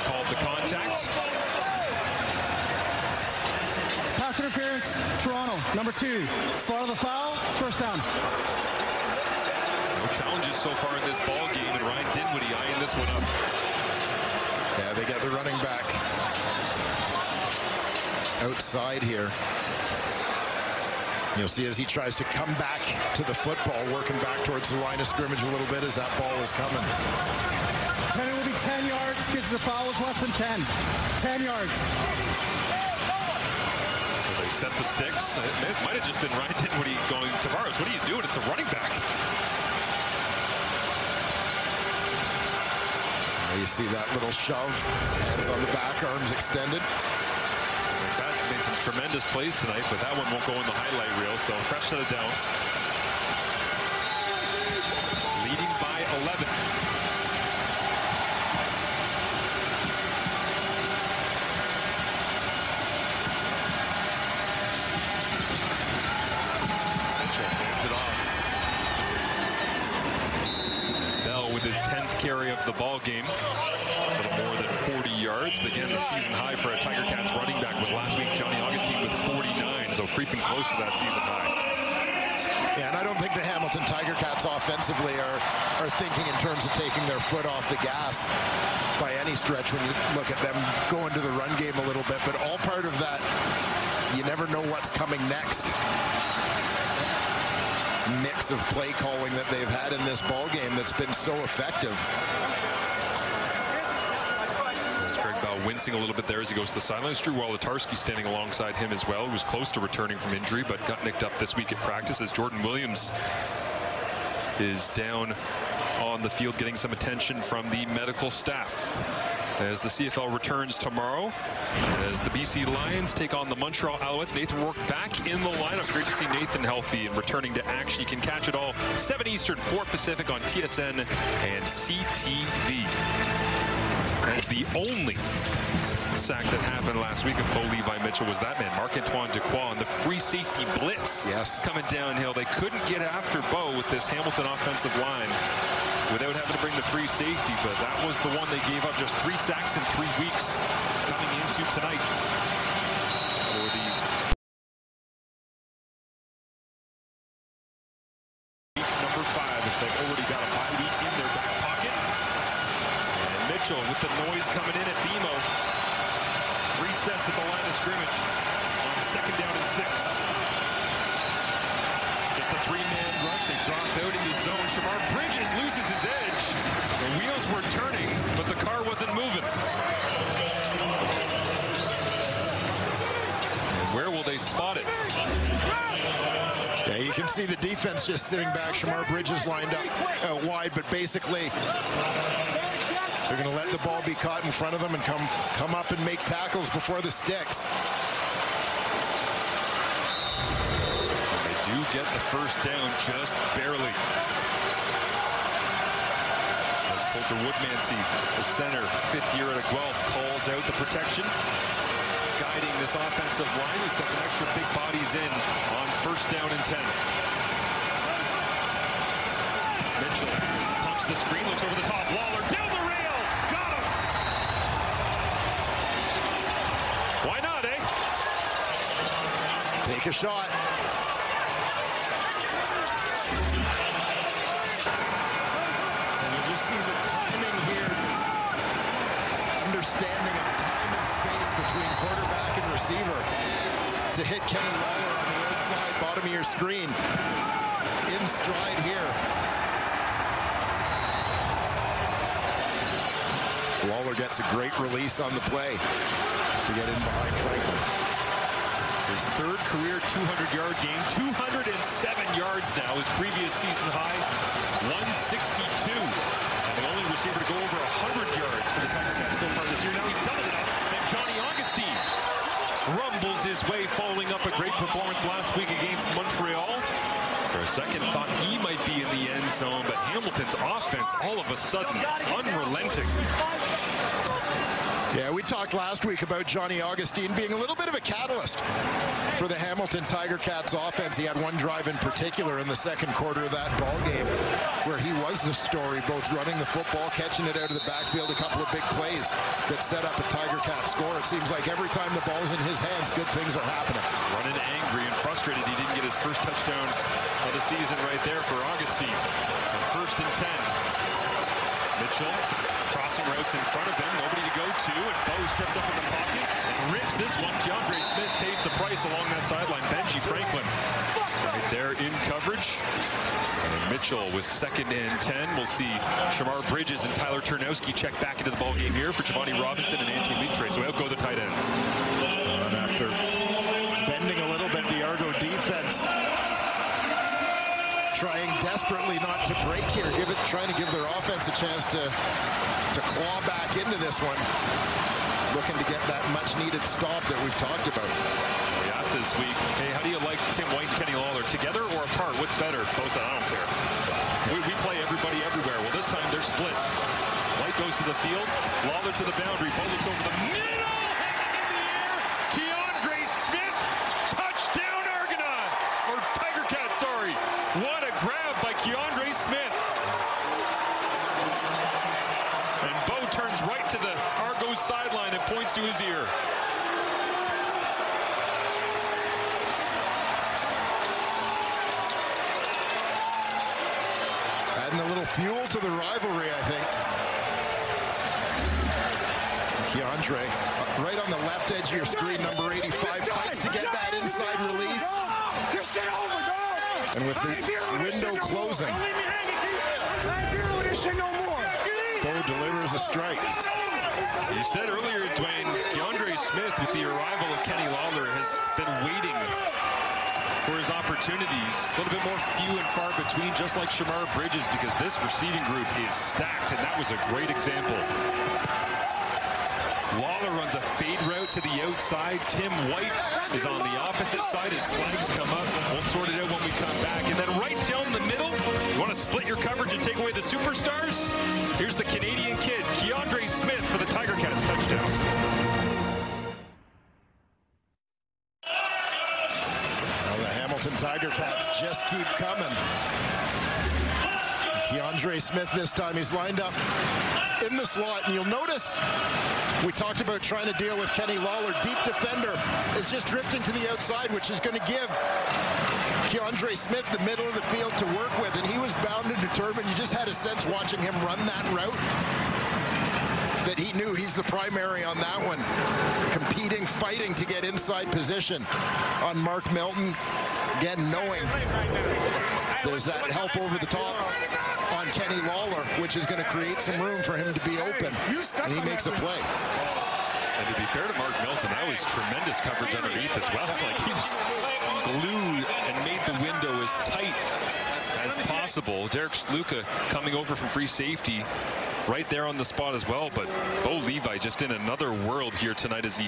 called the contact. Pass interference, Toronto, number 2. Spot of the foul, first down. No challenges so far in this ball game, and Ryan Dinwiddie eyeing this one up. Yeah, they got the running back outside here. You'll see as he tries to come back to the football, working back towards the line of scrimmage a little bit as that ball is coming. Penalty will be 10 yards because the foul was less than 10. 10 yards. So they set the sticks. It might have just been Ryan Dinwiddie going, Tavares, what are you doing? It's a running back. You see that little shove, hands on the back, arms extended. That's made some tremendous plays tonight, but that one won't go in the highlight reel, so fresh set of downs. Leading by 11. Hands it off. Bell with his 10th carry of the ball game. A little more than 40 yards, but again, the season high for a Tiger Cats running back was last week Johnny Augustine with 49, so creeping close to that season high. Yeah, and I don't think the Hamilton Tiger Cats offensively are thinking in terms of taking their foot off the gas by any stretch when you look at them going to the run game a little bit, but all part of that, you never know what's coming next. Mix of play calling that they've had in this ball game that's been so effective. Greg Bell wincing a little bit there as he goes to the sidelines. Drew Wolotarski standing alongside him as well, who was close to returning from injury but got nicked up this week at practice as Jordan Williams is down on the field, getting some attention from the medical staff. As the CFL returns tomorrow, as the BC Lions take on the Montreal Alouettes. Nathan Rourke back in the lineup. Great to see Nathan healthy and returning to action. You can catch it all 7 Eastern, 4 Pacific on TSN and CTV. As the only sack that happened last week of Bo Levi Mitchell was that man, Marc-Antoine Dequoy, on the free safety blitz. Yes. Coming downhill. They couldn't get after Bo with this Hamilton offensive line without having to bring the free safety, but that was the one they gave up. Just 3 sacks in 3 weeks coming into tonight for the week number 5, as they've already got a bye week in their back pocket. And Mitchell with the noise coming in at BMO. Resets at the line of scrimmage on 2nd down and 6. Just a 3-man rush. They dropped out into zone. Shamar Bridges loses his edge. The wheels were turning, but the car wasn't moving. And where will they spot it? Yeah, you can see the defense just sitting back. Shamar Bridges lined up out wide, but basically they're going to let the ball be caught in front of them and come up and make tackles before the sticks. They do get the first down just barely. As Coulter Woodmansey, the center, 5th year at Guelph, calls out the protection, guiding this offensive line. He's got some extra big bodies in on 1st down and 10. Mitchell pumps the screen, looks over the top. Lawler down the rail. Got him. Why not, eh? Take a shot. And you just see the timing here. Understanding of time and space between quarterback and receiver. To hit Kenny Lawler on the outside, bottom of your screen. In stride here. Lawler gets a great release on the play to get in behind Franklin. His 3rd career 200-yard game, 207 yards now. His previous season high, 162. And the only receiver to go over 100 yards for the Tiger Cats so far this year. Now he's doubled it up, and Johnny Augustine rumbles his way, following up a great performance last week against Montreal. For a second, thought he might be in the end zone, but Hamilton's offense all of a sudden unrelenting. Yeah, we talked last week about Johnny Augustine being a little bit of a catalyst for the Hamilton Tiger Cats offense. He had one drive in particular in the 2nd quarter of that ball game where he was the story, both running the football, catching it out of the backfield, a couple of big plays that set up a Tiger Cat score. It seems like every time the ball's in his hands, good things are happening. Running angry and frustrated. He didn't get his first touchdown of the season right there for Augustine. 1st and 10. Mitchell crossing routes in front of him, nobody to go to, and Bo steps up in the pocket and rips this one. Keandre Smith pays the price along that sideline. Benji Franklin right there in coverage. And Mitchell with 2nd and 10. We'll see Shamar Bridges and Tyler Turnowski check back into the ball game here for Giovanni Robinson and Ante Litre. So out go the tight ends. And after bending a little bit, the Argo defense trying desperately not to break here, trying to give their offense a chance to claw back into this one, looking to get that much-needed stop that we've talked about. We asked this week, hey, how do you like Tim White and Kenny Lawler, together or apart? What's better? Both said, I don't care. We play everybody everywhere. Well, this time they're split. White goes to the field, Lawler to the boundary, Bo looks over the middle, hanging in the air, Keandre Smith, touchdown Argonauts, or Tiger Cats, sorry. What a grab by Keandre Smith. And Bo turns right to the Argos sideline and points to his ear. Adding a little fuel to the rivalry, I think. Keandre, right on the left edge of your screen, number 85, fights to get that inside release. And with the window closing, Bo delivers a strike. You said earlier, Dwayne, Keandre Smith, with the arrival of Kenny Lawler, has been waiting for his opportunities. A little bit more few and far between, just like Shamar Bridges, because this receiving group is stacked, and that was a great example. Lawler runs a fade route to the outside. Tim White is on the opposite side. His flags come up. We'll sort it out when we come back. And then right down the middle, you want to split your coverage and take away the superstars? Here's the Canadian kid, Keandre Smith, for the Tiger Cats touchdown. Tiger Cats just keep coming. Keandre Smith this time, he's lined up in the slot, and you'll notice we talked about trying to deal with Kenny Lawler. Deep defender is just drifting to the outside, which is going to give Keandre Smith the middle of the field to work with, and he was bound and determined. You just had a sense watching him run that route that he knew he's the primary on that one, competing, fighting to get inside position on Mark Milton. Again, knowing there's that help over the top on Kenny Lawler, which is going to create some room for him to be open, and he makes a play. And to be fair to Mark Milton, that was tremendous coverage underneath as well. Like, he was glued and made the window as tight as possible. Derek Sluka coming over from free safety right there on the spot as well, but Bo Levi just in another world here tonight as he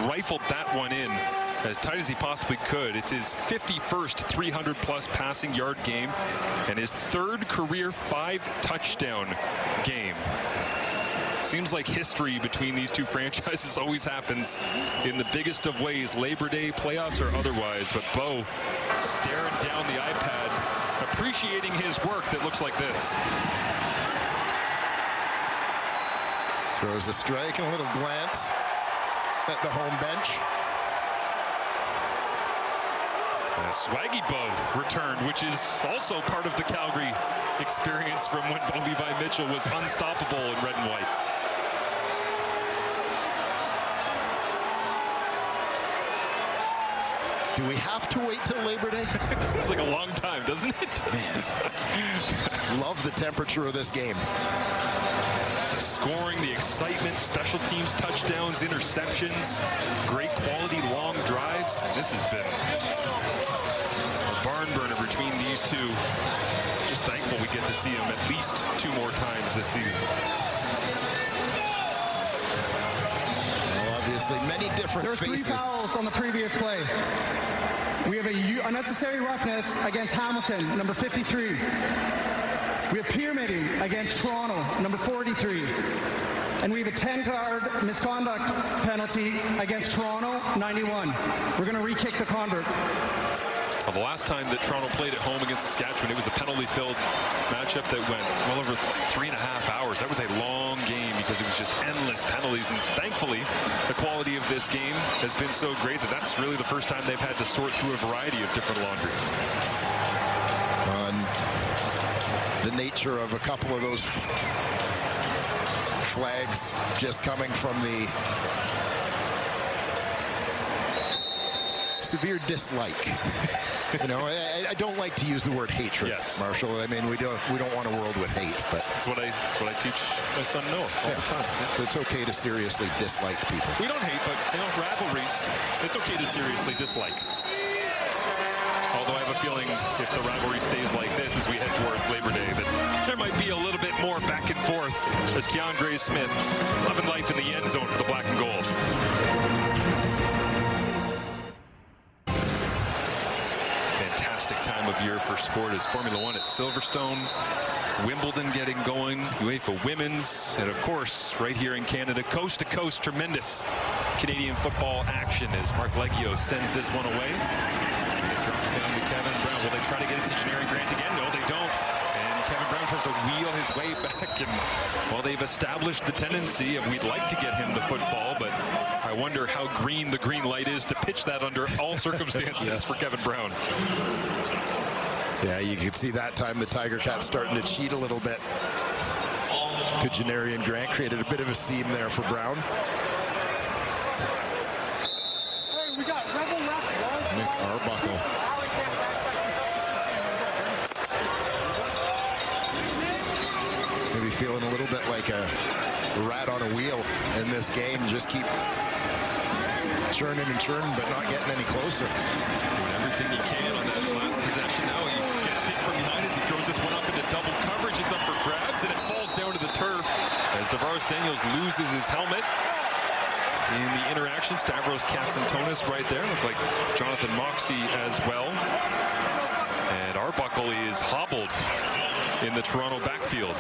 rifled that one in as tight as he possibly could. It's his 51st 300-plus passing yard game and his third career 5-touchdown game. Seems like history between these two franchises always happens in the biggest of ways, Labor Day, playoffs, or otherwise. But Bo staring down the iPad, appreciating his work that looks like this. Throws a strike and a little glance at the home bench. Swaggy Bo returned, which is also part of the Calgary experience from when Bo Levi Mitchell was unstoppable in red and white. Do we have to wait till Labor Day? It seems like a long time, doesn't it? Man, love the temperature of this game. Scoring, the excitement, special teams, touchdowns, interceptions, great quality long drives. This has been a barn burner between these two. Just thankful we get to see them at least 2 more times this season. Well, obviously, many different faces. There's 3 fouls on the previous play. We have a unnecessary roughness against Hamilton, number 53. We have pyramiding against Toronto, number 43. And we have a 10-card misconduct penalty against Toronto, 91. We're going to re-kick the convert. Well, the last time that Toronto played at home against Saskatchewan, it was a penalty-filled matchup that went well over 3.5 hours. That was a long game because it was just endless penalties. And thankfully, the quality of this game has been so great that that's really the first time they've had to sort through a variety of different laundry. The nature of a couple of those flags just coming from the severe dislike. You know, I don't like to use the word hatred, yes. Marshall. I mean, we don't want a world with hate, but that's what I teach my son Noah all the time. Yeah. It's okay to seriously dislike people. We don't hate, but rivalries, it's okay to seriously dislike. Although I have a feeling if the rivalry stays like this as we head towards Labor Day, that there might be a little bit more back and forth as Keandre Smith loving life in the end zone for the black and gold. Fantastic time of year for sport as Formula One at Silverstone, Wimbledon getting going, UEFA Women's, and of course, right here in Canada, coast to coast, tremendous Canadian football action as Mark Leggio sends this one away. It drops down to Kevin Brown. Will they try to get it to Janarian Grant again? No, they don't. And Kevin Brown tries to wheel his way back. And, well, they've established the tendency of we'd like to get him the football, but I wonder how green the green light is to pitch that under all circumstances yes. for Kevin Brown. Yeah, you could see that time the Tiger Cats starting to cheat a little bit to Janarian Grant. Created a bit of a seam there for Brown. Hey, we got rebel left, guys. Nick Arbuckle. Maybe feeling a little bit like a rat on a wheel in this game. Just keep churning and churning, but not getting any closer. Doing everything he can on that last possession. Now he gets hit from behind as he throws this one up into double coverage. It's up for grabs, and it falls down to the turf as Tavares Daniels loses his helmet. In the interaction, Stavros Katsantonis right there. Looked like Jonathan Moxey as well. And Arbuckle is hobbled in the Toronto backfield.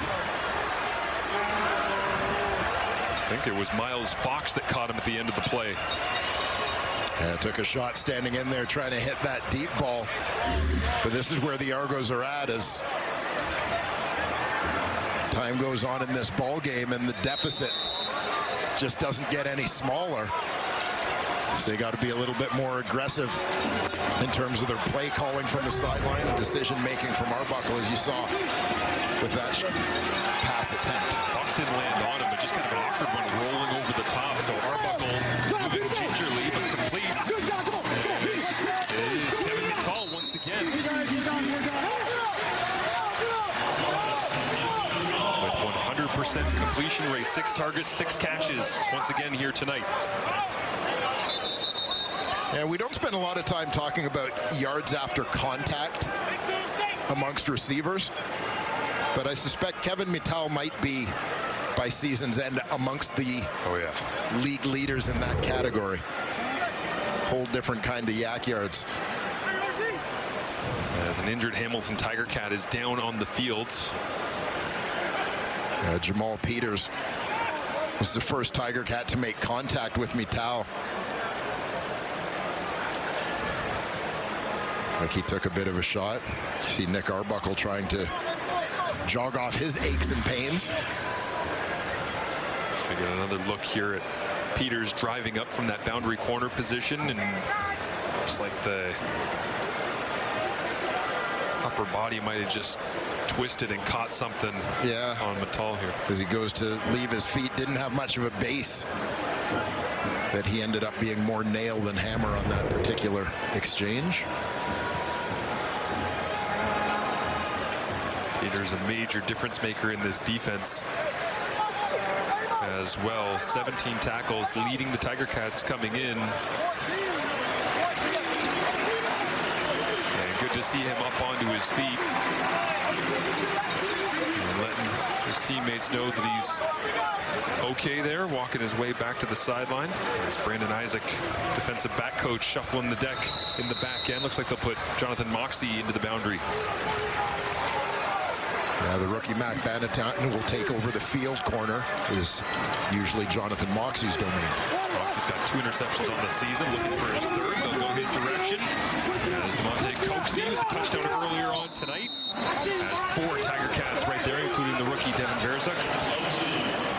I think it was Miles Fox that caught him at the end of the play. Yeah, took a shot standing in there trying to hit that deep ball. But this is where the Argos are at as time goes on in this ball game, and the deficit just doesn't get any smaller. So they got to be a little bit more aggressive in terms of their play calling from the sideline, decision making from Arbuckle, as you saw with that pass attempt. Fox didn't land on him, but just kind of an awkward one rolling over the top. So Arbuckle moving gingerly, but completes. And this is Kevin Mittal once again. With 100% completion rate, 6 targets, 6 catches once again here tonight. Yeah, we don't spend a lot of time talking about yards after contact amongst receivers, but I suspect Kevin Mittal might be, by season's end, amongst the league leaders in that category. Whole different kind of yak yards. As an injured Hamilton Tiger Cat is down on the field. Jamal Peters was the first Tiger Cat to make contact with Mittal. Like he took a bit of a shot. You see Nick Arbuckle trying to jog off his aches and pains. We get another look here at Peters driving up from that boundary corner position, and looks like the upper body might have just twisted and caught something on Mittal here. As he goes to leave his feet, didn't have much of a base. That he ended up being more nail than hammer on that particular exchange. Peters, a major difference maker in this defense as well. 17 tackles, leading the Tiger Cats coming in. And good to see him up onto his feet. And letting his teammates know that he's okay there, walking his way back to the sideline. There's Brandon Isaac, defensive back coach, shuffling the deck in the back end. Looks like they'll put Jonathan Moxey into the boundary. The rookie Mac Bannatyne will take over the field corner. It is usually Jonathan Moxey's domain. Moxey's got 2 interceptions on the season, looking for his 3rd. They'll go his direction. As Demonte Coxey with a touchdown earlier on tonight. Has 4 Tiger Cats right there, including the rookie Devin Verzuk.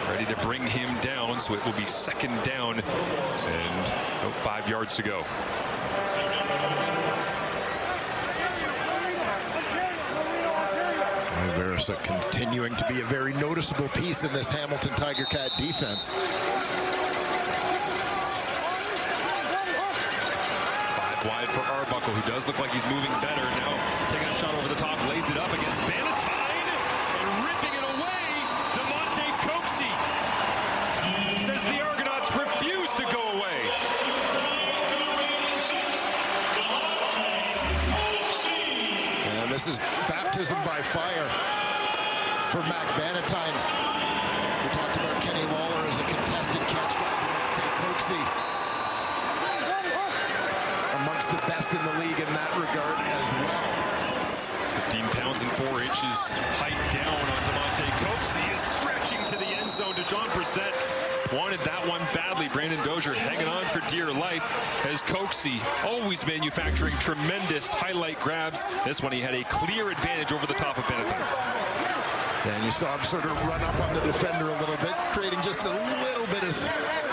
Ready to bring him down, so it will be 2nd down and about 5 yards to go. Verzuk continuing to be a very noticeable piece in this Hamilton Tiger Cat defense. 5 wide for Arbuckle, who does look like he's moving better. Now taking a shot over the top, lays it up against Bannatyne, and ripping it away, Demonte Coxey. Says the Argonauts refuse to go away. And this is baptism by fire for Mac Bannatyne. We talked about Kenny Lawler as a contested catch by Coxey. Amongst the best in the league in that regard as well. 15 pounds and 4 inches height down on Demonte Coxey is stretching to the end zone. Deshaun Brissett wanted that one badly. Brandon Dozier hanging on for dear life as Coxey always manufacturing tremendous highlight grabs. This one he had a clear advantage over the top of Bannatyne. And you saw him sort of run up on the defender a little bit, creating just a little bit of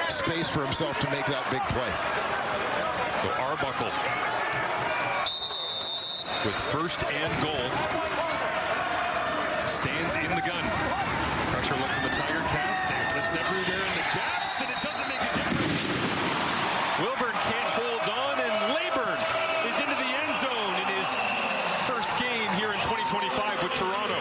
space for himself to make that big play. So Arbuckle with 1st and goal stands in the gun. Pressure look from the Tiger Cats. They blitz everywhere in the gaps, and it doesn't make a difference. Wilburn can't hold on, and Leyburn is into the end zone in his 1st game here in 2025 with Toronto.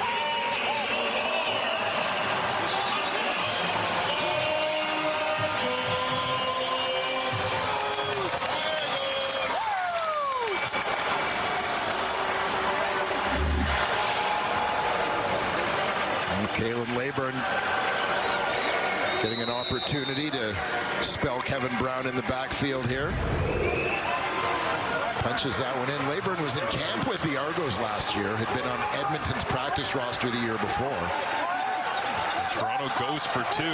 And Kalen Leyburn getting an opportunity to spell Kevin Brown in the backfield here. Punches that one in. Leyburn was in camp with the Argos last year, had been on Edmonton's practice roster the year before. Toronto goes for 2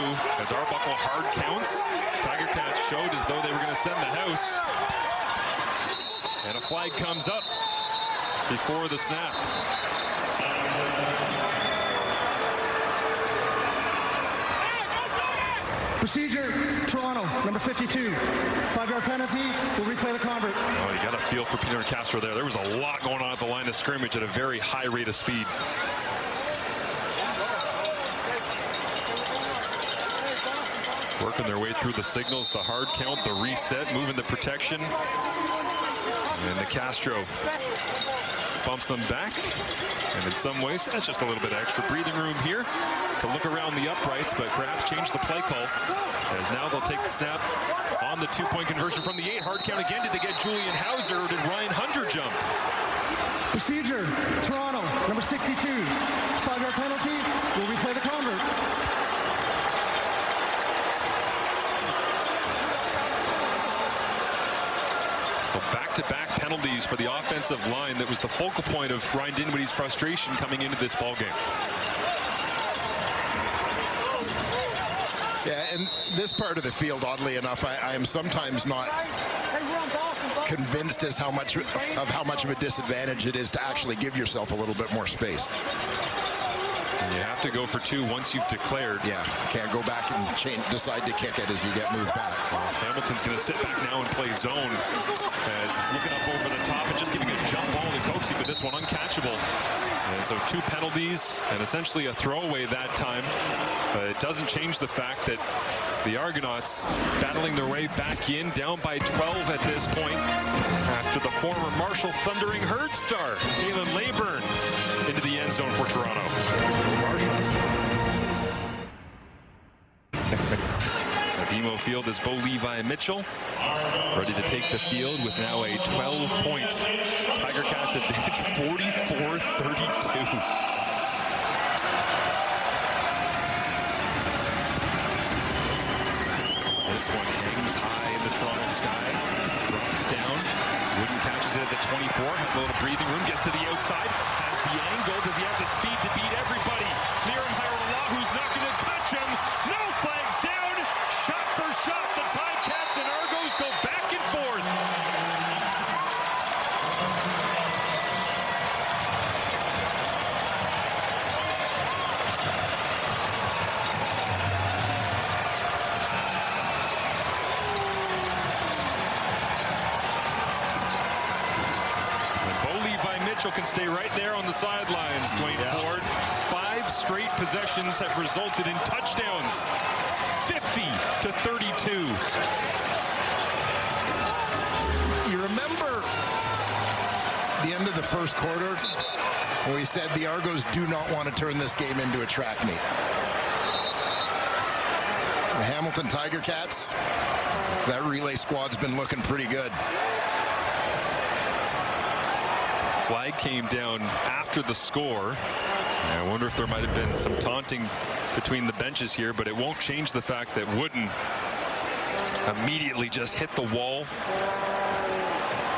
as Arbuckle hard counts. Tiger Cats showed as though they were going to send the house. And a flag comes up before the snap. Procedure, Toronto, number 52. 5-yard penalty, we'll replay the convert. Oh, you got a feel for Peter Castro there. There was a lot going on at the line of scrimmage at a very high rate of speed. Working their way through the signals, the hard count, the reset, moving the protection. And the Castro bumps them back. And in some ways, that's just a little bit of extra breathing room here to look around the uprights, but perhaps change the play call. As now they'll take the snap on the 2-point conversion from the 8. Hard count again. Did they get Julian Hauser or did Ryan Hunter jump? Procedure, Toronto, number 62. 5-yard penalty, we'll replay the convert. So back-to-back penalties for the offensive line. That was the focal point of Ryan Dinwiddie's frustration coming into this ballgame. Yeah, and this part of the field, oddly enough, I am sometimes not convinced as how much of a disadvantage it is to actually give yourself a little bit more space. And you have to go for 2 once you've declared. Yeah, can't go back and decide to kick it as you get moved back. Well, Hamilton's going to sit back now and play zone as looking up over the top and just giving a jump ball to Coxie, but this one uncatchable. And so 2 penalties and essentially a throwaway that time. But it doesn't change the fact that the Argonauts battling their way back in, down by 12 at this point. After the former Marshall Thundering Herd star, Kalen Leyburn, into the end zone for Toronto. At BMO Field is Bo Levi Mitchell, ready to take the field with now a 12-point Tiger Cats advantage, 44-32. This one hangs high in the Toronto sky, drops down. Wooden catches it at the 24, has a little breathing room, gets to the outside, has the angle. Does he have the speed to beat everybody? Liram Hairo'Oahu's not going to touch him. No flags down. Shot for shot. The Ticats and Argos go back and forth. Mitchell can stay right there on the sidelines. Dwayne Ford, 5 straight possessions have resulted in touchdowns. 50-32. You remember the end of the first quarter when we said the Argos do not want to turn this game into a track meet. The Hamilton Tiger Cats, that relay squad's been looking pretty good. Flag came down after the score. I wonder if there might have been some taunting between the benches here, but it won't change the fact that Wooden immediately just hit the wall,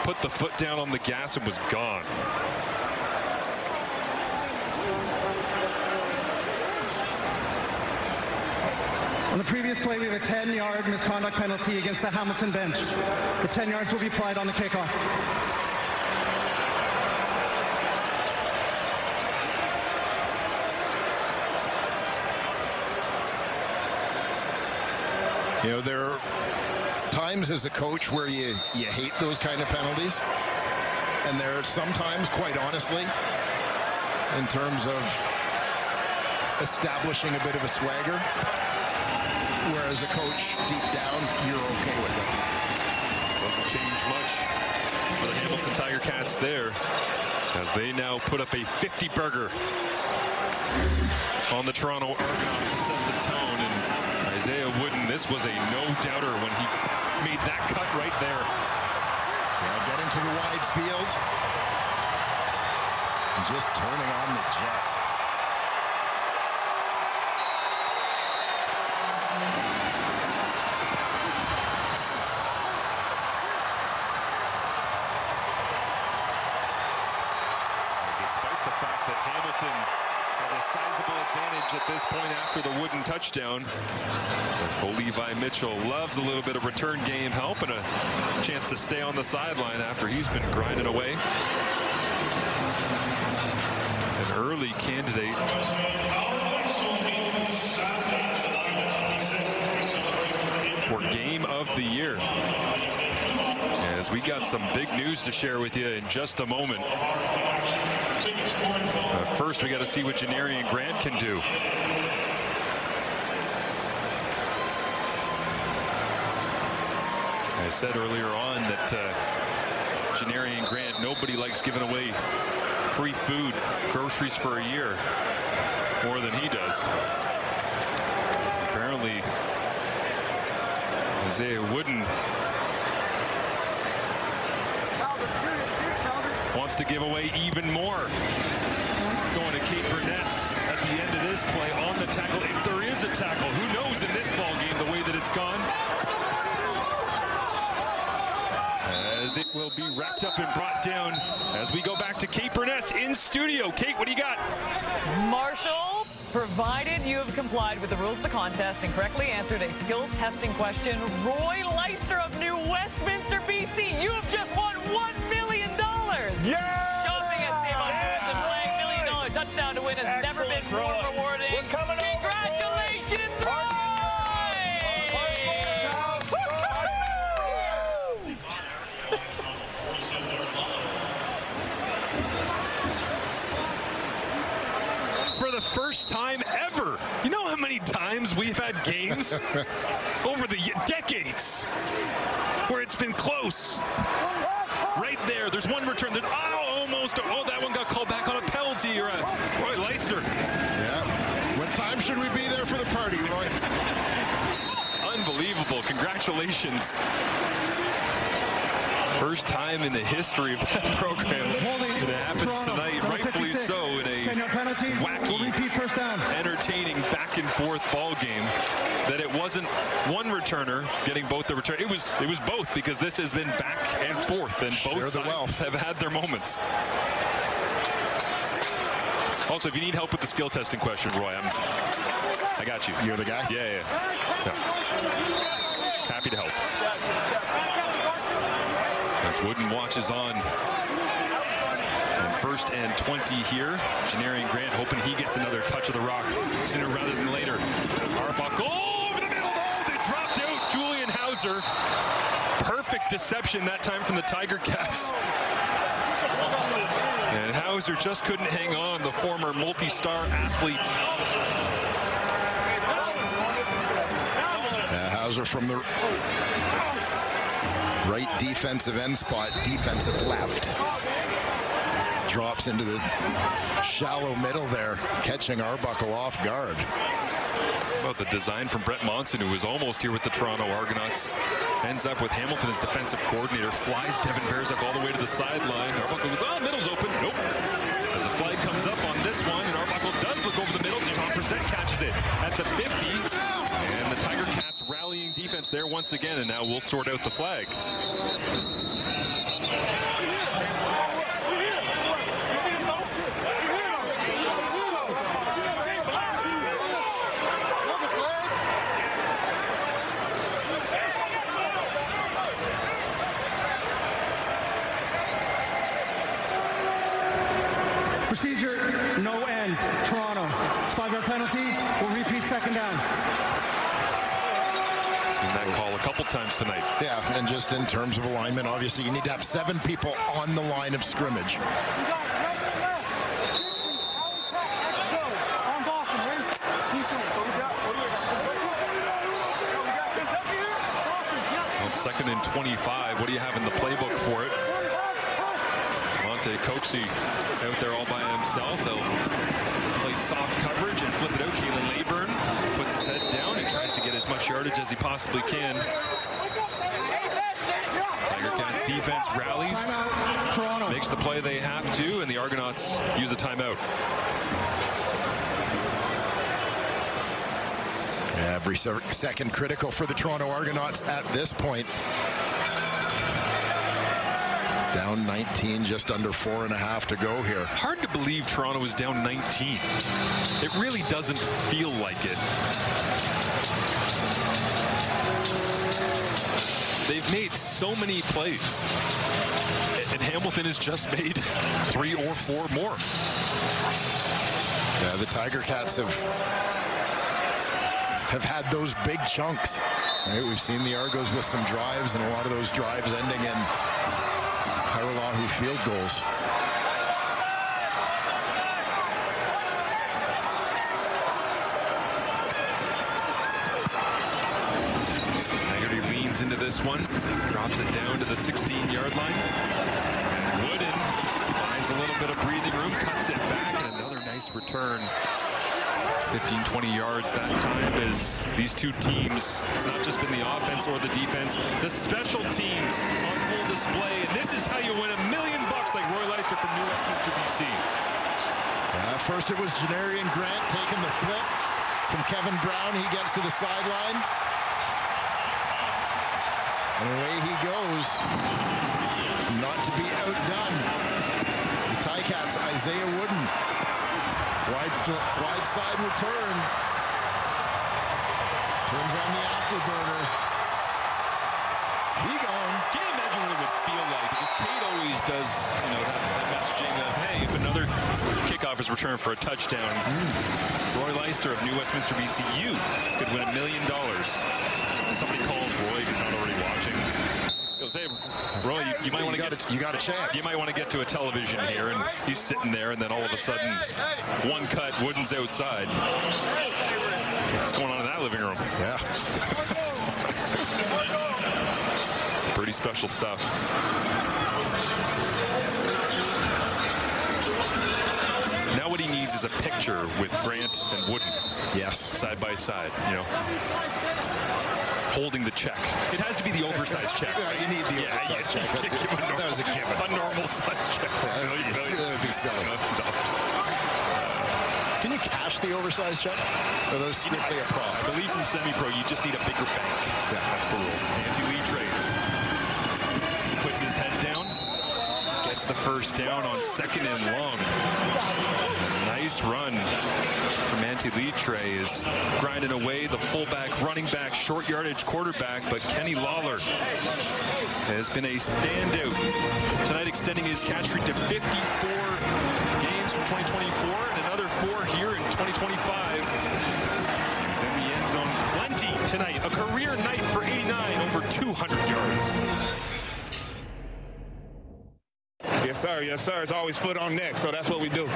put the foot down on the gas, and was gone. On the previous play, we have a 10-yard misconduct penalty against the Hamilton bench. The 10 yards will be applied on the kickoff. You know, there are times as a coach where you hate those kind of penalties. And there are sometimes, quite honestly, in terms of establishing a bit of a swagger, whereas a coach, deep down, you're okay with it. Doesn't change much for the Hamilton Tiger Cats there, as they now put up a 50-burger on the Toronto Argonauts to set the tone. And Isaiah Wooden, this was a no-doubter when he made that cut right there. Yeah, getting to the wide field and just turning on the Jets. despite the fact that Hamilton has a sizable advantage at this point after the wooden touchdown. Levi Mitchell loves a little bit of return game help and a chance to stay on the sideline after he's been grinding away. An early candidate for Game of the Year. As we got some big news to share with you in just a moment. First, we got to see what Janarian Grant can do. I said earlier on that Janarian Grant, nobody likes giving away free food, groceries for a year more than he does. Apparently, Isaiah Wooden wants to give away even more. Going to Kate Burness at the end of this play on the tackle. If there is a tackle, who knows in this ball game the way that it's gone. As it will be wrapped up and brought down as we go back to Kate Burness in studio. Kate, what do you got? Marshall, provided you have complied with the rules of the contest and correctly answered a skill testing question, Roy Leister of New Westminster, BC, you have just won $1 million. Yeah! Shopping at CFL Foods and playing $1 million touchdown to win has never been more rewarding. We're coming Congratulations, Roy! For the first time ever. You know how many times we've had games over the decades where it's been close? Right there, there's one return. There's almost. Oh, that one got called back on a penalty. Or Roy Leister. Yeah. What time should we be there for the party, Roy? Unbelievable. Congratulations. First time in the history of that program. It happens tonight, rightfully so, in a wacky, entertaining back-and-forth ball game. That it wasn't one returner getting both the return. It was both, because this has been back and forth, and both sides have had their moments. Also, if you need help with the skill testing question, Roy, I got you. You're the guy? Yeah. Happy to help. As Wooden watches on. First and 20 here. Janarian Grant hoping he gets another touch of the rock sooner rather than later. Arbuckle over the middle. Oh, they dropped out. Julian Hauser. Perfect deception that time from the Tiger Cats. And Hauser just couldn't hang on, the former multi-star athlete. Hauser from the right defensive end spot, defensive left. Drops into the shallow middle there, catching Arbuckle off guard. About the design from Brett Monson, who was almost here with the Toronto Argonauts. Ends up with Hamilton as defensive coordinator. Flies Devin Verzak all the way to the sideline. Arbuckle goes, middle's open. Nope. As a flag comes up on this one, and Arbuckle does look over the middle. John Brissett catches it at the 50. And the Tiger Cats rallying defense there once again, and now we'll sort out the flag. Procedure, no end. Toronto. It's 5-yard penalty. We'll repeat second down. Seen that call a couple times tonight. Yeah, and just in terms of alignment, obviously you need to have 7 people on the line of scrimmage. Well, 2nd and 25. What do you have in the playbook for it? Monte Coxie out there all by himself. They'll play soft coverage and flip it out. Kalen Leyburn puts his head down and tries to get as much yardage as he possibly can. Tiger Cats defense rallies, makes the play they have to, and the Argonauts use a timeout. Every second critical for the Toronto Argonauts at this point. Down 19, just under 4.5 to go here. Hard to believe Toronto is down 19. It really doesn't feel like it. They've made so many plays, and Hamilton has just made 3 or 4 more. Yeah, the Tiger Cats have had those big chunks. Right? We've seen the Argos with some drives, and a lot of those drives ending in Hairolahu field goals. Into this one, drops it down to the 16-yard line. Wooden finds a little bit of breathing room, cuts it back, and another nice return. 15-20 yards that time as these two teams, it's not just been the offense or the defense, the special teams on full display, and this is how you win $1 million like Roy Leister from New Westminster, BC. First it was Janarian Grant taking the flip from Kevin Brown. He gets to the sideline. And away he goes, not to be outdone. The Ticats, Isaiah Wooden, wide side return. Turns on the afterburners. He gone. Can you imagine what it would feel like? Because Kate always does, that messaging of, hey, if another kickoff is returned for a touchdown, Roy Leister of New Westminster, BC, you could win $1 million. Somebody calls Roy because I'm already watching. Goes, hey, Roy, you might want to get. You got a chance. You might want to get to a television here, and he's sitting there, and then all of a sudden, one cut, Wooden's outside. What's going on in that living room? Yeah. Pretty special stuff. Now what he needs is a picture with Grant and Wooden. Yes. Side by side, holding the check. It has to be the oversized check. Yeah, you need the oversized check. That was a given. A normal size check. That would be silly. Can you cash the oversized check? Or are those strictly a pro? I believe from semi-pro, you just need a bigger bank. Yeah. That's the rule. Anti-Lee puts his head down, gets the first down on 2nd and long. Nice run from Anti-Litre is grinding away the fullback, running back, short yardage quarterback, but Kenny Lawler has been a standout tonight, extending his catch streak to 54 games from 2024 and another 4 here in 2025. He's in the end zone plenty tonight. A career night for 89, over 200 yards. Yes, sir. Yes, sir. It's always foot on neck, so that's what we do.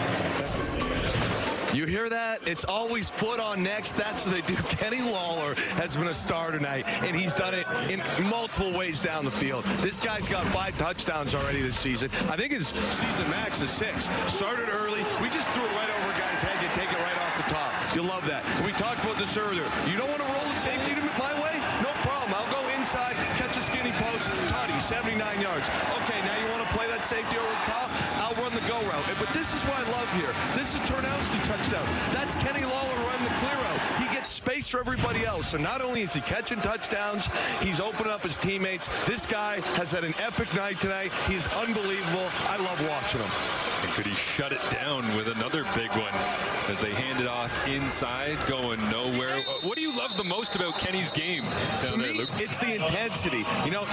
You hear that? It's always foot on necks. That's what they do. Kenny Lawler has been a star tonight, and he's done it in multiple ways down the field. This guy's got 5 touchdowns already this season. I think his season max is 6. Started early. We just threw it right over a guy's head. You take it right off the top. You'll love that. We talked about this earlier. You don't want to roll the safety my way? No problem. I'll go inside, catch a skinny post. Toddy, 79 yards. Okay, now you want to play that safety over the top? I'll run the go route. But this is what I love here. This is Turnowski touchdown. That's Kenny Lawler running the clear out. He gets space for everybody else. So not only is he catching touchdowns, he's opening up his teammates. This guy has had an epic night tonight. He is unbelievable. I love watching him. And could he shut it down with another big one as they hand it off inside, going nowhere? What do you love the most about Kenny's game down there, Luke? It's the intensity.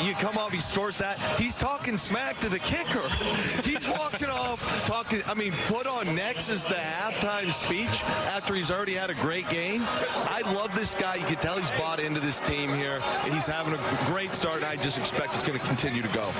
You come off, he scores that. He's talking smack to the kicker. He's walking off, talking, foot on necks is the halftime speech after he's already had a great game. I love this guy. You can tell he's bought into this team here. He's having a great start, and I just expect it's going to continue to go.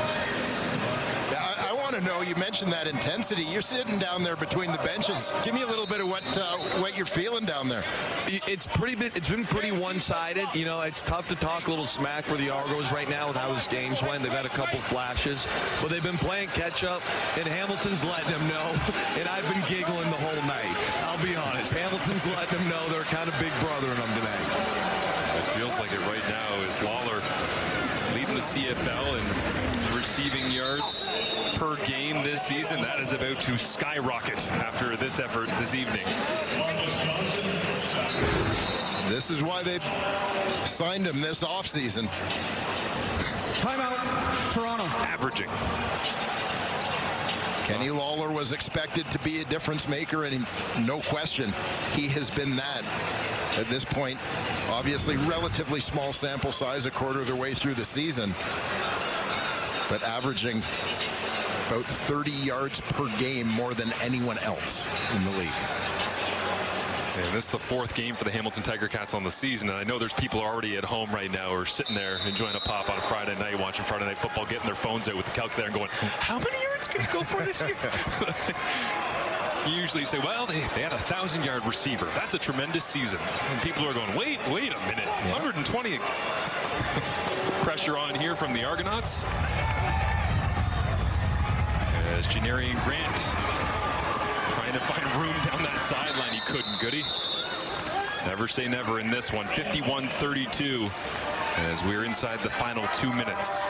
I want to know, you mentioned that intensity. You're sitting down there between the benches. Give me a little bit of what you're feeling down there. It's been pretty one-sided. It's tough to talk a little smack for the Argos right now with how his games went. They've had a couple flashes, but they've been playing catch-up, and Hamilton's letting them know, and I've been giggling the whole night. I'll be honest. Hamilton's letting them know they're kind of big brother in them tonight. It feels like it right now as Lawler leading the CFL in receiving yards per game this season. That is about to skyrocket after this effort this evening. This is why they signed him this offseason. Timeout, Toronto. Averaging. Kenny Lawler was expected to be a difference maker, and no question, he has been that. At this point, obviously relatively small sample size, a quarter of the way through the season, but averaging about 30 yards per game more than anyone else in the league. And this is the 4th game for the Hamilton Tiger Cats on the season, and I know there's people already at home right now who are sitting there enjoying a pop on a Friday night, watching Friday Night Football, getting their phones out with the calculator and going, how many yards can he go for this year? You usually say, well, they had a 1,000-yard receiver. That's a tremendous season. And people are going, wait a minute, 120. Pressure on here from the Argonauts. As Janarian Grant trying to find room down that sideline. He couldn't, could he? Never say never in this one. 51-32 as we're inside the final 2 minutes.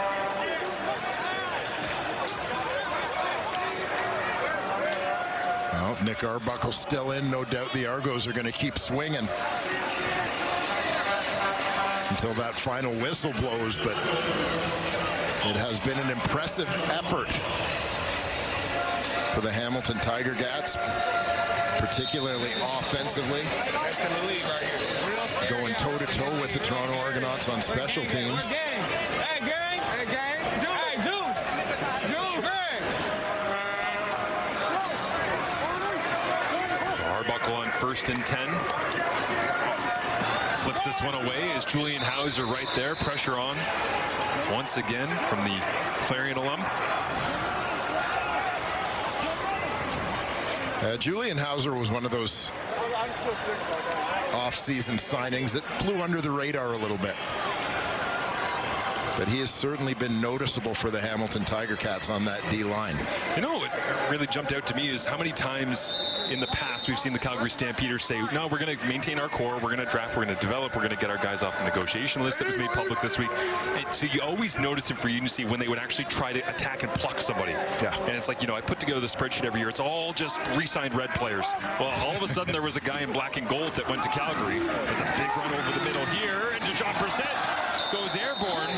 Well, Nick Arbuckle's still in. No doubt the Argos are going to keep swinging until that final whistle blows, but it has been an impressive effort for the Hamilton Tiger Cats, particularly offensively, going toe-to-toe with the Toronto Argonauts on special teams. Arbuckle on 1st and 10. Flips this one away as Julian Hauser right there. Pressure on once again from the Clarion alum. Julian Hauser was one of those off-season signings that flew under the radar a little bit. But he has certainly been noticeable for the Hamilton Tiger Cats on that D-line. You know what really jumped out to me is how many times in the past we've seen the Calgary Stampeders say, no, we're going to maintain our core, we're going to draft, we're going to develop, we're going to get our guys off the negotiation list that was made public this week. And so you always notice in free agency when they would actually try to attack and pluck somebody. Yeah. And it's like, you know, I put together the spreadsheet every year. It's all just re-signed red players. Well, all of a sudden there was a guy in black and gold that went to Calgary. There's a big run over the middle here, and Deshaun Brissett goes airborne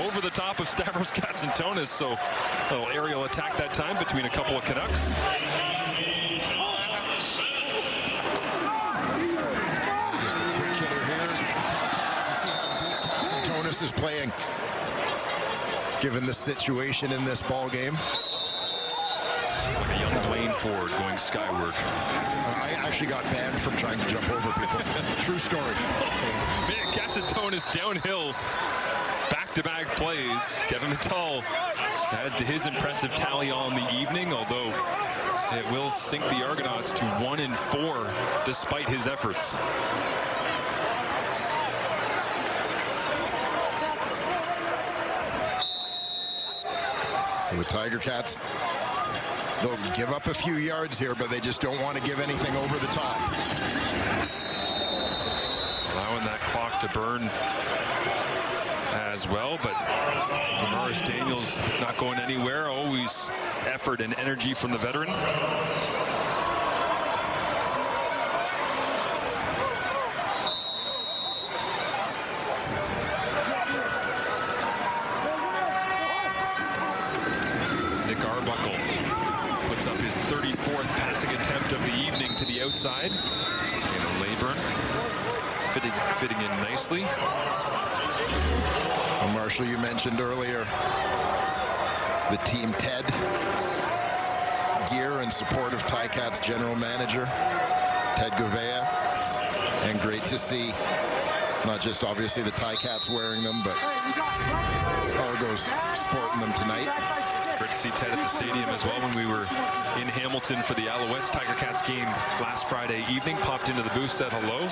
over the top of Stavros Katsantonis. So a little aerial attack that time between a couple of Canucks. Just a quick hitter here. You see how deep Katsantonis is playing, given the situation in this ball game. Like a young Dwayne Ford going skyward. I actually got banned from trying to jump over people. True story. Man, Katsantonis downhill. Back-to-back plays. Kevin Mittal adds to his impressive tally on the evening, although it will sink the Argonauts to 1-4 despite his efforts. So the Tiger Cats, they'll give up a few yards here, but they just don't want to give anything over the top. Allowing that clock to burn as well, but Damaris Daniels not going anywhere. Always effort and energy from the veteran. Nick Arbuckle puts up his 34th passing attempt of the evening to the outside. And Leyburn fitting in nicely. Well, Marshall, you mentioned earlier the Team Ted gear in support of Ticats general manager Ted Gouveia, and great to see not just obviously the Ticats wearing them, but Argos sporting them tonight. Great to see Ted at the stadium as well when we were in Hamilton for the Alouettes Tiger Cats game last Friday evening. Popped into the booth, said hello.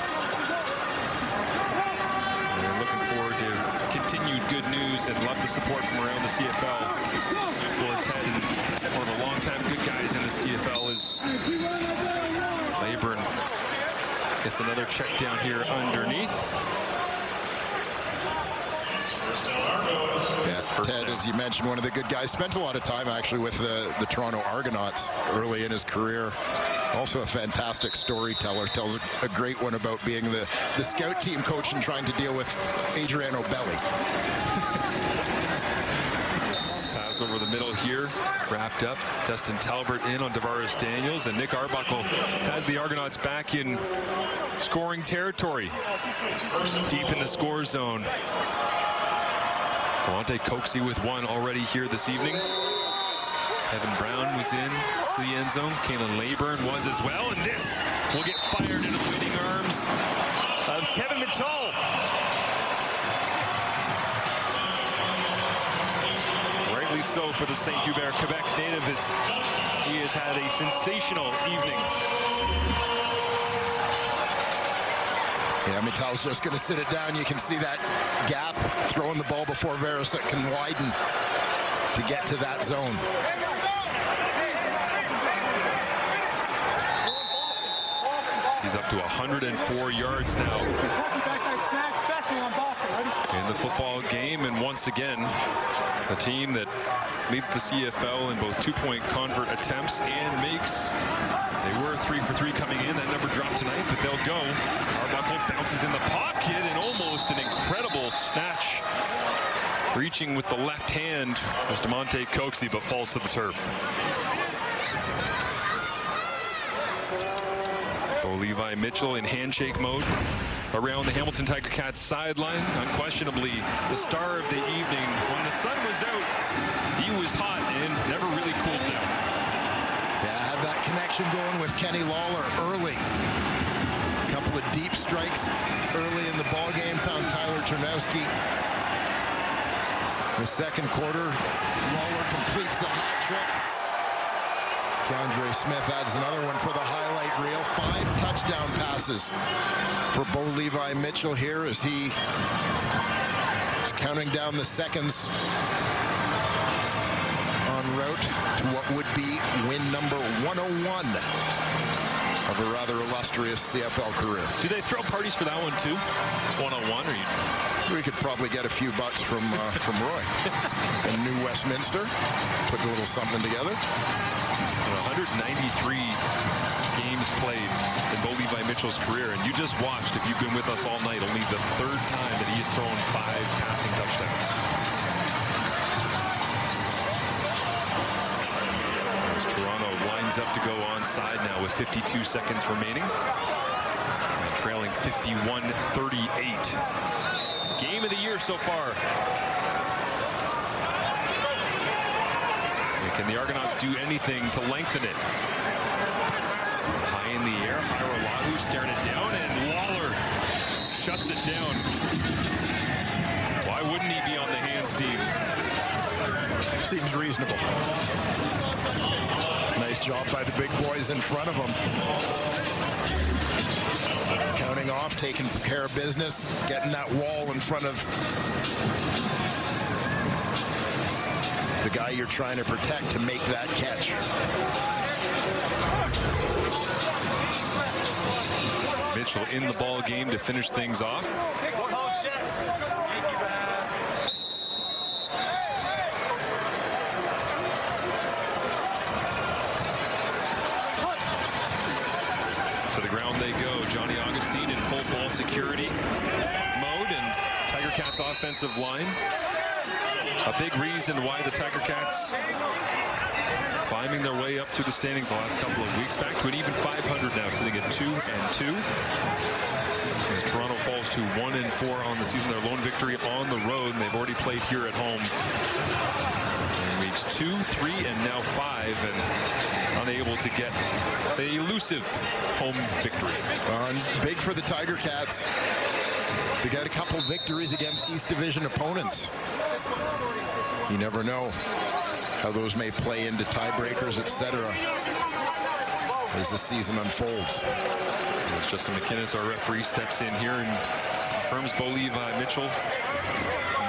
We're looking forward to continued good news and love the support from around the CFL for Ted. And one of the longtime good guys in the CFL is Leyburn. Gets another check down here underneath. Yeah, Ted, as you mentioned, one of the good guys. Spent a lot of time actually with the Toronto Argonauts early in his career. Also a fantastic storyteller. Tells a great one about being the scout team coach and trying to deal with Adriano Belli. pass over the middle here, wrapped up. Dustin Talbert in on Tavares Daniels, and Nick Arbuckle has the Argonauts back in scoring territory, deep in the score zone. Devontae Coxey with one already here this evening. Kevin Brown was in to the end zone. Kalen Leyburn was as well, and this will get fired into the waiting arms of Kevin Mittal. Rightly so for the St. Hubert, Quebec native, as he has had a sensational evening. Yeah, Mittal's just going to sit it down. You can see that gap, throwing the ball before Verasek can widen to get to that zone. He's up to 104 yards now in the football game, and once again, a team that leads the CFL in both two-point convert attempts and makes. They were 3 for 3 coming in. That number dropped tonight, but they'll go. Arbuckle bounces in the pocket, and almost an incredible snatch. Reaching with the left hand was Devontae Coxey, but falls to the turf. Levi Mitchell in handshake mode around the Hamilton Tiger Cats sideline. Unquestionably the star of the evening. When the sun was out, he was hot and never really cooled down. Yeah, had that connection going with Kenny Lawler early. A couple of deep strikes early in the ball game, found Tyler Ternowski. The second quarter, Lawler completes the hat trick. Keandre Smith adds another one for the highlight reel. 5 touchdown passes for Bo Levi Mitchell here as he is counting down the seconds en route to what would be win number 101 of a rather illustrious CFL career. Do they throw parties for that one too? 101, or you? We could probably get a few bucks from Roy in New Westminster. Put a little something together. 193 games played in Bo Levi Mitchell's career, and you just watched, if you've been with us all night, only the 3rd time that he has thrown 5 passing touchdowns. As Toronto lines up to go onside now with 52 seconds remaining, and trailing 51-38. Game of the year so far. Can the Argonauts do anything to lengthen it? High in the air, Hiralahu staring it down, and Lawler shuts it down. Why wouldn't he be on the hands team? Seems reasonable. Nice job by the big boys in front of him. Counting off, taking care of business, getting that wall in front of the guy you're trying to protect to make that catch. Mitchell in the ball game to finish things off. To the ground they go. Johnny Augustine in full ball security mode, and Tiger Cats offensive line. A big reason why the Tiger Cats climbing their way up through the standings the last couple of weeks, back to an even 500 now, sitting at 2-2. As Toronto falls to 1-4 on the season, their lone victory on the road, and they've already played here at home in weeks 2, 3, and now 5, and unable to get the elusive home victory. Big for the Tiger Cats. They got a couple victories against East Division opponents. You never know how those may play into tiebreakers, etc. as the season unfolds. As Justin McInnes, our referee, steps in here and confirms Bo Levi Mitchell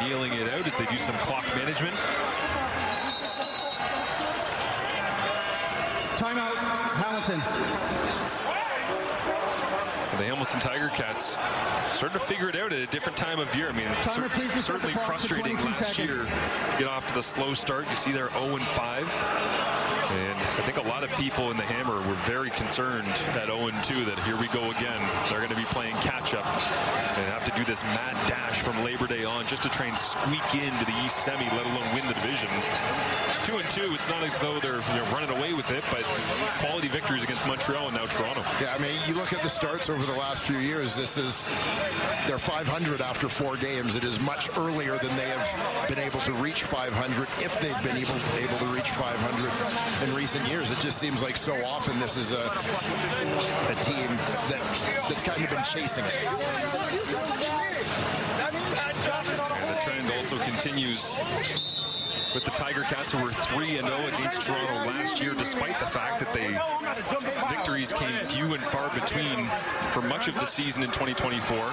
kneeling it out as they do some clock management. Timeout, Hamilton. The Hamilton Tiger Cats starting to figure it out at a different time of year. I mean, it's certainly frustrating last year to get off to the slow start. You see they're 0-5. And I think a lot of people in the Hammer were very concerned at 0-2 that here we go again. They're going to be playing catch-up and have to do this mad dash from Labor Day on just to try and squeak into the East Semi, let alone win the division. 2-2, it's not as though they're running away with it, but quality victories against Montreal and now Toronto. Yeah, I mean, you look at the starts over the last few years, they're 500 after 4 games. It is much earlier than they have been able to reach 500, if they've been able to reach 500 in recent years. It just seems like so often this is a team that's kind of been chasing it. And the trend also continues with the Tiger Cats, who were 3-0 against Toronto last year, despite the fact that victories came few and far between for much of the season in 2024.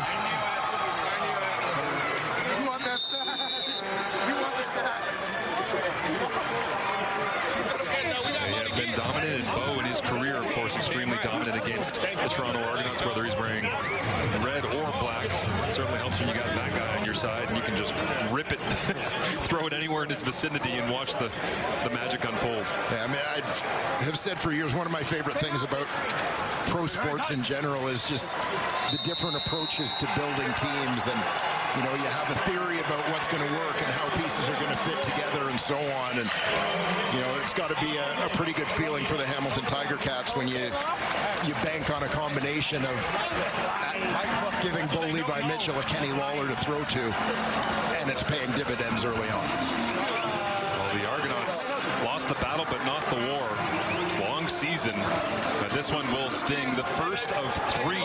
Dominant, and Bo in his career, of course, extremely dominant against the Toronto Argonauts, whether he's wearing red or black. It certainly helps when you got that guy on your side and you can just rip it, throw it anywhere in his vicinity and watch the magic unfold. Yeah, I mean, I have said for years, one of my favorite things about pro sports in general is just the different approaches to building teams. And you know, you have a theory about what's going to work and how pieces are going to fit together and so on. And, you know, it's got to be a pretty good feeling for the Hamilton Tiger Cats when you bank on a combination of giving Bo Levi Mitchell a Kenny Lawler to throw to, and it's paying dividends early on. Well, the Argonauts lost the battle, but not the war. Long season, but this one will sting. The first of 3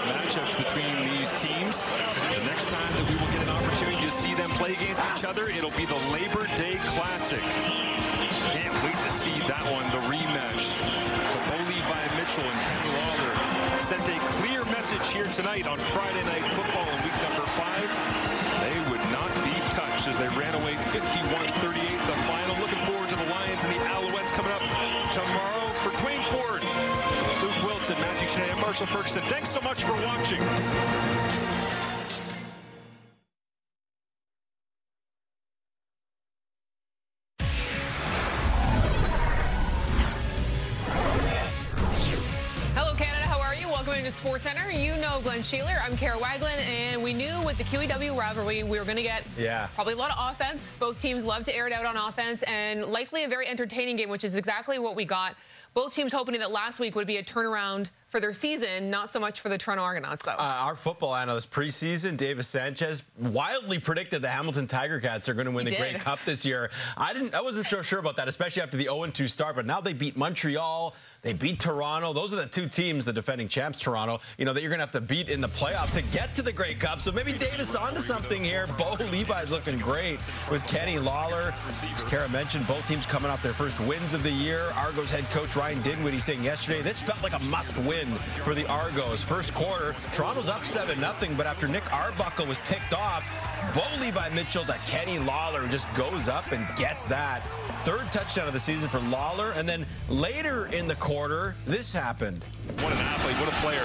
matchups between these teams. The next time that we will get an opportunity to see them play against each other, it'll be the Labor Day Classic. Can't wait to see that one, the rematch. So Bo Levi Mitchell and Kenny Lawler sent a clear message here tonight on Friday Night Football in week number 5. They would not be touched as they ran away 51-38 the final. Looking forward to the Lions and the Alouettes coming up tomorrow. For Dwayne Ford, Luke Wilson, Matthew Shea, and Marshall Ferguson, thanks so much for watching. Hello, Canada. How are you? Welcome into Sports Center. You know Glenn Sheeler. I'm Kara Waglin, and we knew with the QEW rivalry we were going to get probably a lot of offense. Both teams love to air it out on offense, and likely a very entertaining game, which is exactly what we got. Both teams hoping that last week would be a turnaround for their season, not so much for the Toronto Argonauts, though. Our football analyst preseason, Davis Sanchez, wildly predicted the Hamilton Tiger Cats are going to win the Grey Cup this year. I wasn't so sure about that, especially after the 0-2 start, but now they beat Montreal, they beat Toronto. Those are the 2 teams, the defending champs, Toronto, you know, that you're going to have to beat in the playoffs to get to the Grey Cup. So maybe Davis onto something here. Bo Levi's looking great with Kenny Lawler. As Kara mentioned, both teams coming off their first wins of the year. Argos head coach Ryan Dinwiddie saying yesterday this felt like a must-win for the Argos. First quarter, Toronto's up 7-0, but after Nick Arbuckle was picked off, Bo Levi Mitchell to Kenny Lawler just goes up and gets that. 3rd touchdown of the season for Lawler, and then later in the quarter, this happened. What an athlete, what a player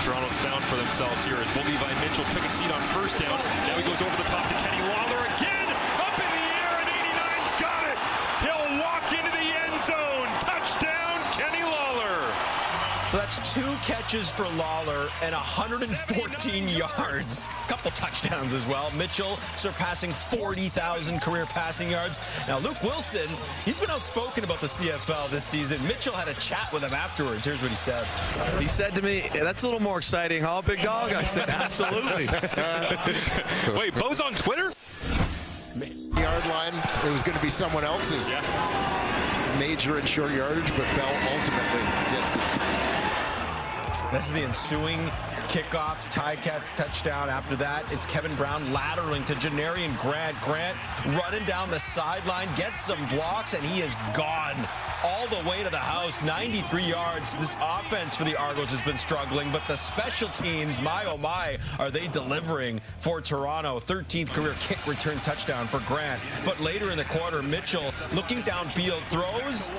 Toronto's found for themselves here as Bo Levi Mitchell took a seat on first down. Now he goes over the top to Kenny Lawler again, up in the air, and 89's got it. He'll walk into the end zone. Touchdown, Kenny Lawler. So that's 2 catches for Lawler and 114 yards. A couple touchdowns as well. Mitchell surpassing 40,000 career passing yards. Now, Luke Wilson, he's been outspoken about the CFL this season. Mitchell had a chat with him afterwards. Here's what he said. He said to me, that's a little more exciting, huh, big dog? I said, absolutely. Wait, Bo's on Twitter? Yard line, it was going to be someone else's major and short yardage, but Bell ultimately gets the... This is the ensuing kickoff, Ticats touchdown. After that, it's Kevin Brown lateraling to Janarian Grant. Grant running down the sideline, gets some blocks, and he is gone all the way to the house. 93 yards. This offense for the Argos has been struggling, but the special teams, my oh my, are they delivering for Toronto. 13th career kick return touchdown for Grant. But later in the quarter, Mitchell looking downfield, throws,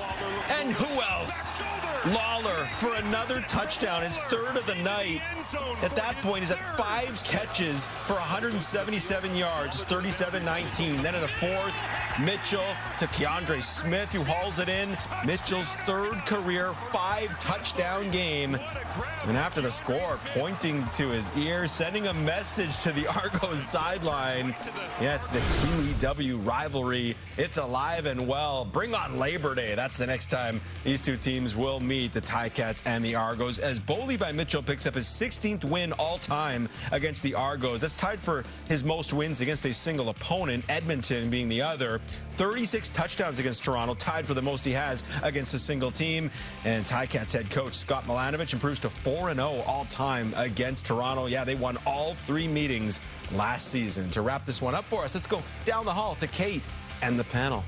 and who else? Lawler for another touchdown, his 3rd of the night. At that point, he's at 5 catches for 177 yards, 37-19. Then in the 4th, Mitchell to Keandre Smith, who hauls it in. Mitchell's third career 5-touchdown game. And after the score, pointing to his ear, sending a message to the Argos sideline. Yes, the QEW rivalry, it's alive and well. Bring on Labor Day. That's the next time these two teams will meet, the Ticats and the Argos, as Bo Levi Mitchell picks up his 16th win all-time against the Argos. That's tied for his most wins against a single opponent, Edmonton being the other. 36 touchdowns against Toronto, tied for the most he has against a single team. And Ticats head coach Scott Milanovich improves to 4-0 all-time against Toronto. Yeah, they won all 3 meetings last season. To wrap this one up for us, let's go down the hall to Kate and the panel.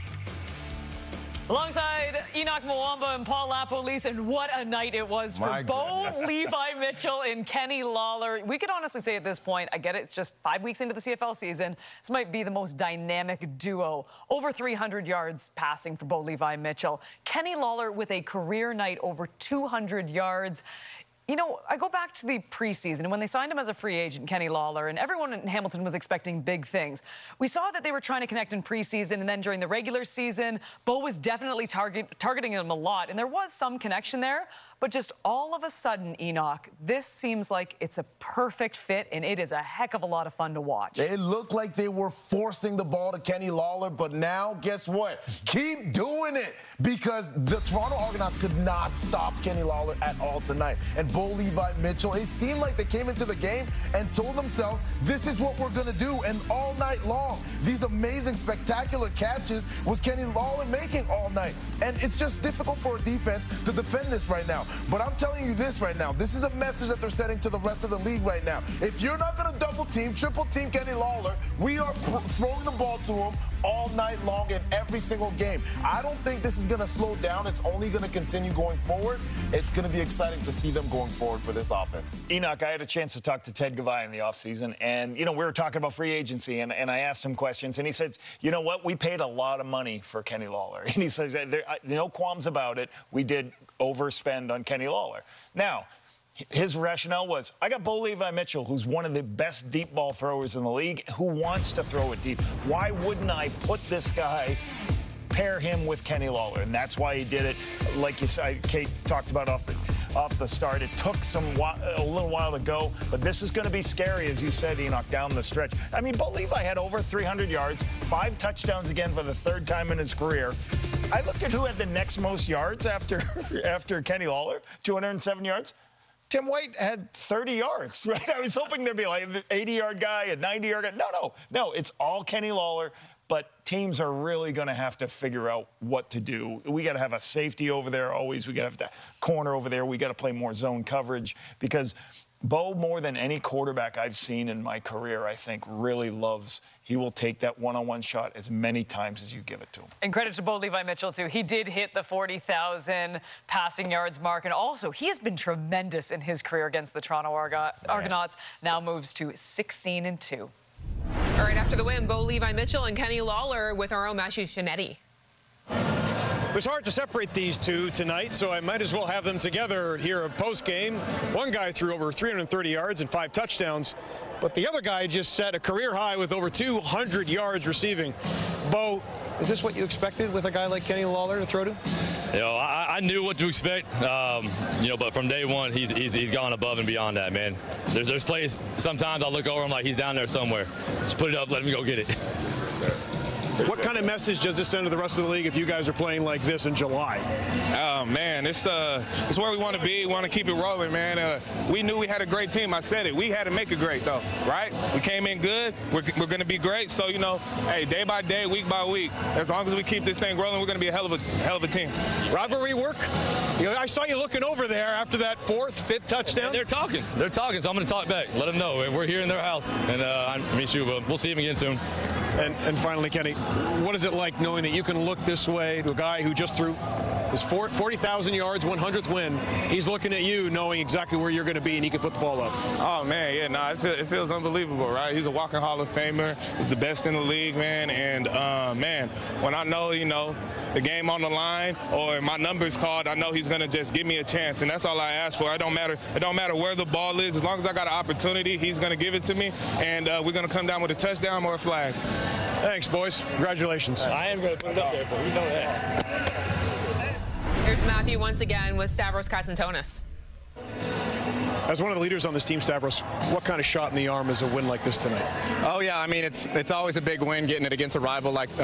Alongside Enoch Mwamba and Paul Lapolice, and what a night it was for Bo Levi Mitchell and Kenny Lawler. We could honestly say at this point, I get it, it's just 5 weeks into the CFL season, this might be the most dynamic duo. Over 300 yards passing for Bo Levi Mitchell. Kenny Lawler with a career night over 200 yards. You know, I go back to the preseason, and when they signed him as a free agent, Kenny Lawler, and everyone in Hamilton was expecting big things. We saw that they were trying to connect in preseason, and then during the regular season, Bo was definitely targeting him a lot, and there was some connection there. But just all of a sudden, Enoch, this seems like it's a perfect fit, and it is a heck of a lot of fun to watch. It looked like they were forcing the ball to Kenny Lawler, but now, guess what? Keep doing it, because the Toronto Argonauts could not stop Kenny Lawler at all tonight. And Bo Levi Mitchell, it seemed like they came into the game and told themselves, this is what we're going to do. And all night long, these amazing, spectacular catches was Kenny Lawler making all night. And it's just difficult for a defense to defend this right now. But I'm telling you this right now. This is a message that they're sending to the rest of the league right now. If you're not going to double team, triple team Kenny Lawler, we are throwing the ball to him all night long in every single game. I don't think this is going to slow down. It's only going to continue going forward. It's going to be exciting to see them going forward for this offense. Enoch, I had a chance to talk to Ted Gavai in the offseason, and, you know, we were talking about free agency, and I asked him questions, and he said, you know what, we paid a lot of money for Kenny Lawler. And he says, no qualms about it. We did overspend on Kenny Lawler. Now, his rationale was, I got Bo Levi Mitchell, who's one of the best deep ball throwers in the league, who wants to throw it deep. Why wouldn't I put this guy, pair him with Kenny Lawler? And that's why he did it. Like you said, Kate talked about off the start. It took a little while to go, but this is going to be scary, as you said, Enoch, down the stretch. I mean, Bo Levi had over 300 yards, 5 touchdowns again for the 3rd time in his career. I looked at who had the next most yards after Kenny Lawler, 207 yards. Tim White had 30 yards, right? I was hoping there'd be like an 80-yard guy, a 90-yard guy. No, it's all Kenny Lawler. But teams are really going to have to figure out what to do. We got to have a safety over there always. We got to have the corner over there. We got to play more zone coverage, because Bo, more than any quarterback I've seen in my career, I think really loves. He will take that one-on-one shot as many times as you give it to him. And credit to Bo Levi Mitchell, too. He did hit the 40,000 passing yards mark. And also, he has been tremendous in his career against the Toronto Argonauts. Now moves to 16-2. All right, after the win, Bo Levi Mitchell and Kenny Lawler with our own Matthew Shinetti. It was hard to separate these two tonight, so I might as well have them together here at postgame. One guy threw over 330 yards and 5 touchdowns, but the other guy just set a career high with over 200 yards receiving. Bo, is this what you expected with a guy like Kenny Lawler to throw to? You know, I knew what to expect, you know, but from day one, he's gone above and beyond that, man. There's plays, sometimes I look over, I'm like, he's down there somewhere. Just put it up, let him go get it. What kind of message does this send to the rest of the league if you guys are playing like this in July? Man, it's where we want to be. We want to keep it rolling, man. We knew we had a great team. I said it. We had to make it great, though, right? We came in good. We're going to be great. So, you know, hey, day by day, week by week, as long as we keep this thing rolling, we're going to be a hell of a team. Rivalry work? You know, I saw you looking over there after that 4th, 5th touchdown. And they're talking, so I'm going to talk back. Let them know we're here in their house, and we'll see them again soon. And finally, Kenny, what is it like knowing that you can look this way to a guy who just threw his 40,000 yards, 100th win? He's looking at you knowing exactly where you're going to be, and he can put the ball up. Oh, man, yeah, no, it feels unbelievable, right? He's a walking Hall of Famer. He's the best in the league, man. And, man, when I know, you know, the game on the line or my number's called, I know he's going to just give me a chance, and that's all I ask for. It don't matter where the ball is. As long as I got an opportunity, he's going to give it to me, and we're going to come down with a touchdown or a flag. Thanks, boys. Congratulations. I am going to put it up there for you. You know that. Here's Matthew once again with Stavros Katsantonis. As one of the leaders on this team, Stavros, what kind of shot in the arm is a win like this tonight? Oh, yeah, I mean, it's always a big win getting it against a rival like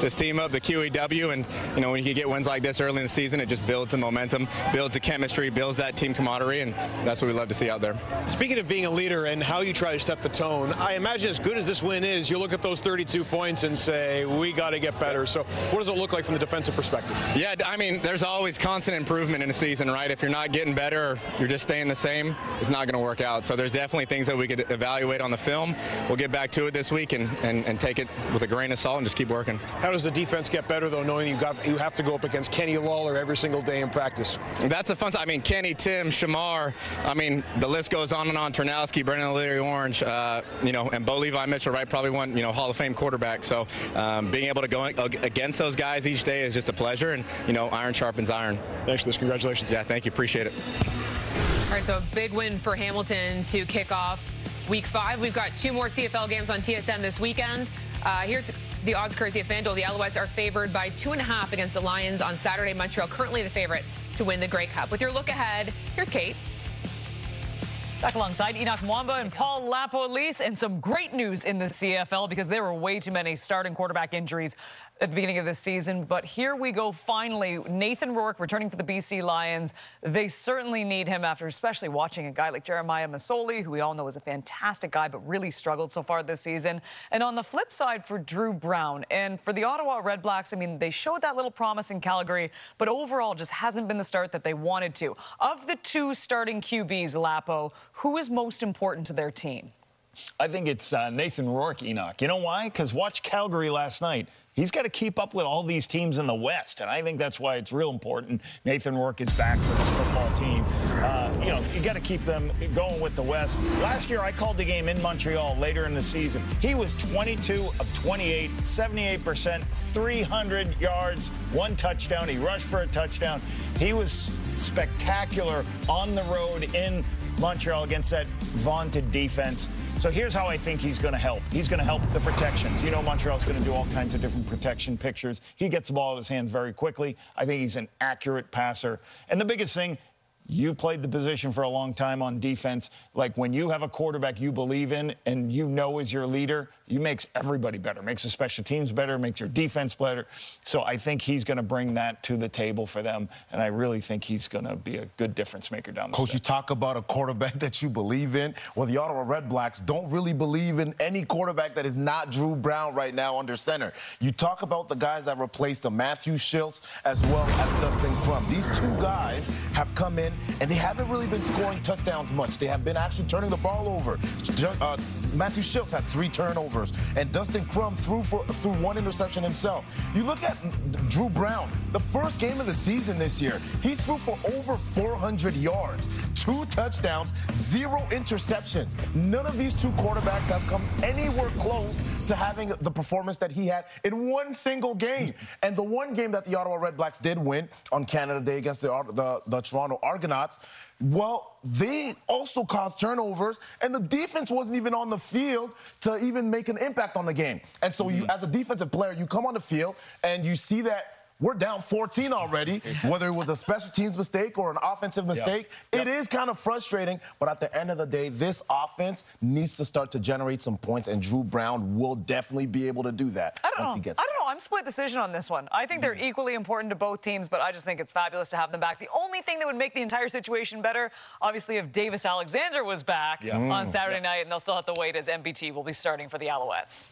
this team up, the QEW. And, you know, when you get wins like this early in the season, it just builds the momentum, builds the chemistry, builds that team camaraderie, and that's what we love to see out there. Speaking of being a leader and how you try to set the tone, I imagine as good as this win is, you look at those 32 points and say, we got to get better. So what does it look like from the defensive perspective? Yeah, I mean, there's always constant improvement in a season, right? If you're not getting better or you're just staying the same, it's not going to work out. So there's definitely things that we could evaluate on the film. We'll get back to it this week and take it with a grain of salt and just keep working. How does the defense get better, though, knowing you have to go up against Kenny Lawler every single day in practice? That's a fun. I mean, Kenny, Tim, Shamar. I mean, the list goes on and on. Ternowski, Brendan O'Leary, Orange, you know, and Bo Levi Mitchell, right? Probably one, you know, Hall of Fame quarterback. So being able to go against those guys each day is just a pleasure. And, you know, iron sharpens iron. Thanks for this. Congratulations. Yeah, thank you. Appreciate it. All right, so a big win for Hamilton to kick off Week 5. We've got 2 more CFL games on TSN this weekend. Here's the odds courtesy of FanDuel. The Alouettes are favored by 2.5 against the Lions on Saturday. Montreal currently the favorite to win the Grey Cup. With your look ahead, here's Kate. Back alongside Enoch Mwamba and Paul Lapolis, and some great news in the CFL because there were way too many starting quarterback injuries at the beginning of this season. But here we go finally. Nathan Rourke returning for the BC Lions. They certainly need him after especially watching a guy like Jeremiah Masoli, who we all know is a fantastic guy but really struggled so far this season. And on the flip side for Drew Brown and for the Ottawa Red Blacks, I mean, they showed that little promise in Calgary, but overall just hasn't been the start that they wanted to. Of the 2 starting QBs, Lapo, who is most important to their team? I think it's Nathan Rourke, Enoch. You know why? Because watch Calgary last night. He's got to keep up with all these teams in the West, and I think that's why it's real important. Nathan Rourke is back for this football team. You know, you got to keep them going with the West. Last year, I called the game in Montreal later in the season. He was 22 of 28, 78%, 300 yards, 1 touchdown. He rushed for a touchdown. He was spectacular on the road in Montreal against that vaunted defense. So here's how I think he's going to help. He's going to help the protections. You know, Montreal's going to do all kinds of different protection pictures. He gets the ball in his hands very quickly. I think he's an accurate passer. And the biggest thing, you played the position for a long time on defense. Like when you have a quarterback you believe in and you know is your leader, you makes everybody better, makes the special teams better, makes your defense better. So I think he's going to bring that to the table for them, and I really think he's going to be a good difference maker down the stretch. Coach, you talk about a quarterback that you believe in. Well, the Ottawa Red Blacks don't really believe in any quarterback that is not Drew Brown right now under center. You talk about the guys that replaced him, Matthew Schultz as well as Dustin Crum. These 2 guys have come in, and they haven't really been scoring touchdowns much. They have been actually turning the ball over. Matthew Schultz had 3 turnovers, and Dustin Crum threw 1 interception himself. You look at Drew Brown, the first game of the season this year, he threw for over 400 yards, 2 touchdowns, 0 interceptions. None of these 2 quarterbacks have come anywhere close to having the performance that he had in 1 single game. And the one game that the Ottawa Red Blacks did win on Canada Day against the Toronto Argonauts, well, they also caused turnovers, and the defense wasn't even on the field to even make an impact on the game. And so you, as a defensive player, you come on the field and you see that we're down 14 already, whether it was a special teams mistake or an offensive mistake. It is kind of frustrating, but at the end of the day, this offense needs to start to generate some points, and Drew Brown will definitely be able to do that once he gets there. I don't know. I'm split decision on this one. I think they're equally important to both teams, but I just think it's fabulous to have them back. The only thing that would make the entire situation better, obviously, if Davis Alexander was back on Saturday night, and they'll still have to wait as MBT will be starting for the Alouettes.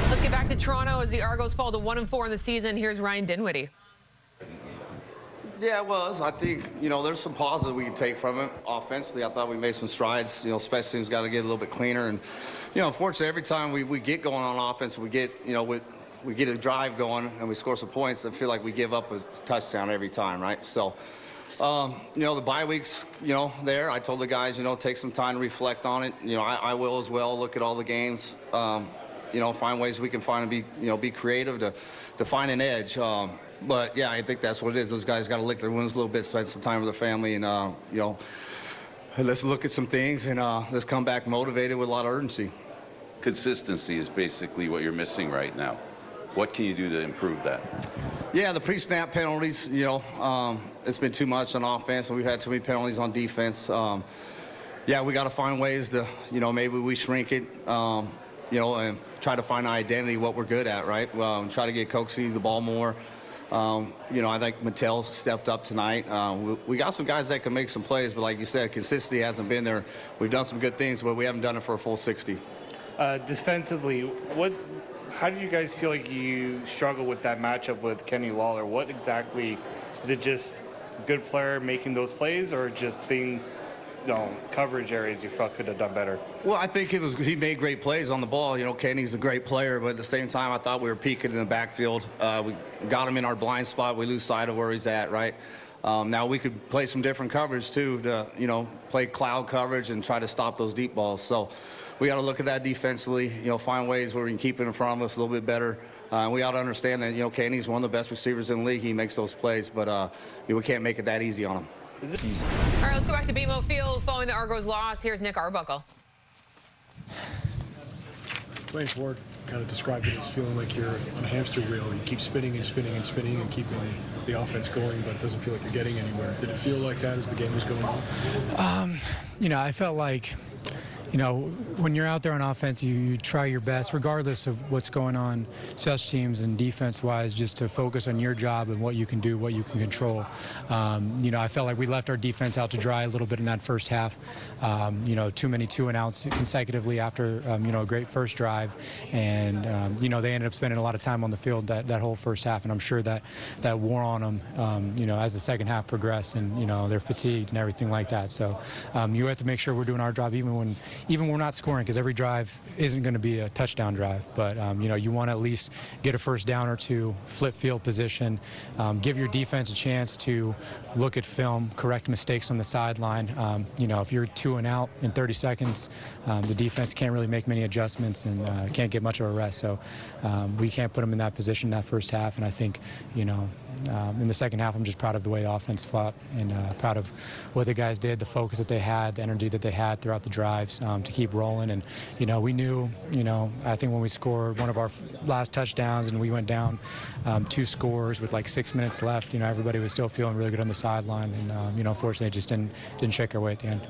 Let's get back to Toronto as the Argos fall to 1-4 in the season. Here's Ryan Dinwiddie. Yeah, it was. I think, you know, there's some positives we can take from it. Offensively, I thought we made some strides. You know, special teams got to get a little bit cleaner. And, you know, unfortunately, every time we get going on offense, we get, you know, we get a drive going and we score some points, I feel like we give up a touchdown every time, right? So, you know, the bye weeks, you know, there, I told the guys, you know, take some time to reflect on it. You know, I will as well, look at all the games, you know, find ways we can find and be, you know, be creative to find an edge. But, yeah, I think that's what it is. Those guys got to lick their wounds a little bit, spend some time with their family, and, you know, let's look at some things and let's come back motivated with a lot of urgency. consistency is basically what you're missing right now. What can you do to improve that? Yeah, the pre-snap penalties, it's been too much on offense, and we've had too many penalties on defense. Yeah, we got to find ways to, maybe we shrink it, and try to find an identity, what we're good at, right? Try to get Coxie the ball more. I think Mattel stepped up tonight. We got some guys that can make some plays, but like you said, consistency hasn't been there. We've done some good things, but we haven't done it for a full 60. Defensively, how did you guys feel like you struggled with that matchup with Kenny Lawler? What exactly, is it just good player making those plays, or just coverage areas you felt could have done better? Well, I think he made great plays on the ball. Kenny's a great player, but at the same time, I thought we were peaking in the backfield. We got him in our blind spot. We lose sight of where he's at, right? Now we could play some different coverage too, to play cloud coverage and try to stop those deep balls. So we got to look at that defensively. Find ways where we can keep it in front of us a little bit better. We ought to understand that Kenny's one of the best receivers in the league. He makes those plays, but we can't make it that easy on him. All right, let's go back to BMO Field following the Argos loss. Here's Nick Arbuckle. Playing forward, kind of described it as feeling like you're on a hamster wheel. You keep spinning and spinning and spinning and keeping the offense going, but it doesn't feel like you're getting anywhere. Did it feel like that as the game was going on? I felt like, when you're out there on offense, you try your best, regardless of what's going on, special teams and defense-wise, just to focus on your job and what you can do, what you can control. I felt like we left our defense out to dry a little bit in that first half. Too many 2-and-outs consecutively after, a great first drive. And, they ended up spending a lot of time on the field that whole first half. And I'm sure that wore on them, as the second half progressed, and, they're fatigued and everything like that. So you have to make sure we're doing our job even when we're not scoring, because every drive isn't going to be a touchdown drive. But, you want to at least get a first down or two, flip field position, give your defense a chance to look at film, correct mistakes on the sideline. If you're 2-and-out in 30 seconds, the defense can't really make many adjustments and can't get much of a rest. So we can't put them in that position that first half. And I think, in the second half, I'm just proud of the way the offense fought and proud of what the guys did, the focus that they had, the energy that they had throughout the drives to keep rolling. And, we knew, I think when we scored one of our last touchdowns and we went down 2 scores with like 6 minutes left, everybody was still feeling really good on the sideline. And, unfortunately, it just didn't shake our way at the end.